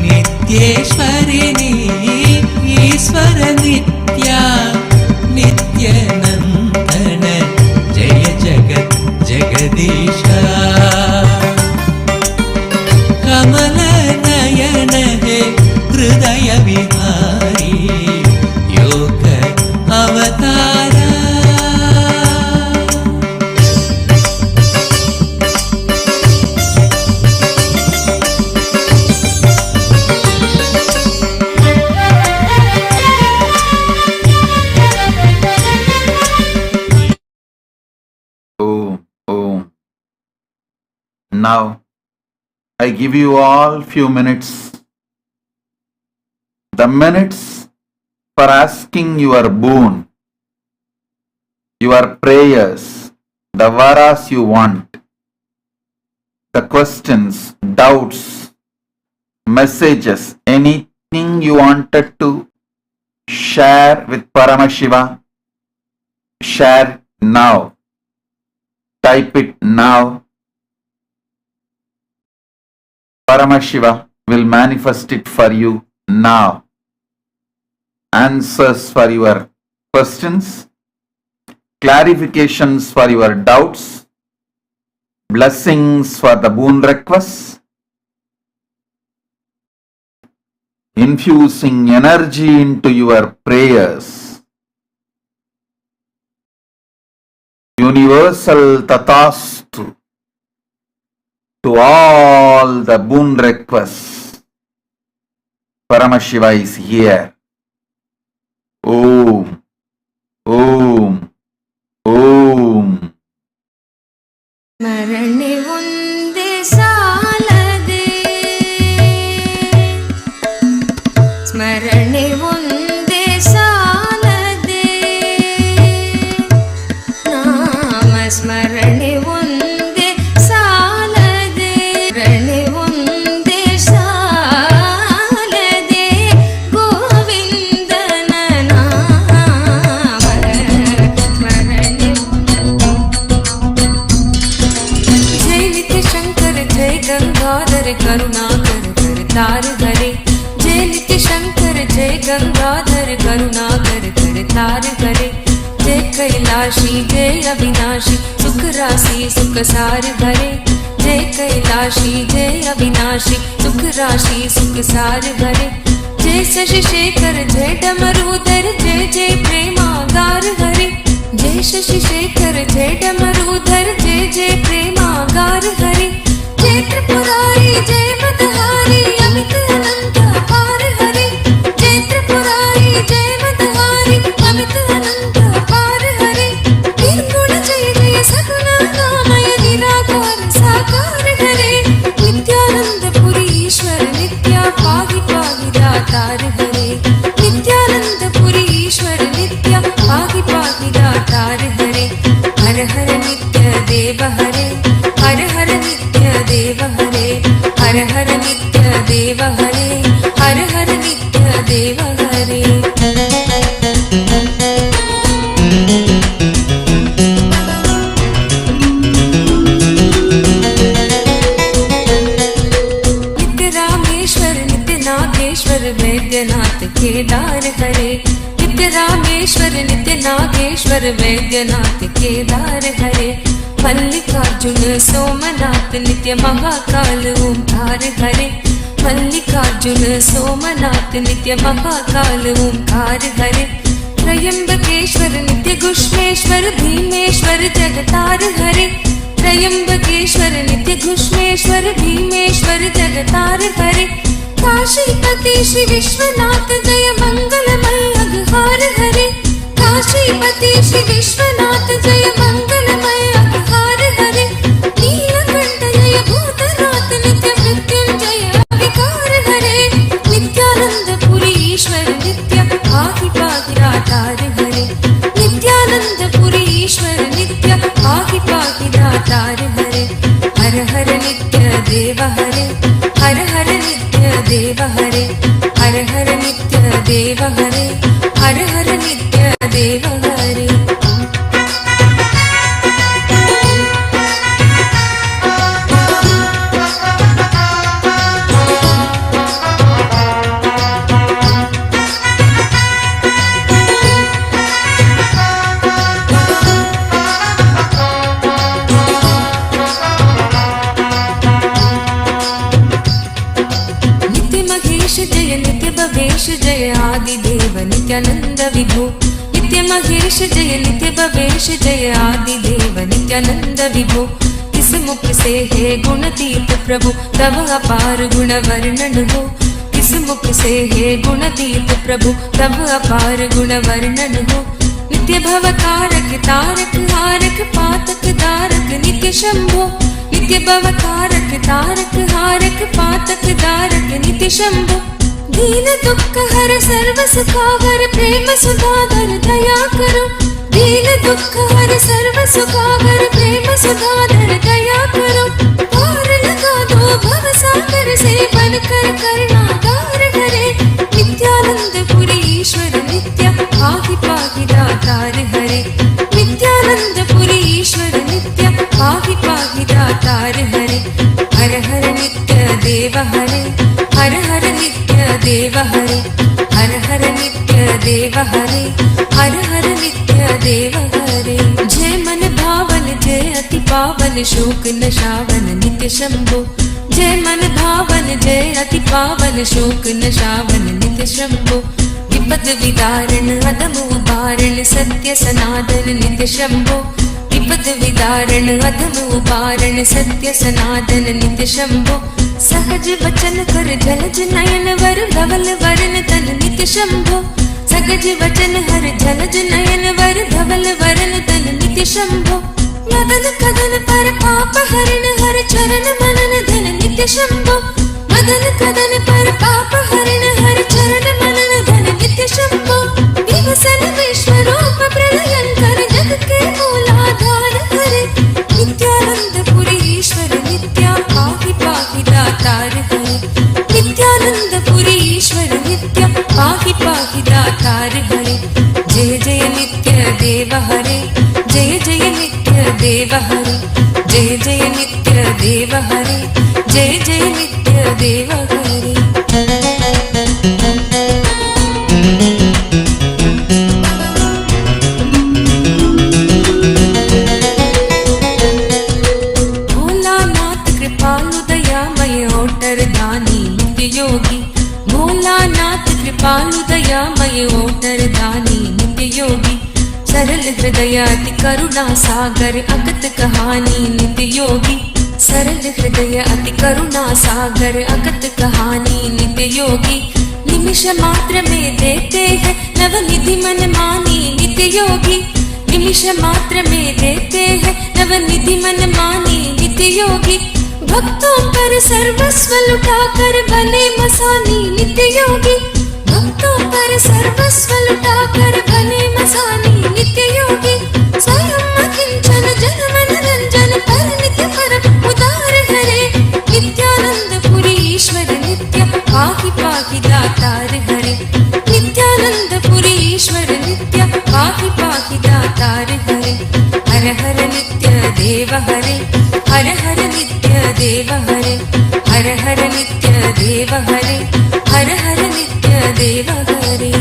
नित्येश्वरिणि ईश्वर नित्या नित्यनन्दन जय जगत् जगदीश कमलनयन हे हृदय विहारी योग अवतारा Now, I give you all few minutes. The minutes for asking your boon, your prayers, the varas you want, the questions, doubts, messages, anything you wanted to share with Paramashiva, share now. Type it now. Paramashiva will manifest it for you now. Answers for your questions, clarifications for your doubts, blessings for the boon requests, infusing energy into your prayers. Universal Tathastu to all the boon requests. Paramashiva is here. Om, Om, Om. ಸ್ಮರಣೆ ಒಂದೇ ಸಾಲದೆ ಸ್ಮರಣೆ ಒಂದೇ ಸಾಲದೆ ನಾಮ ಸ್ಮರಣೆ ಒಂದೇ ಸಾಲದೆ ಸ್ಮರಣೆ ಒಂದೇ ಸಾಲದೆ ಗೋವಿಂದನ ನಾಮ ಸ್ಮರಣೆ जय नित्य शंकर जय गंगाधर करुणाकर करतार हरे जय नित्य शंकर जय गंगाधर करुणाकर करतार हरे जय कैलाशी जय अविनाशी सुख राशि सुख सार भरे जय कैलाशी जय अविनाशी सुख राशि सुख सार भरे जय शशि शेखर जय डमरूधर जय जय प्रेमागार हरे जय शशि शेखर जय डमरूधर जय जय प्रेमागार हरे जय त्रिपुरारी जय मतहारी अमित अनंत अपार हरे जय त्रिपुरारी जय मतहारी अमित अनंत अपार हरे निर्गुण जय जय सगुण नामय निराकार साकार हरे नित्यानंद पुरी ईश्वर नित्या पाहि पाहि दातार हरे नित्यानंद पुरी ईश्वर नित्या पाहि पाहि दातार हरे हर हर नित्य देव हरे हर हर नित्य देव हरे हर हर नित्य देव हरे हर हर नित्य देव हरे नित्य रामेश्वर नित्य नागेश्वर वैद्यनाथ केदार हरे नित्य रामेश्वर नित्य नागेश्वर वैद्यनाथ केदार हरे मल्लिकार्जुन सोमनाथ नित्य महाकाल ओंकार हरे मल्लिकार्जुन सोमनाथ नित्य महाकाल ओंकार हरे त्रयंबकेश्वर नित्य घुष्मेश्वर भीमेश्वर जगतार हरे त्रयंबकेश्वर नित्य घुष्मेश्वर भीमेश्वर जगतार हरे काशीपति श्री विश्वनाथ जय मंगलमय अघहार हरे काशीपति श्री विश्वनाथ जय मंगलमय अघहार हरे नीलकंठ जय भूतनाथ नित्य मृत्युंजय विकार हरे नित्यानंद पुरी ईश्वर नित्य पाहि पाहि दातार हरे नित्यानंद पुरी ईश्वर नित्य पाहि पाहि दातार हरे हर हर नित्य देव हरे हर हर नित्य देव हरे हर हर नित्य देव हरे हर हर नित्य देव हरे जय आदिदेव नित्यानंद विभो नित्य महेश जय नित्य भवेश जय आदिदेव नित्यानंद विभो किस मुख से है गुणतीत प्रभु तब अपार गुण वर्णन हो किस मुख से है गुणतीत प्रभु तब अपार गुण वर्णन हो नित्य भव कारक तारक हारक पातक दारक नित्य शंभो नित्य भव कारक तारक हारक पातक दारक नित्य शंभो दीन दुख हर सर्व सुखावर प्रेम सुधाधर दया करो दीन दुख हर सर्व सुखावर प्रेम सुधाधर दया करो पार लगा दो भव सागर से बनकर करुणागार हरे नित्यानंद पुरी ईश्वर नित्य पाहि पाहि दातार हरे नित्यानंद पुरी ईश्वर नित्य पाहि पाहि दातार हरे हर हर नित्य देव हरे हर हर नित्य देव हरे हर हर नित्य देव हरे हर हर नित्य देव हरे जय मन भावन जय अति पावन शोक नशावन नित्य शंभो जय मन भावन जय अति पावन शोक नशावन नित्य शंभो विपद विदारण अधम उबारण सत्य सनातन नित्य शंभो विपद विदारण अधम उबारण सत्य सनातन नित्य शंभो सहज वचन कर जलज नयन वर धवल वरण तन नित्य शंभो सहज वचन हर जलज नयन वर धवल वरण तन नित्य शंभो मदन कदन पर पाप हरण हर चरण मनन धन नित्य शंभो मदन कदन पर पाप हरण हर चरण मनन धन नित्य शंभो विवसन विश्वरूप प्रलयंकर जग के मूलाधार हरे नित्यानंद पुरी ईश्वर नित्या पाहि पाहि दातार हरे नित्यानंद पुरी ईश्वर नित्य पाहि पाहि दातार हरे जय जय नित्य देव हरे जय जय नित्य देव हरे जय जय नित्य देव हरे जय जय नित्य देव हरे भोलानाथ कृपालु दयामय ओटर दानी नित्य योगी भोलानाथ कृपालु दयामय ओटर दानी नित्य योगी सरल हृदय अति करुणा सागर अगत कहानी नित्य योगी सरल हृदय अति करुणा सागर अगत कहानी नित्य योगी निमिष मात्र में देते हैं नवनिधि मन मानी नित्य योगी निमिष मात्र में देते हैं नवनिधि मन मानी नित्य योगी भक्तों पर सर्वस्व लुटाकर बने मसानी नित्य योगी भक्तों पर सर्वस्व लुटाकर बने मसानी नित्य योगी स्वयं किंचन जन मन रंजन पर नित्य परम उदार हरे नित्यानंद पुरी ईश्वर नित्य पाहि पाहि दातार हरे नित्यानंद पुरी ईश्वर नित्य पाहि पाहि दातार हरे हर हर नित्य देव हरे हर हर नित्य देव हरे हर हर नित्य देव हरे हर हर नित्य देव हरे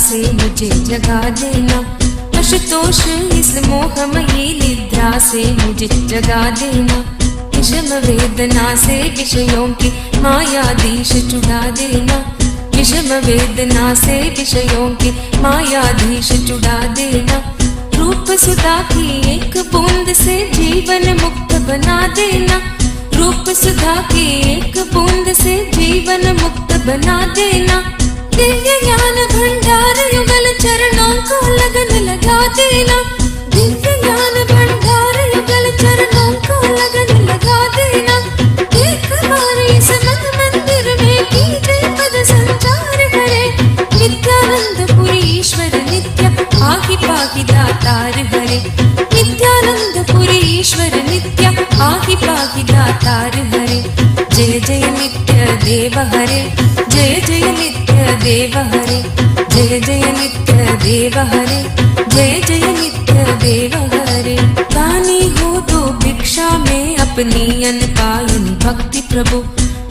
से मुझे जगा देना आशुतोष इस मोहमयी निद्रा से मुझे जगा देना विषम वेदना से विषयों की मायाधीश छुड़ा देना विषम वेदना से विषयों की मायाधीश छुड़ा देना रूप सुधा की एक बूंद से जीवन मुक्त बना देना रूप सुधा की एक बूंद से जीवन मुक्त बना देना दिव्य ज्ञान भंडार युगल चरणों को लगन लगा देना दिव्य ज्ञान भंडार युगल चरणों को लगन लगा देना एक बार इस मन मंदिर में कीजिए पद संचार हरे नित्यानंद पुरी ईश्वर नित्य पाहि पाहि दातार हरे नित्यानंद पुरी ईश्वर नित्य पाहि पाहि दातार हरे जय जय नित्य देव हरे जय जय नित्य देव हरे जय जय नित्य देव हरे, जय जय नित्य देव हरे। दानी हो दो भिक्षा में अपनी अनपायनी भक्ति प्रभु,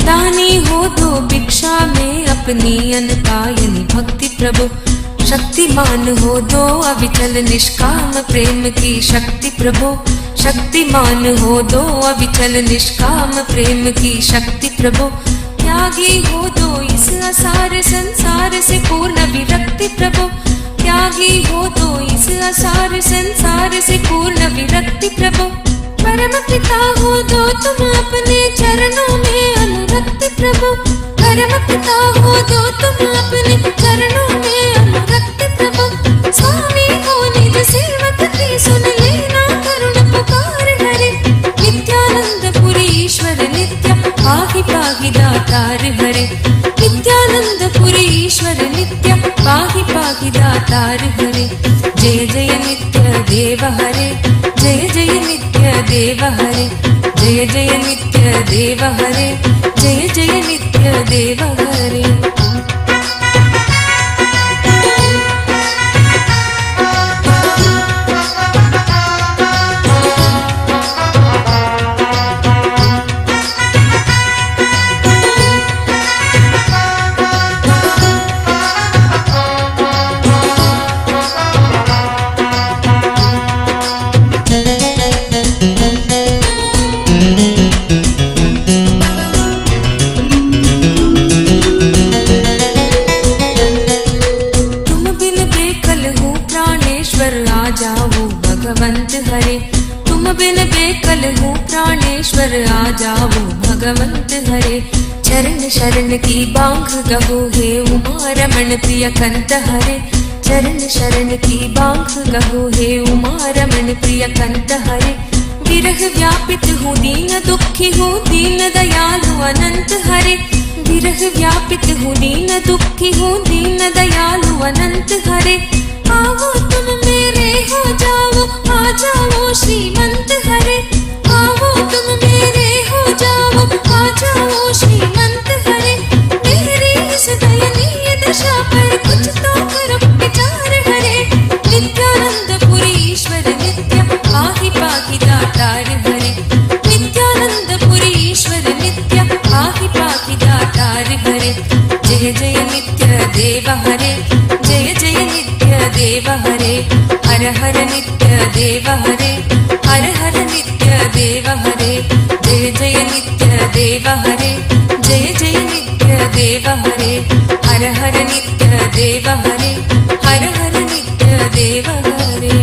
दानी हो दो भिक्षा में अपनी अनपायनी भक्ति प्रभु। शक्तिमान हो दो अविचल निष्काम प्रेम की शक्ति प्रभु, शक्तिमान हो दो अविचल निष्काम प्रेम की शक्ति प्रभु। त्यागी हो दो इस असार संसार से पूर्ण विरक्ति प्रभु, त्यागी हो दो इस असार संसार से पूर्ण विरक्ति प्रभु। परम पिता हो दो तुम अपने चरणों में अनुरक्ति प्रभु, परम पिता हो दो तुम अपने चरणों में अनुरक्ति प्रभु। स्वामी हो निज सेवक की सुन लेना करुण पुकार हरे, नित्यानंद पुरी ईश्वर नित्य पाहि पाहि दातार हरे, नित्यानंद पुरी ईश्वर नित्य पाहि पाहि दातार हरे। जय जय नित्य देव हरे, जय जय नित्य देव हरे, जय जय नित्य देव हरे, जय जय नित्य देव हरे। प्राणेश्वर आ जाओ भगवंत हरे। चरण शरण की बांग गहो हे उमा रमण प्रिय कंत हरे, चरण शरण की बांग गहो हे उमा रमण प्रिय कंत हरे। विरह व्यापित हूँ दीन दुखी हूँ दीन दयालु अनंत हरे, विरह व्यापित हूँ दीन दुखी हूँ दीन दयालु अनंत हरे। आओ तुम मेरे हो जाओ आ जाओ श्रीमंत हरे, आओ तुम मेरे हो जाओ आ जाओ श्रीमंत हरे। मेरी इस दयनीय दशा पर कुछ तो करो विचार हरे, नित्यानंद पुरी ईश्वर नित्य पाहि पाहि दातार हरे, नित्यानंद पुरी ईश्वर नित्य पाहि पाहि दातार हरे। जय जय नित्य देव हरे, जय जय नित्य देव हरे, हर हर नित्य देव हरे, हर हर नित्य देव हरे। जय जय नित्य देव हरे, जय जय नित्य देव हरे, हर हर नित्य देव हरे, हर हर नित्य देव हरे।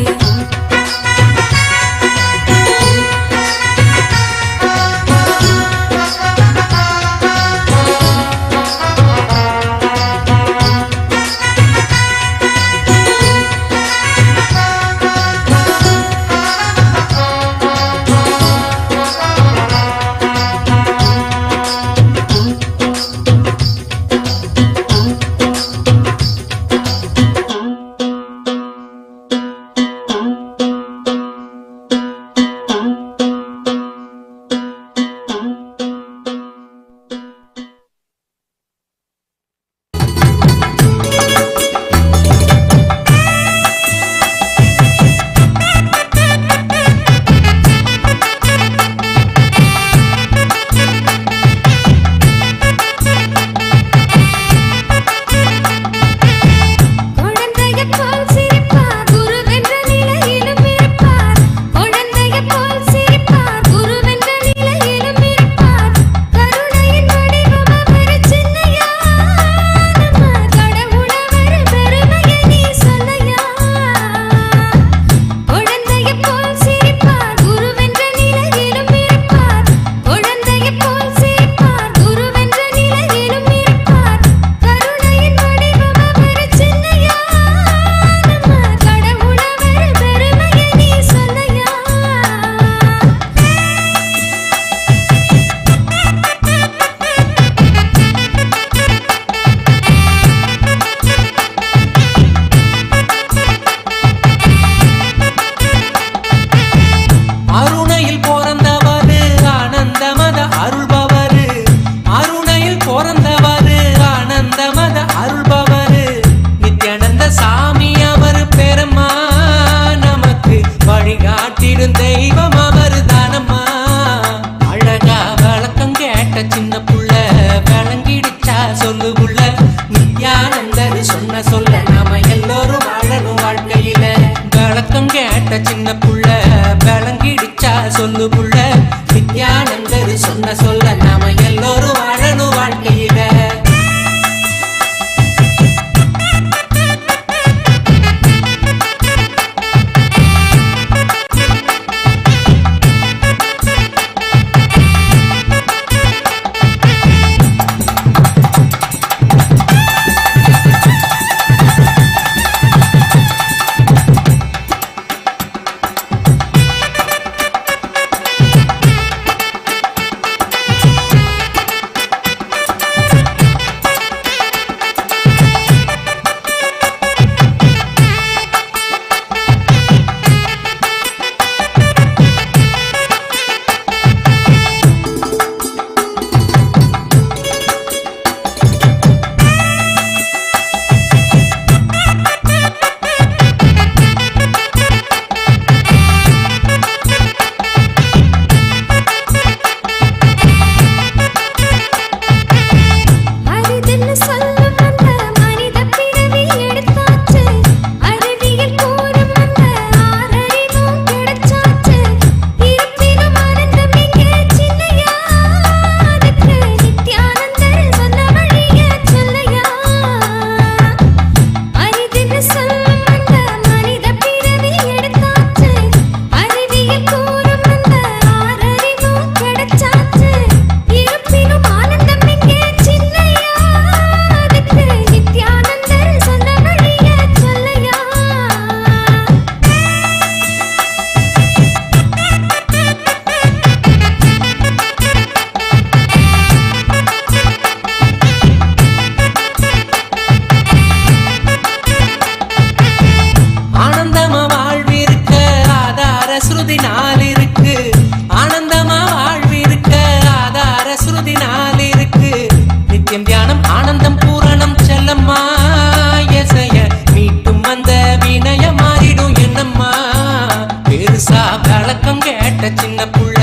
கேட்ட சின்ன புள்ள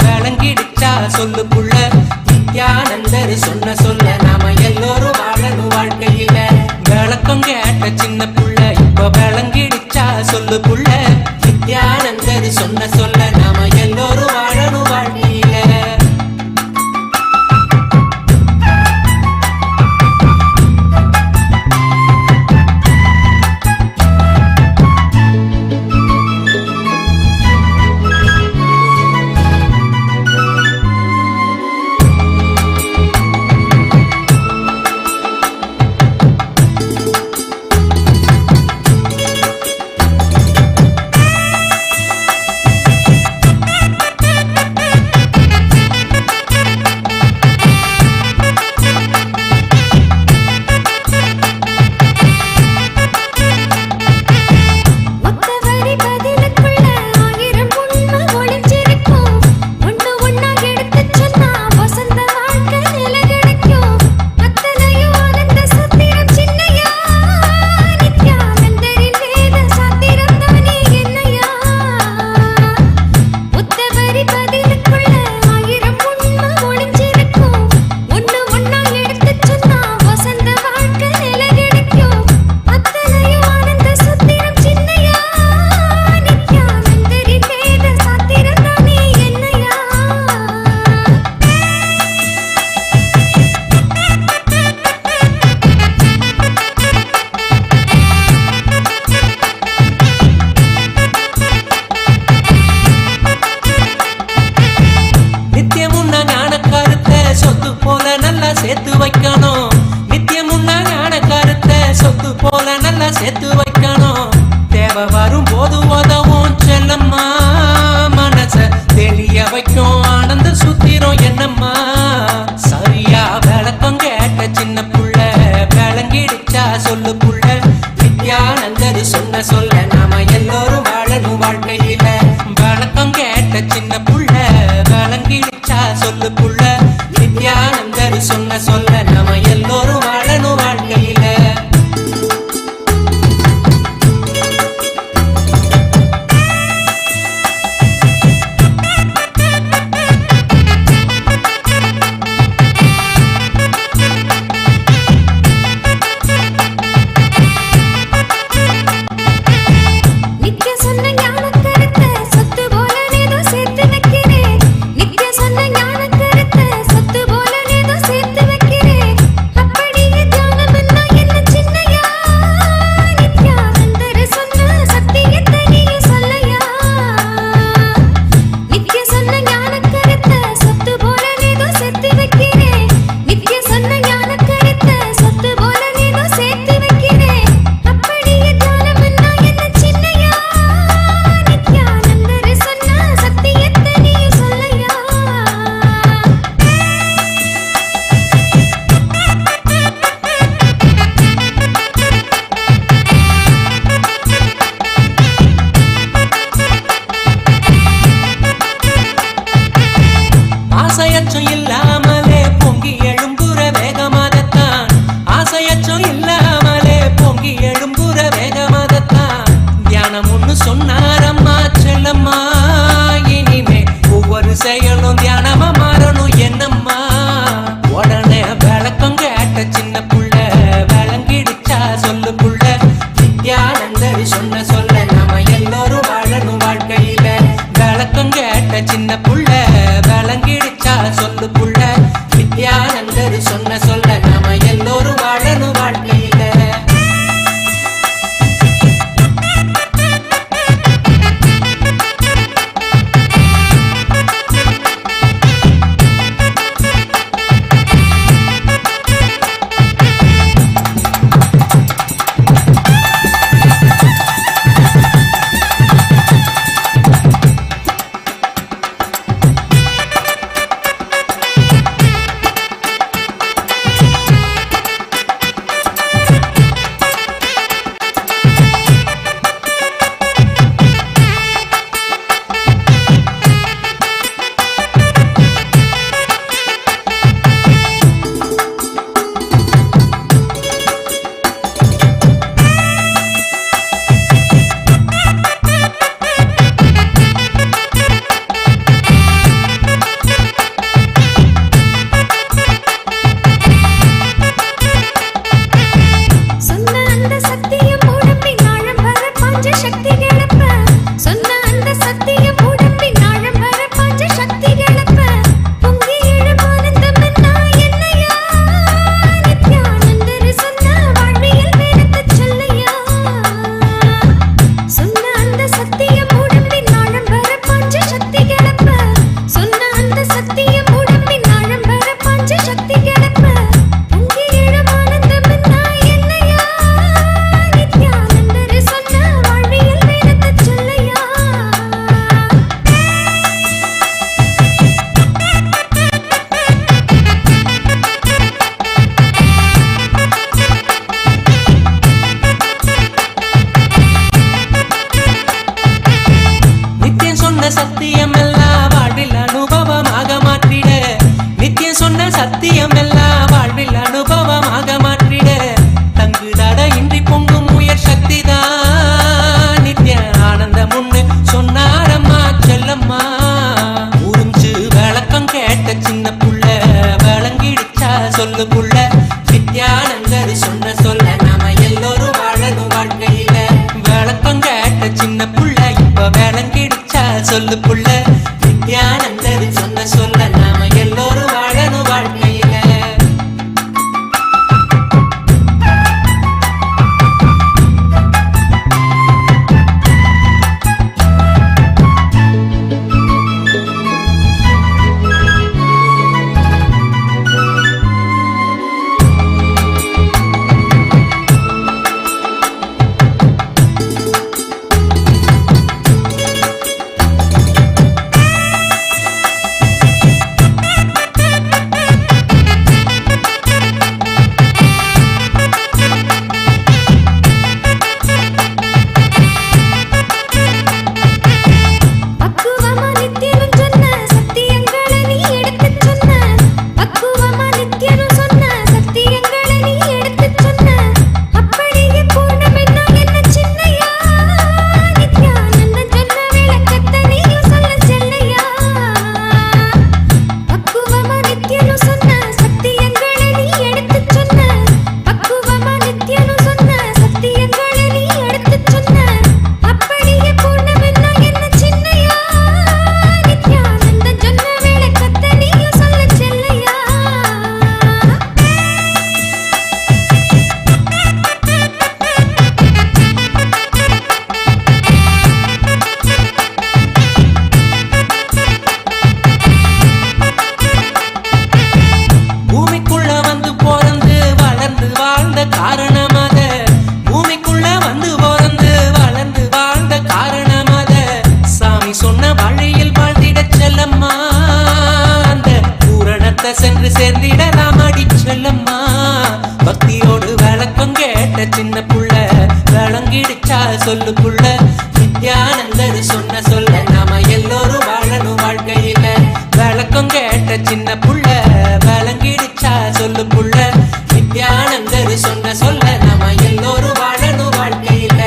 விளங்கிடுச்சா சொல்லு புள்ள. நித்யானந்தர் சொன்ன சொல்ல நாம எல்லோரும் வாழணும் வாழ்க்கையில. விளக்கம் கேட்ட சின்ன புள்ள இப்ப விளங்கிடுச்சா சொல்லு புள்ள. நித்யானந்தர் சொன்ன சொல்ல நாம எல்லோரும் வாழணும் வாழ்க்கையில. சேர்த்து வைக்கணும். நித்தியம் உன்ன ஞான கருத்தை சொத்து போல நல்லா சேர்த்து வைக்கணும். தேவை வரும் போது உதவும் செல்லம்மா. மனச தெளிய வைக்கும் ஆனந்த சுத்திரம் என்னம்மா. சரியா விளக்கம் கேட்ட சின்ன புள்ள விளங்கிடுச்சா சொல்லு புள்ள. நித்யானந்தர் சொன்ன சொல்ல நாம எல்லோரும் வாழணும் வாழ்க்கையில. விளக்கம் கேட்ட சின்ன புள்ள விளங்கிடுச்சா சொல்லு புள்ள. நித்யானந்தர் சொன்ன சொல்ல நாம எல்லோரும் வாழணும் வாழ்க்கையில. ஆசையச்சம் இல்லாமலே பொங்கி எழும்புற வேகமாகத்தான். ஆசையச்சம் இல்லாமலே பொங்கி எழும்புற வேகமாகத்தான். தியானம் ஒண்ணு சொன்னாரம்மா செல்லம்மா. இனிமே ஒவ்வொரு செயலும் தியானமா மாறணும் என்னம்மா. உடனே விளக்கம் கேட்ட சின்ன புள்ள விளங்கிடுச்சா சொல்லு புள்ள. நித்யானந்தர் சொன்ன சொல்ல நாம எல்லோரும் வாழணும் வாழ்க்கையில. விளக்கம் கேட்ட சின்ன புள்ள விளங்கிடுச்சா சொல்லு புள்ள. நித்யானந்தர் சொன்ன சொல்ல நாம எல்லோரும் வாழணும் வாழ்க்கையில. சொல்லு புள்ள நித்யானந்தர் சொன்ன சொல்ல நாம எல்லோரும் வாழணும் வாழ்க்கையில. சென்று சேர்ந்திடலாம் அடி செல்லம்மா. பக்தியோடு விளக்கம் கேட்ட சின்ன புள்ள விளங்கிடுச்சா சொல்லு புள்ள நித்யானந்தர் சொன்ன சொல்ல நாம எல்லோரும் வாழணும் வாழ்க்கையில. விளக்கம் கேட்ட சின்ன புள்ள விளங்கிடுச்சா சொல்லு புள்ள நித்யானந்தர் சொன்ன சொல்ல நாம எல்லோரும் வாழணும் வாழ்க்கையில.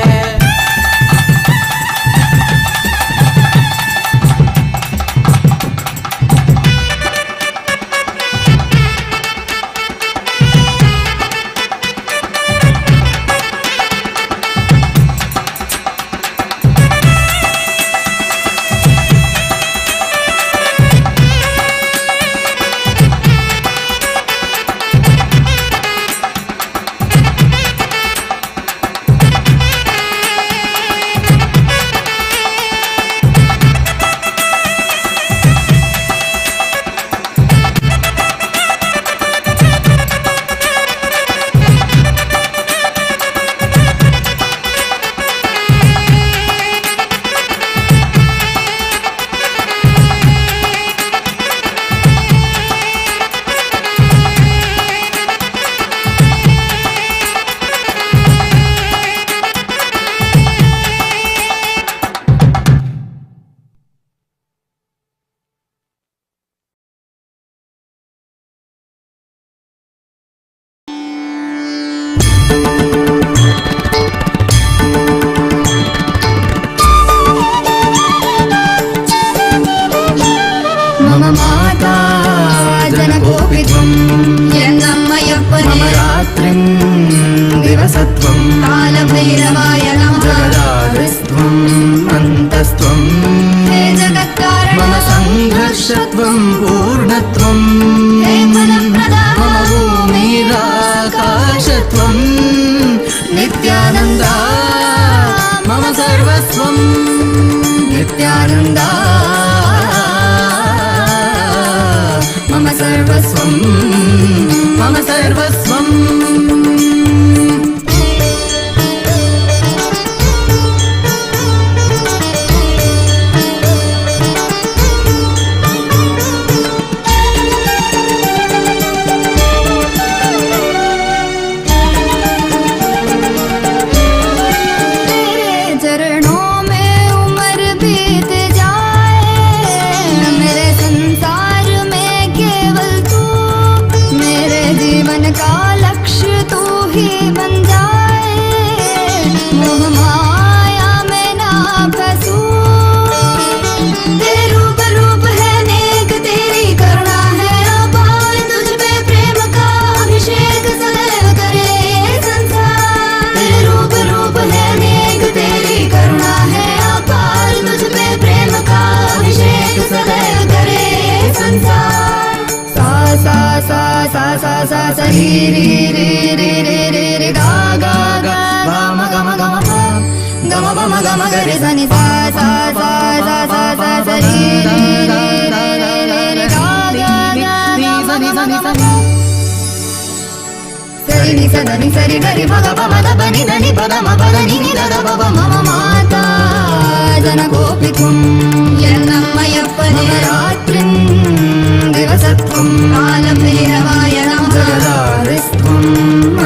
ri ri ri ri ri ri ri ga ga ga ga ma ga ma ga ma pa ga ma pa ma ga ma ga re sa ni sa sa sa sa sa sa sa ri ri ri ri ri ri ga ga ga ga sa ni sa ni sa ni sari ni sa da ni sari ga ri ma ga pa ma da pa ni da ni pa da ma pa da ni ni da da pa pa ma ma mata jana gopikam yannammayappane ratrim ദിവസത്വം കാലഭൈരവായണം ജഗദാരിസ്ത്വം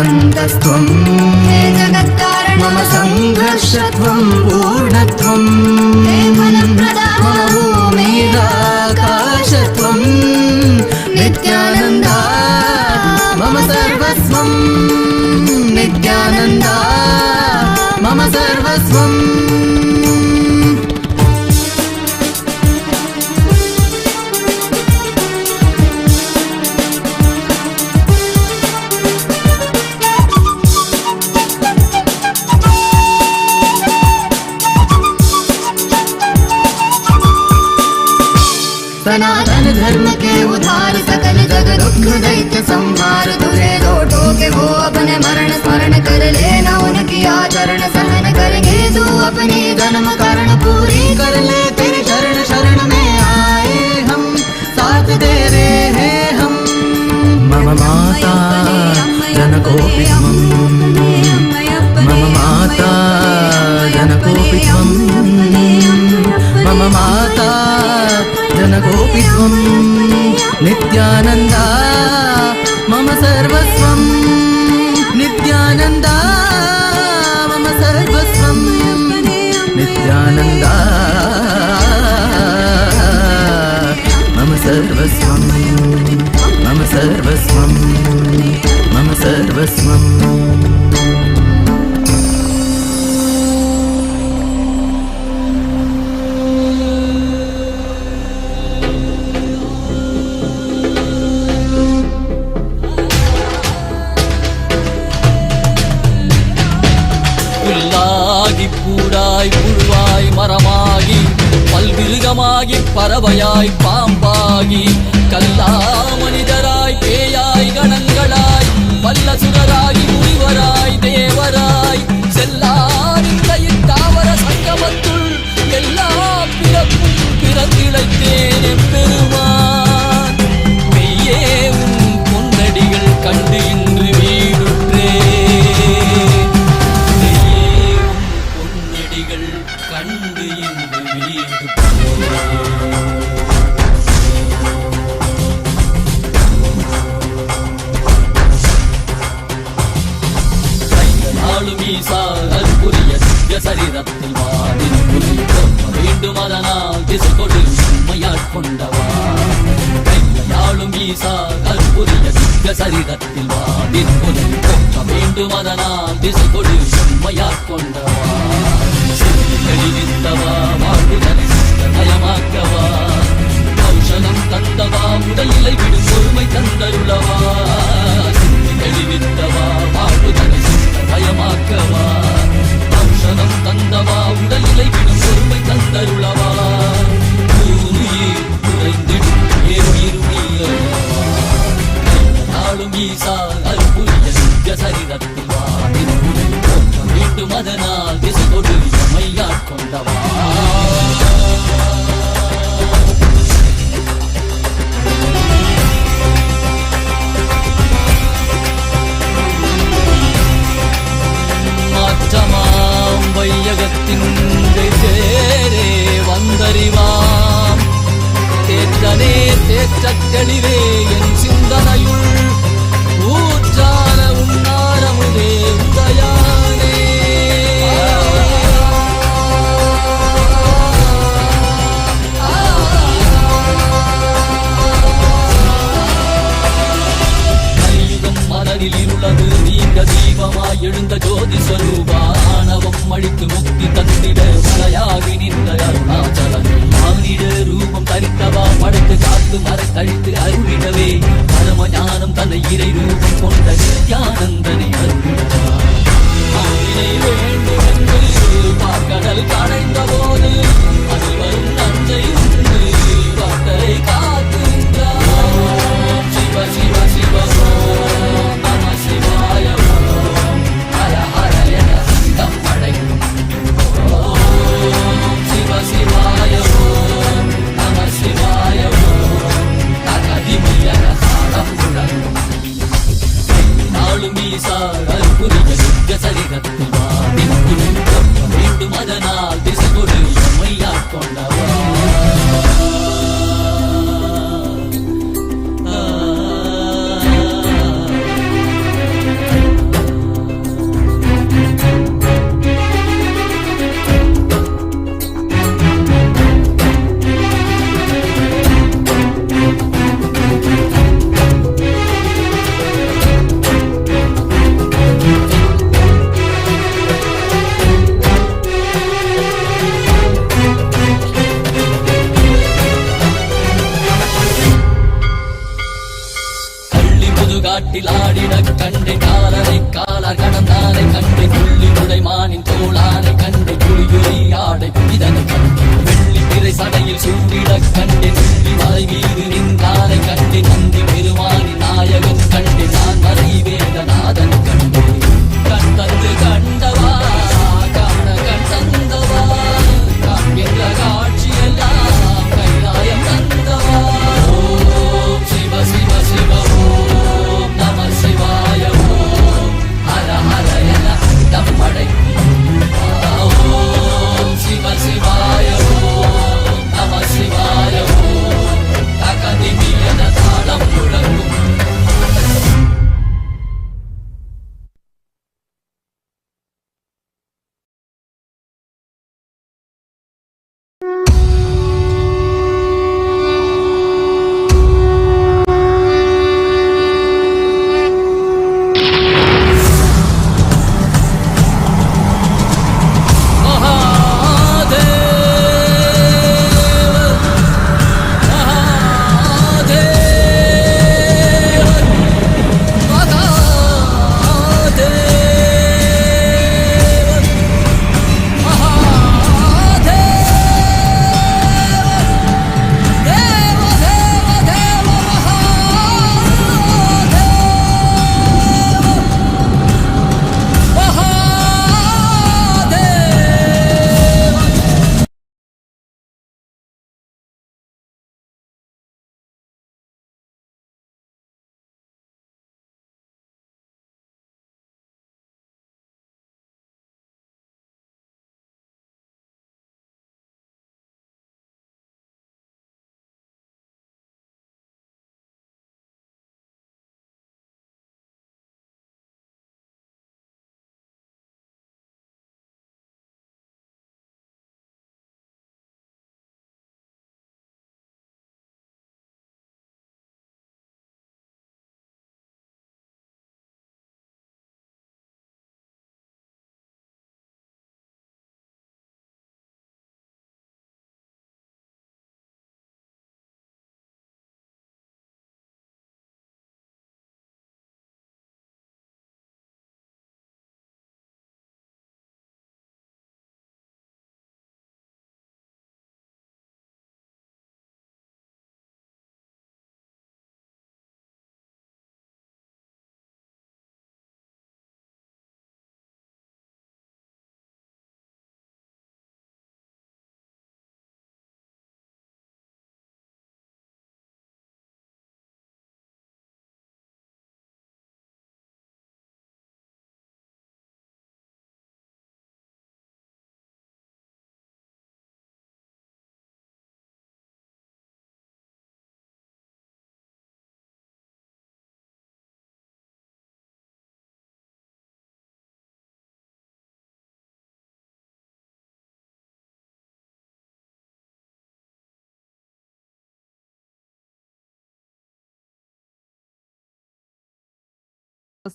അന്തസ്ത്വം ഹേ ജഗത്കാരണം മമ സംഘർഷത്വം പൂർണ്ണത്വം ഹേ ഫലപ്രദം മമ ഭൂമിരാകാശത്വം നിത്യാനന്ദ മമ സർവസ്വം നിത്യാനന്ദ മമ സർവസ്വം सनातन धर्म के उधार सकल जग दुख दैत्य संहार तुरे दोटो के वो अपने मरण स्मरण कर लेना उनकी आचरण सहन करेंगे तू अपनी जन्म कारण पूरी कर ले तेरे शरण शरण में आए हम साथ तेरे हैं हम मम माता जनकोपित्वं मम माता जनकोपित्वं मम माता जनकोपित्वं नित्यानन्द मम सर्वस्वं नित्यानन्द मम सर्वस्वं नित्यानन्द मम सर्वस्वं मम सर्वस्वं मम सर्वस्वं பூடாய் புழுவாய் மரமாகி பல்விருகமாகி பறவையாய் பாம்பாகி கல்லா மனிதராய் பேயாய் கணங்களாய் வல்லசுரராகி முனிவராய் தேவராய் செல்லார் இந்த தாவர சங்கமத்துள் எல்லா பிறப்பும் பிறந்திழைத்தேன் எம்பெருமான் மெய்யே உன் பொன்னடிகள் கண்டு இன்று வீடுற்றே கண்டு இன்று வீடு கைகளாலும் ஈசாரல் புரிய திவ்ய சரிதத்தில் வாடின் புலி போற்ற வேண்டும் அதனால் திசை கொடு உண்மையாட்கொண்டவா கைகளாலும் ஈசாரல் புரிய திவ்ய சரிதத்தில் வாடின் புலி போற்ற வேண்டும் அதனால் திசை கொடு உண்மையாட்கொண்டவா தெளிவித்தவா வாழ்வுதனை நயமாக்கவா ஔஷதம் தந்தவா உடலிலை விடும் பொறுமை தந்தருளவா தெளிவித்தவா வாழ்வுதனை நயமாக்கவா ஔஷதம் தந்தவா உடலிலை விடும் பொறுமை தந்தருளவா குறைந்திடும் நாளும் ஈசா அற்புரிய நித்ய சரிதத்தில் வாடின் போற்ற வேண்டும் அதனால் திசை கொடு கொண்டவா மாற்றமாம் வையகத்தின் தேரே வந்தறிவாம் தேற்றனே தேற்றத் தெளிவே என் சிந்தனையுள் ஊற்றான உன்னாரமுதே உதயானே இருளது நீங்க தீபமாய் எழுந்த ஜோதி ஸ்வரூபா ஆணவம் அழித்து முக்தி தந்திட மலையாகி நின்ற அருணாச்சலம் மானிட ரூபம் தரித்தவா படைத்து காத்து மறை கழித்து அருளிடவே பரம ஞானம் தன்னை இறை ரூபம் கொண்ட நித்யானந்தனை அருளிடவா வேண்டும் என்று பார்க்கடல் கடைந்த போது அதில் வரும் நஞ்சை உண்டு பக்தரை காத்து சிவ சிவ சிவ மலையில் சூடிடக் கண்டேன் மலை மீது நின்றானை கண்டேன் நந்தி பெருமானி நாயகன் கண்டேன் நான் மறை வேதநாதன் கண்டேன் கண் தந்து கண்டவா காண கண் தந்தவா காண்கின்ற காட்சியெல்லாம் கைலாயம் தந்தவா ஓம் சிவ சிவ சிவ ஓம் நம சிவாய ஓம் ஹர ஹர என அண்டம் படைக்கும் ஓம் சிவ சிவாய ஓம் நம சிவாய ஓம் தகதிமி என தாளம் முழங்கும்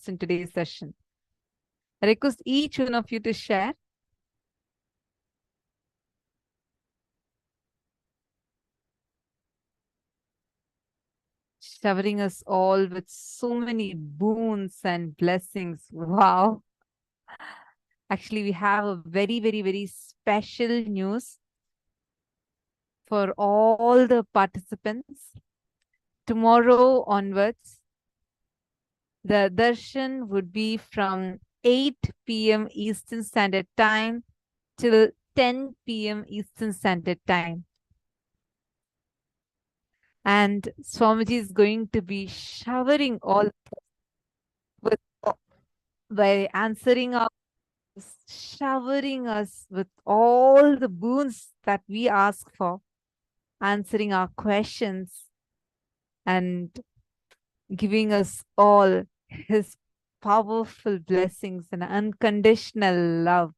in today's session. I request each one of you to share. Showering us all with so many boons and blessings. Wow. Actually, we have a very, very, very special news for all the participants. Tomorrow onwards, the darshan would be from 8 p.m. Eastern Standard Time till 10 p.m. Eastern Standard Time. And Swamiji is going to be showering all with by answering our showering us with all the boons that we ask for, answering our questions and giving us all his powerful blessings and unconditional love.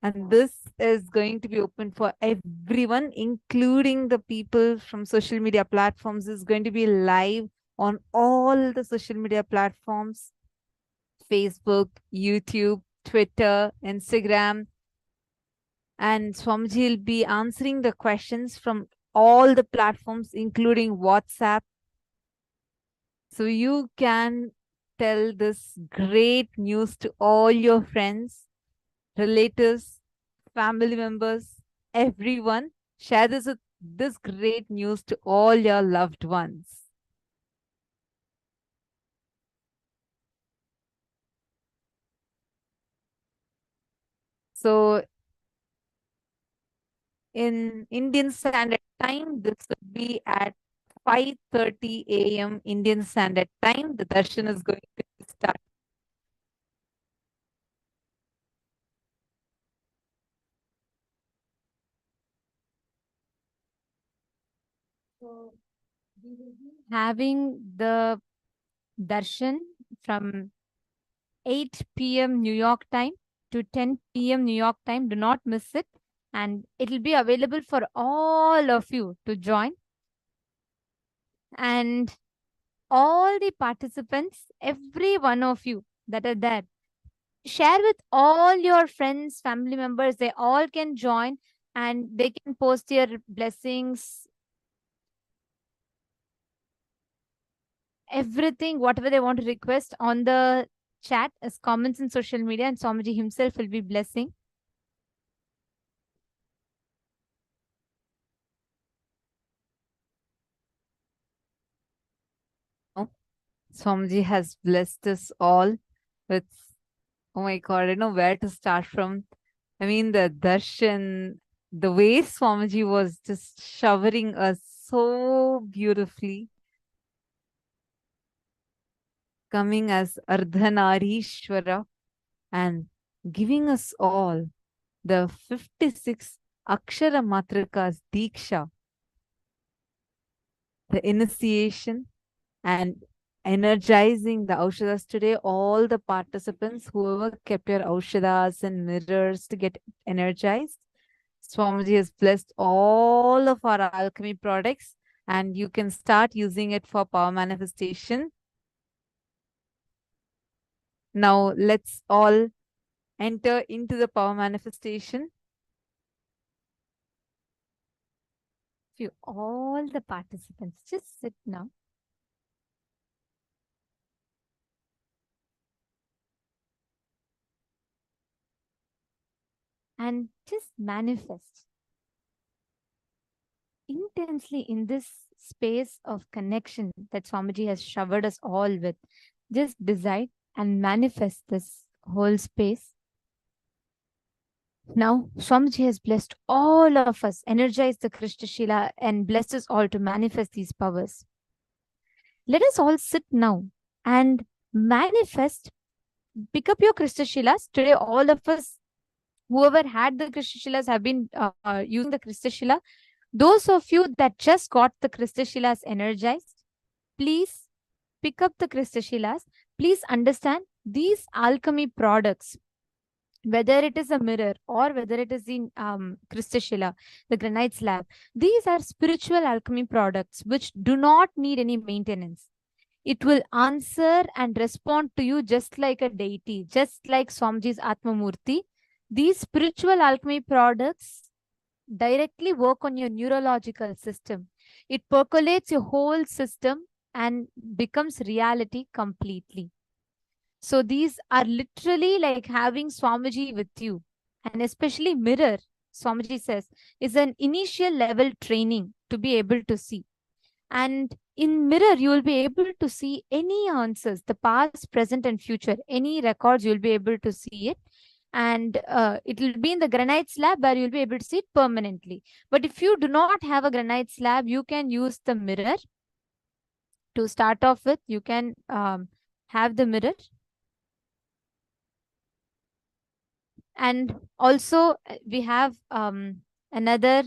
And this is going to be open for everyone, including the people from social media platforms. It's going to be live on all the social media platforms: Facebook, YouTube, Twitter, Instagram. And Swamiji will be answering the questions from all the platforms, including WhatsApp. So you can tell this great news to all your friends, relatives, family members, everyone. Share this great news to all your loved ones. So in Indian Standard Time, this will be at 5:30 a.m. Indian Standard Time. The darshan is going to start. So we will be having the darshan from 8 p.m. New York time to 10 p.m. New York time. Do not miss it. And it will be available for all of you to join. And all the participants, every one of you that are there, share with all your friends, family members. They all can join and they can post your blessings, everything, whatever they want to request on the chat as comments in social media, and Swamiji himself will be blessing. Swamiji has blessed us all with, oh my God, I don't know where to start from. I mean, the darshan, the way Swamiji was just showering us so beautifully, coming as Ardhanarishvara and giving us all the 56 Akshara Matrikas Diksha, the initiation, and energizing the Aushadas today. All the participants, whoever kept your Aushadas and mirrors to get energized, Swamiji has blessed all of our alchemy products, and you can start using it for power manifestation. Now let's all enter into the power manifestation. All the participants, just sit now. And just manifest intensely in this space of connection that Swamiji has showered us all with. Just decide and manifest this whole space. Now, Swamiji has blessed all of us, energized the Krishna Shila, and blessed us all to manifest these powers. Let us all sit now and manifest. Pick up your Krishna Shilas. Today, all of us, whoever had the Krishna Shilas, have been using the Krishna Shila. Those of you that just got the Krishna Shilas energized, please pick up the Krishna Shilas. Please understand these alchemy products, whether it is a mirror or whether it is in Krishna Shila, the granite slab, these are spiritual alchemy products which do not need any maintenance. It will answer and respond to you just like a deity, just like Swamiji's Atma Murti. These spiritual alchemy products directly work on your neurological system. It percolates your whole system and becomes reality completely. So these are literally like having Swamiji with you. And especially mirror, Swamiji says, is an initial level training to be able to see. And in mirror, you will be able to see any answers, the past, present, and future. Any records, you'll be able to see it. And it will be in the granite slab where you'll be able to see it permanently. But if you do not have a granite slab, you can use the mirror. To start off with, you can have the mirror. And also, we have another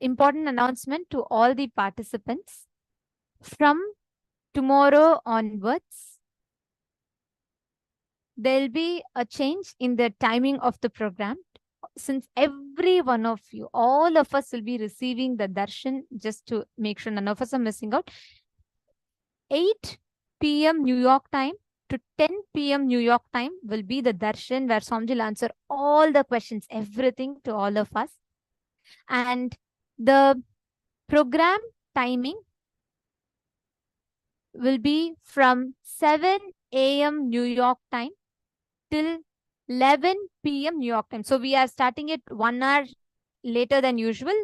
important announcement to all the participants. From tomorrow onwards, there'll be a change in the timing of the program. Since every one of you, all of us will be receiving the darshan, just to make sure none of us are missing out. 8 p.m. New York time to 10 p.m. New York time will be the darshan where Swamiji will answer all the questions, everything to all of us. And the program timing will be from 7 a.m. New York time till 11 p.m. New York time. So we are starting it 1 hour later than usual.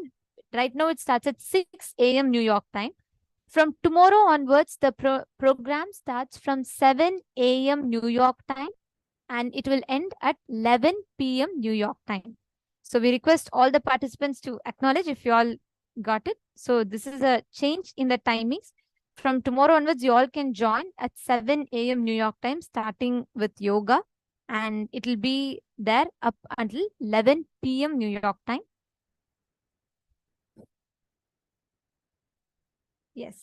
Right now it starts at 6 a.m. New York time. From tomorrow onwards, the program starts from 7 a.m. New York time and it will end at 11 p.m. New York time. So we request all the participants to acknowledge if you all got it. So this is a change in the timings. From tomorrow onwards, you all can join at 7 a.m. New York time, starting with yoga. And it will be there up until 11 p.m. New York time. Yes.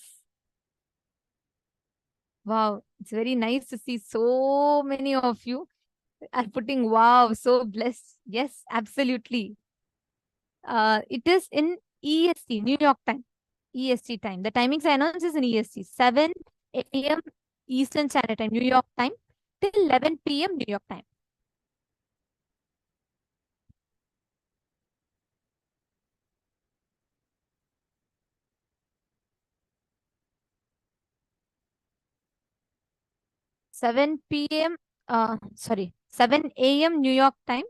Wow, it's very nice to see so many of you are putting wow, so blessed. Yes, absolutely. It is in EST, New York time. EST time. The timings I announced is in EST. 7 a.m. Eastern Standard Time, New York time, till 11 p.m. New York time. Seven a.m. New York time.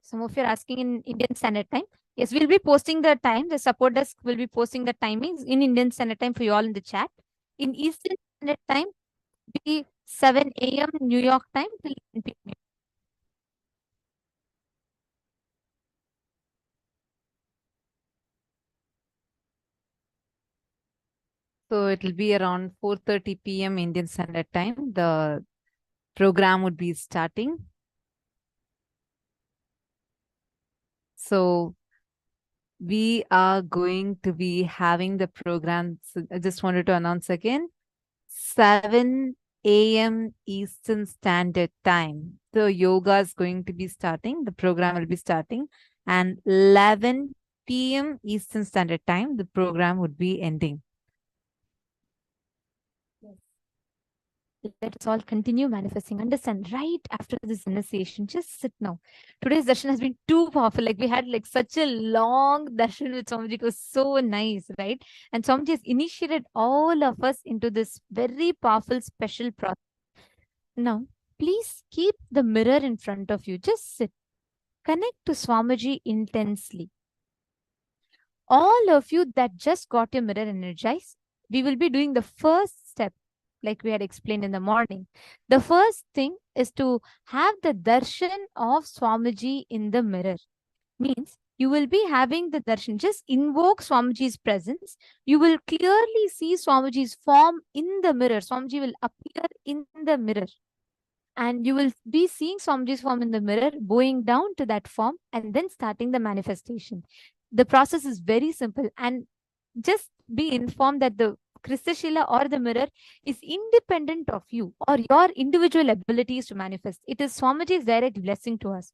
Some of you are asking in Indian Standard Time. Yes, we'll be posting the time. The support desk will be posting the timings in Indian Standard Time for you all in the chat. In Eastern Standard Time, be 7 a.m. New York time till 11 p.m. So it will be around 4:30 p.m. Indian Standard Time. The program would be starting. So we are going to be having the program. So I just wanted to announce again, 7 a.m. Eastern Standard Time. The yoga is going to be starting. The program will be starting. And 11 p.m. Eastern Standard Time, the program would be ending. Let us all continue manifesting. Understand, right after this initiation, just sit now. Today's darshan has been too powerful. Like we had like such a long darshan with Swamiji. It was so nice, right? And Swamiji has initiated all of us into this very powerful, special process. Now, please keep the mirror in front of you. Just sit. Connect to Swamiji intensely. All of you that just got your mirror energized, we will be doing the first step, like we had explained in the morning. The first thing is to have the darshan of Swamiji in the mirror. Means you will be having the darshan. Just invoke Swamiji's presence. You will clearly see Swamiji's form in the mirror. Swamiji will appear in the mirror. And you will be seeing Swamiji's form in the mirror, going down to that form and then starting the manifestation. The process is very simple, and just be informed that the Kristashila or the mirror is independent of you or your individual abilities to manifest. It is Swamiji's direct blessing to us.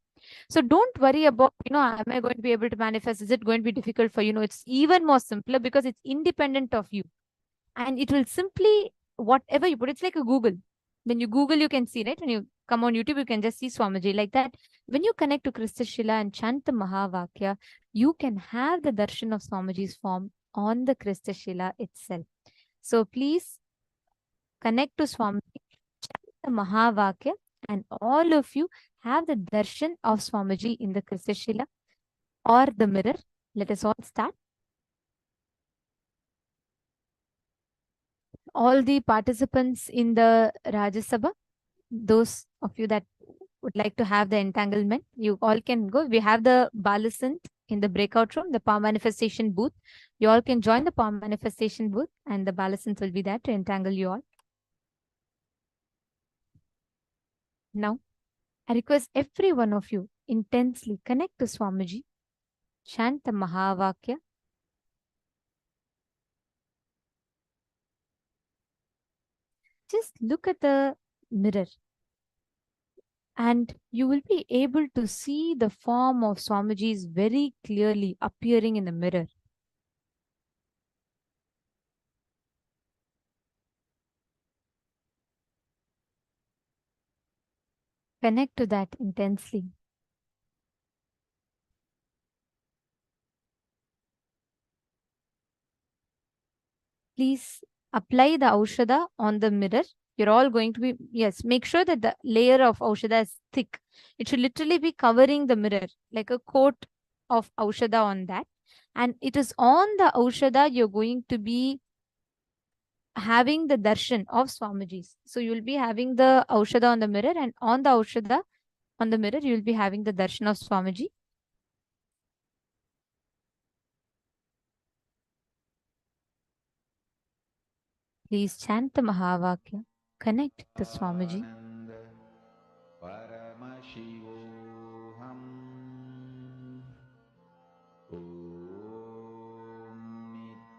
So don't worry about, am I going to be able to manifest? Is it going to be difficult for you? No, it's even more simpler because it's independent of you. And it will simply, whatever you put, it's like a Google. When you Google, you can see, right? When you come on YouTube, you can just see Swamiji like that. When you connect to Kristashila and chant the Mahavakya, you can have the darshan of Swamiji's form on the Kristashila itself. So please connect to Swamiji, chant the Mahavakya, and all of you have the darshan of Swamiji in the Kristashila or the mirror. Let us all start. All the participants in the Rajya Sabha, those of you that would like to have the entanglement, you all can go. We have the Balasant in the breakout room, the power manifestation booth. You all can join the power manifestation booth and the Balasant will be there to entangle you all. Now, I request every one of you intensely connect to Swamiji, chant the Mahavakya. Just look at the mirror and you will be able to see the form of Swamiji's very clearly appearing in the mirror. Connect to that intensely. Please apply the Aushadha on the mirror You're all going to be, yes, make sure that the layer of Aushadha is thick. It should literally be covering the mirror, like a coat of Aushadha on that. And it is on the Aushadha you're going to be having the darshan of Swamijis. So you'll be having the Aushadha on the mirror, and on the Aushadha on the mirror, you'll be having the darshan of Swamiji. Please chant the Mahavakya. Connect the Swamiji. Paramashivoham. Om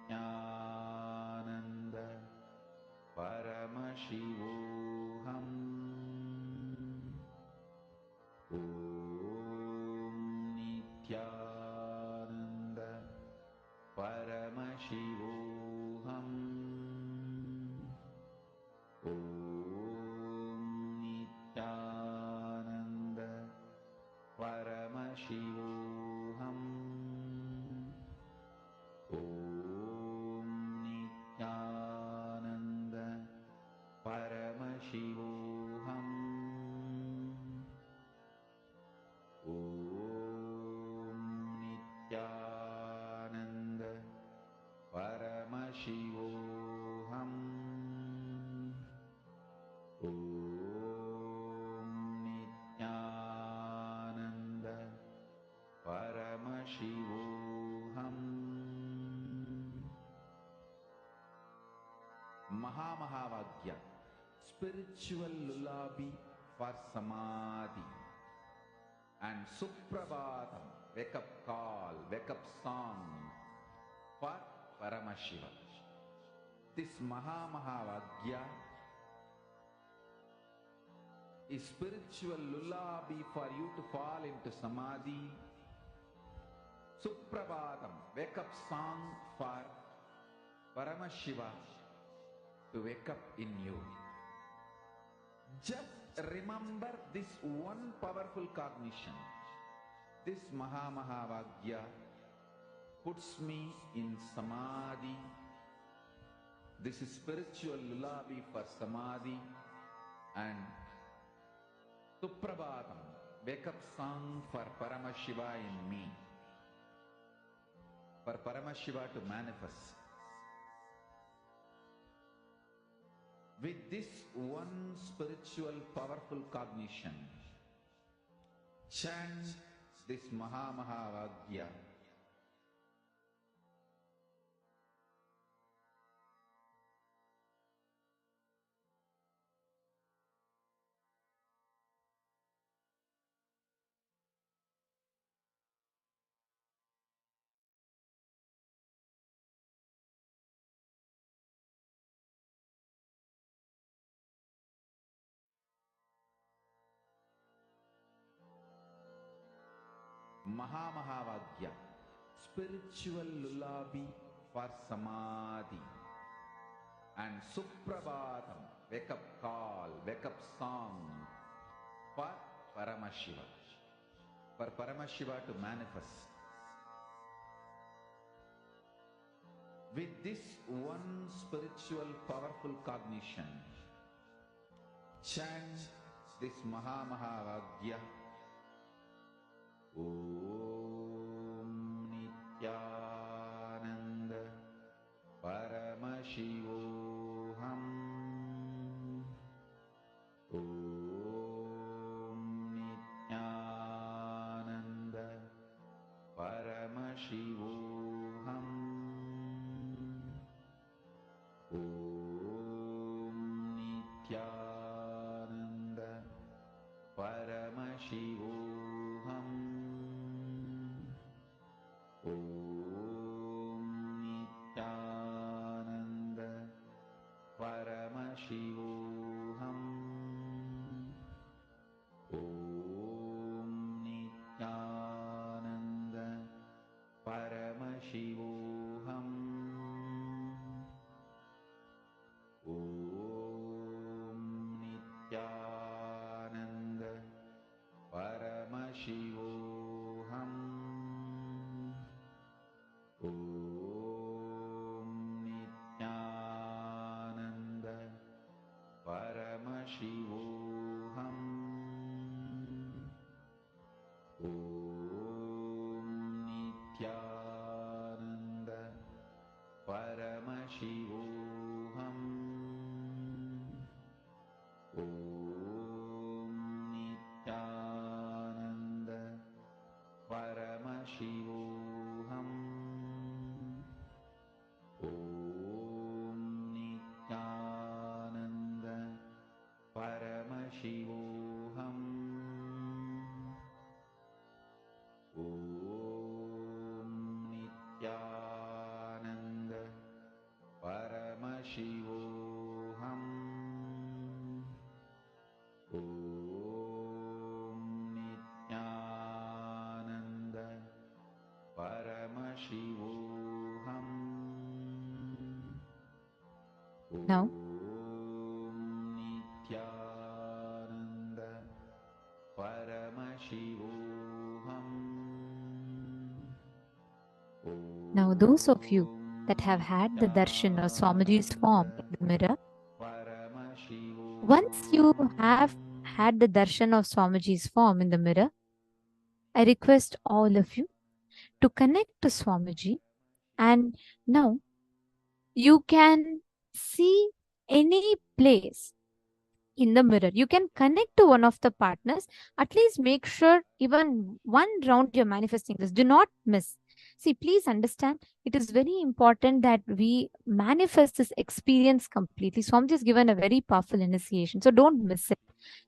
Nithyananda Paramashivoham. Om Nithyananda Paramashivoham. Om Nithyananda Paramashivoham. Om Nithyananda Paramashivoham. Om Nithyananda Paramashivoham. Om Nithyananda Paramashivoham. Mahamahavaagya, spiritual lullaby for samadhi, and Suprabhatam, wake up call, wake up song for Paramashiva. This Mahamahavaagya is spiritual lullaby for you to fall into samadhi. Suprabhatam, wake up song for Paramashiva to wake up in you. Just remember this one powerful cognition. This Mahamahavaagya puts me in samadhi. This is spiritual lullaby for samadhi, and Suprabhatam, wake up song for Paramashiva in me, for Paramashiva to manifest. With this one spiritual powerful cognition, chant this Mahamahavaagya. Mahamahavaagya, spiritual lullaby for samadhi, and Suprabhatam, wake up call, wake up song for Paramashiva, for Paramashiva to manifest. With this one spiritual powerful cognition, chant this Mahamahavaagya. Om Nithyananda Paramashivoham. Om Nithyananda Paramashivoham. Om Nithyananda Paramashivoham. Om Nithyananda Paramashivoham. Om Nithyananda Paramashivoham. Om Nithyananda Paramashivoham. Om Nithyananda Now, Nithyananda Paramashivam. now those of you that have had the darshan of Swamiji's form in the mirror, once you have had the darshan of Swamiji's form in the mirror, I request all of you to connect to Swamiji, and now you can see any place in the mirror. You can connect to one of the partners. At least make sure even one round you're manifesting this. Do not miss. See, please understand, it is very important that we manifest this experience completely. Swamiji has given a very powerful initiation, so don't miss it.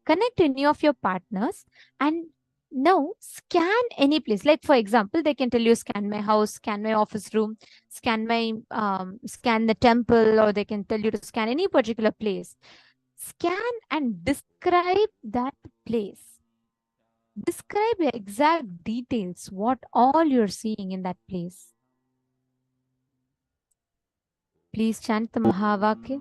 Connect any of your partners and now scan any place. Like for example, they can tell you scan my house, scan my office room, scan my scan the temple, or they can tell you to scan any particular place. Scan and describe that place. Describe the exact details, what all you're seeing in that place. Please chant the Mahavakya.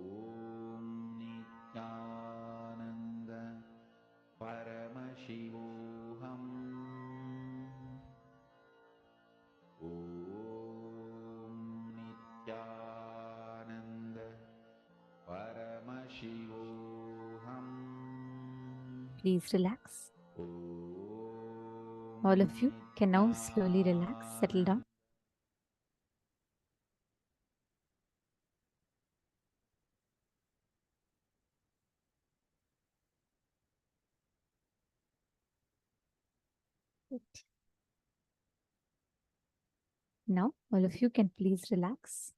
Please relax. All of you can now slowly relax, settle down. Now, all of you can please relax.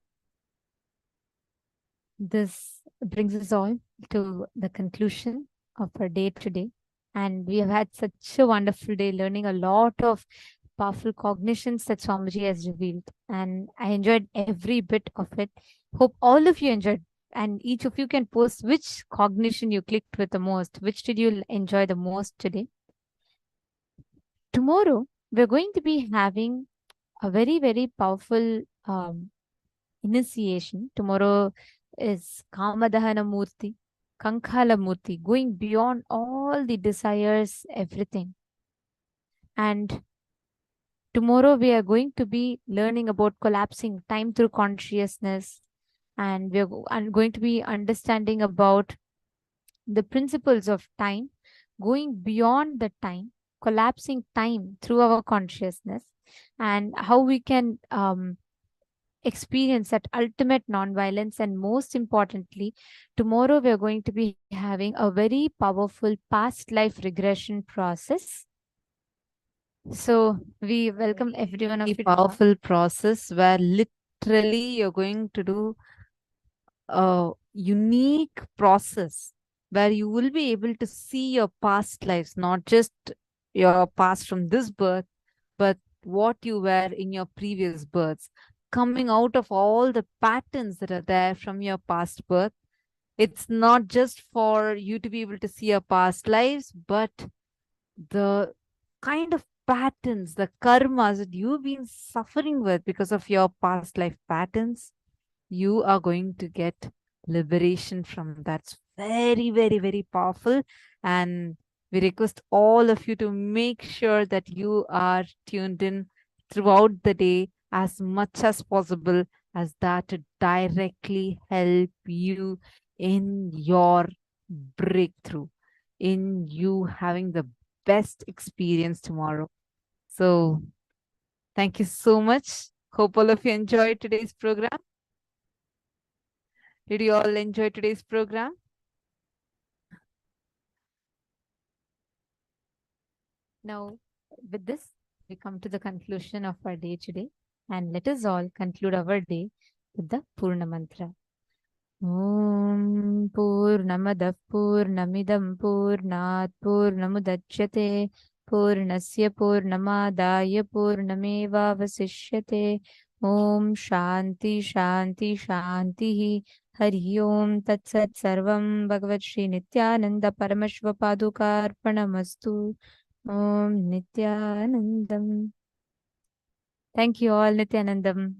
This brings us all to the conclusion of our day today. And we have had such a wonderful day learning a lot of powerful cognitions that Swamiji has revealed. And I enjoyed every bit of it. Hope all of you enjoyed. And each of you can post which cognition you clicked with the most. Which did you enjoy the most today? Tomorrow, we're going to be having a very, very powerful initiation. Tomorrow is Kamadahana Murti, Kankhala Murti, going beyond all the desires, everything. And tomorrow we are going to be learning about collapsing time through consciousness. And we are going to be understanding about the principles of time, going beyond the time, collapsing time through our consciousness, and how we can experience that ultimate nonviolence. And most importantly, tomorrow we are going to be having a very powerful past life regression process. So we welcome everyone of you. Powerful process where literally you're going to do a unique process where you will be able to see your past lives, not just your past from this birth, but what you were in your previous births, coming out of all the patterns that are there from your past birth. It's not just for you to be able to see your past lives, but the kind of patterns, the karmas that you've been suffering with because of your past life patterns, you are going to get liberation from that. It's very, very, very powerful. And we request all of you to make sure that you are tuned in throughout the day as much as possible, as that to directly help you in your breakthrough, in you having the best experience tomorrow. So thank you so much. Hope all of you enjoyed today's program. Did you all enjoy today's program? Now, with this, we come to the conclusion of our day today. And let us all conclude our day with the Purna Mantra. Om Purnamadav Purnamidam Purnat Purnamudachyate Purnasya Purnamadaya Purnameva Vasishyate. Om Shanti Shanti Shanti Hari Om Tat Sat Sarvam Bhagavat Shri Nithyananda Paramashiva Padukarpanamastu. Om Nithyanandam. Thank you all, Nithyanandam.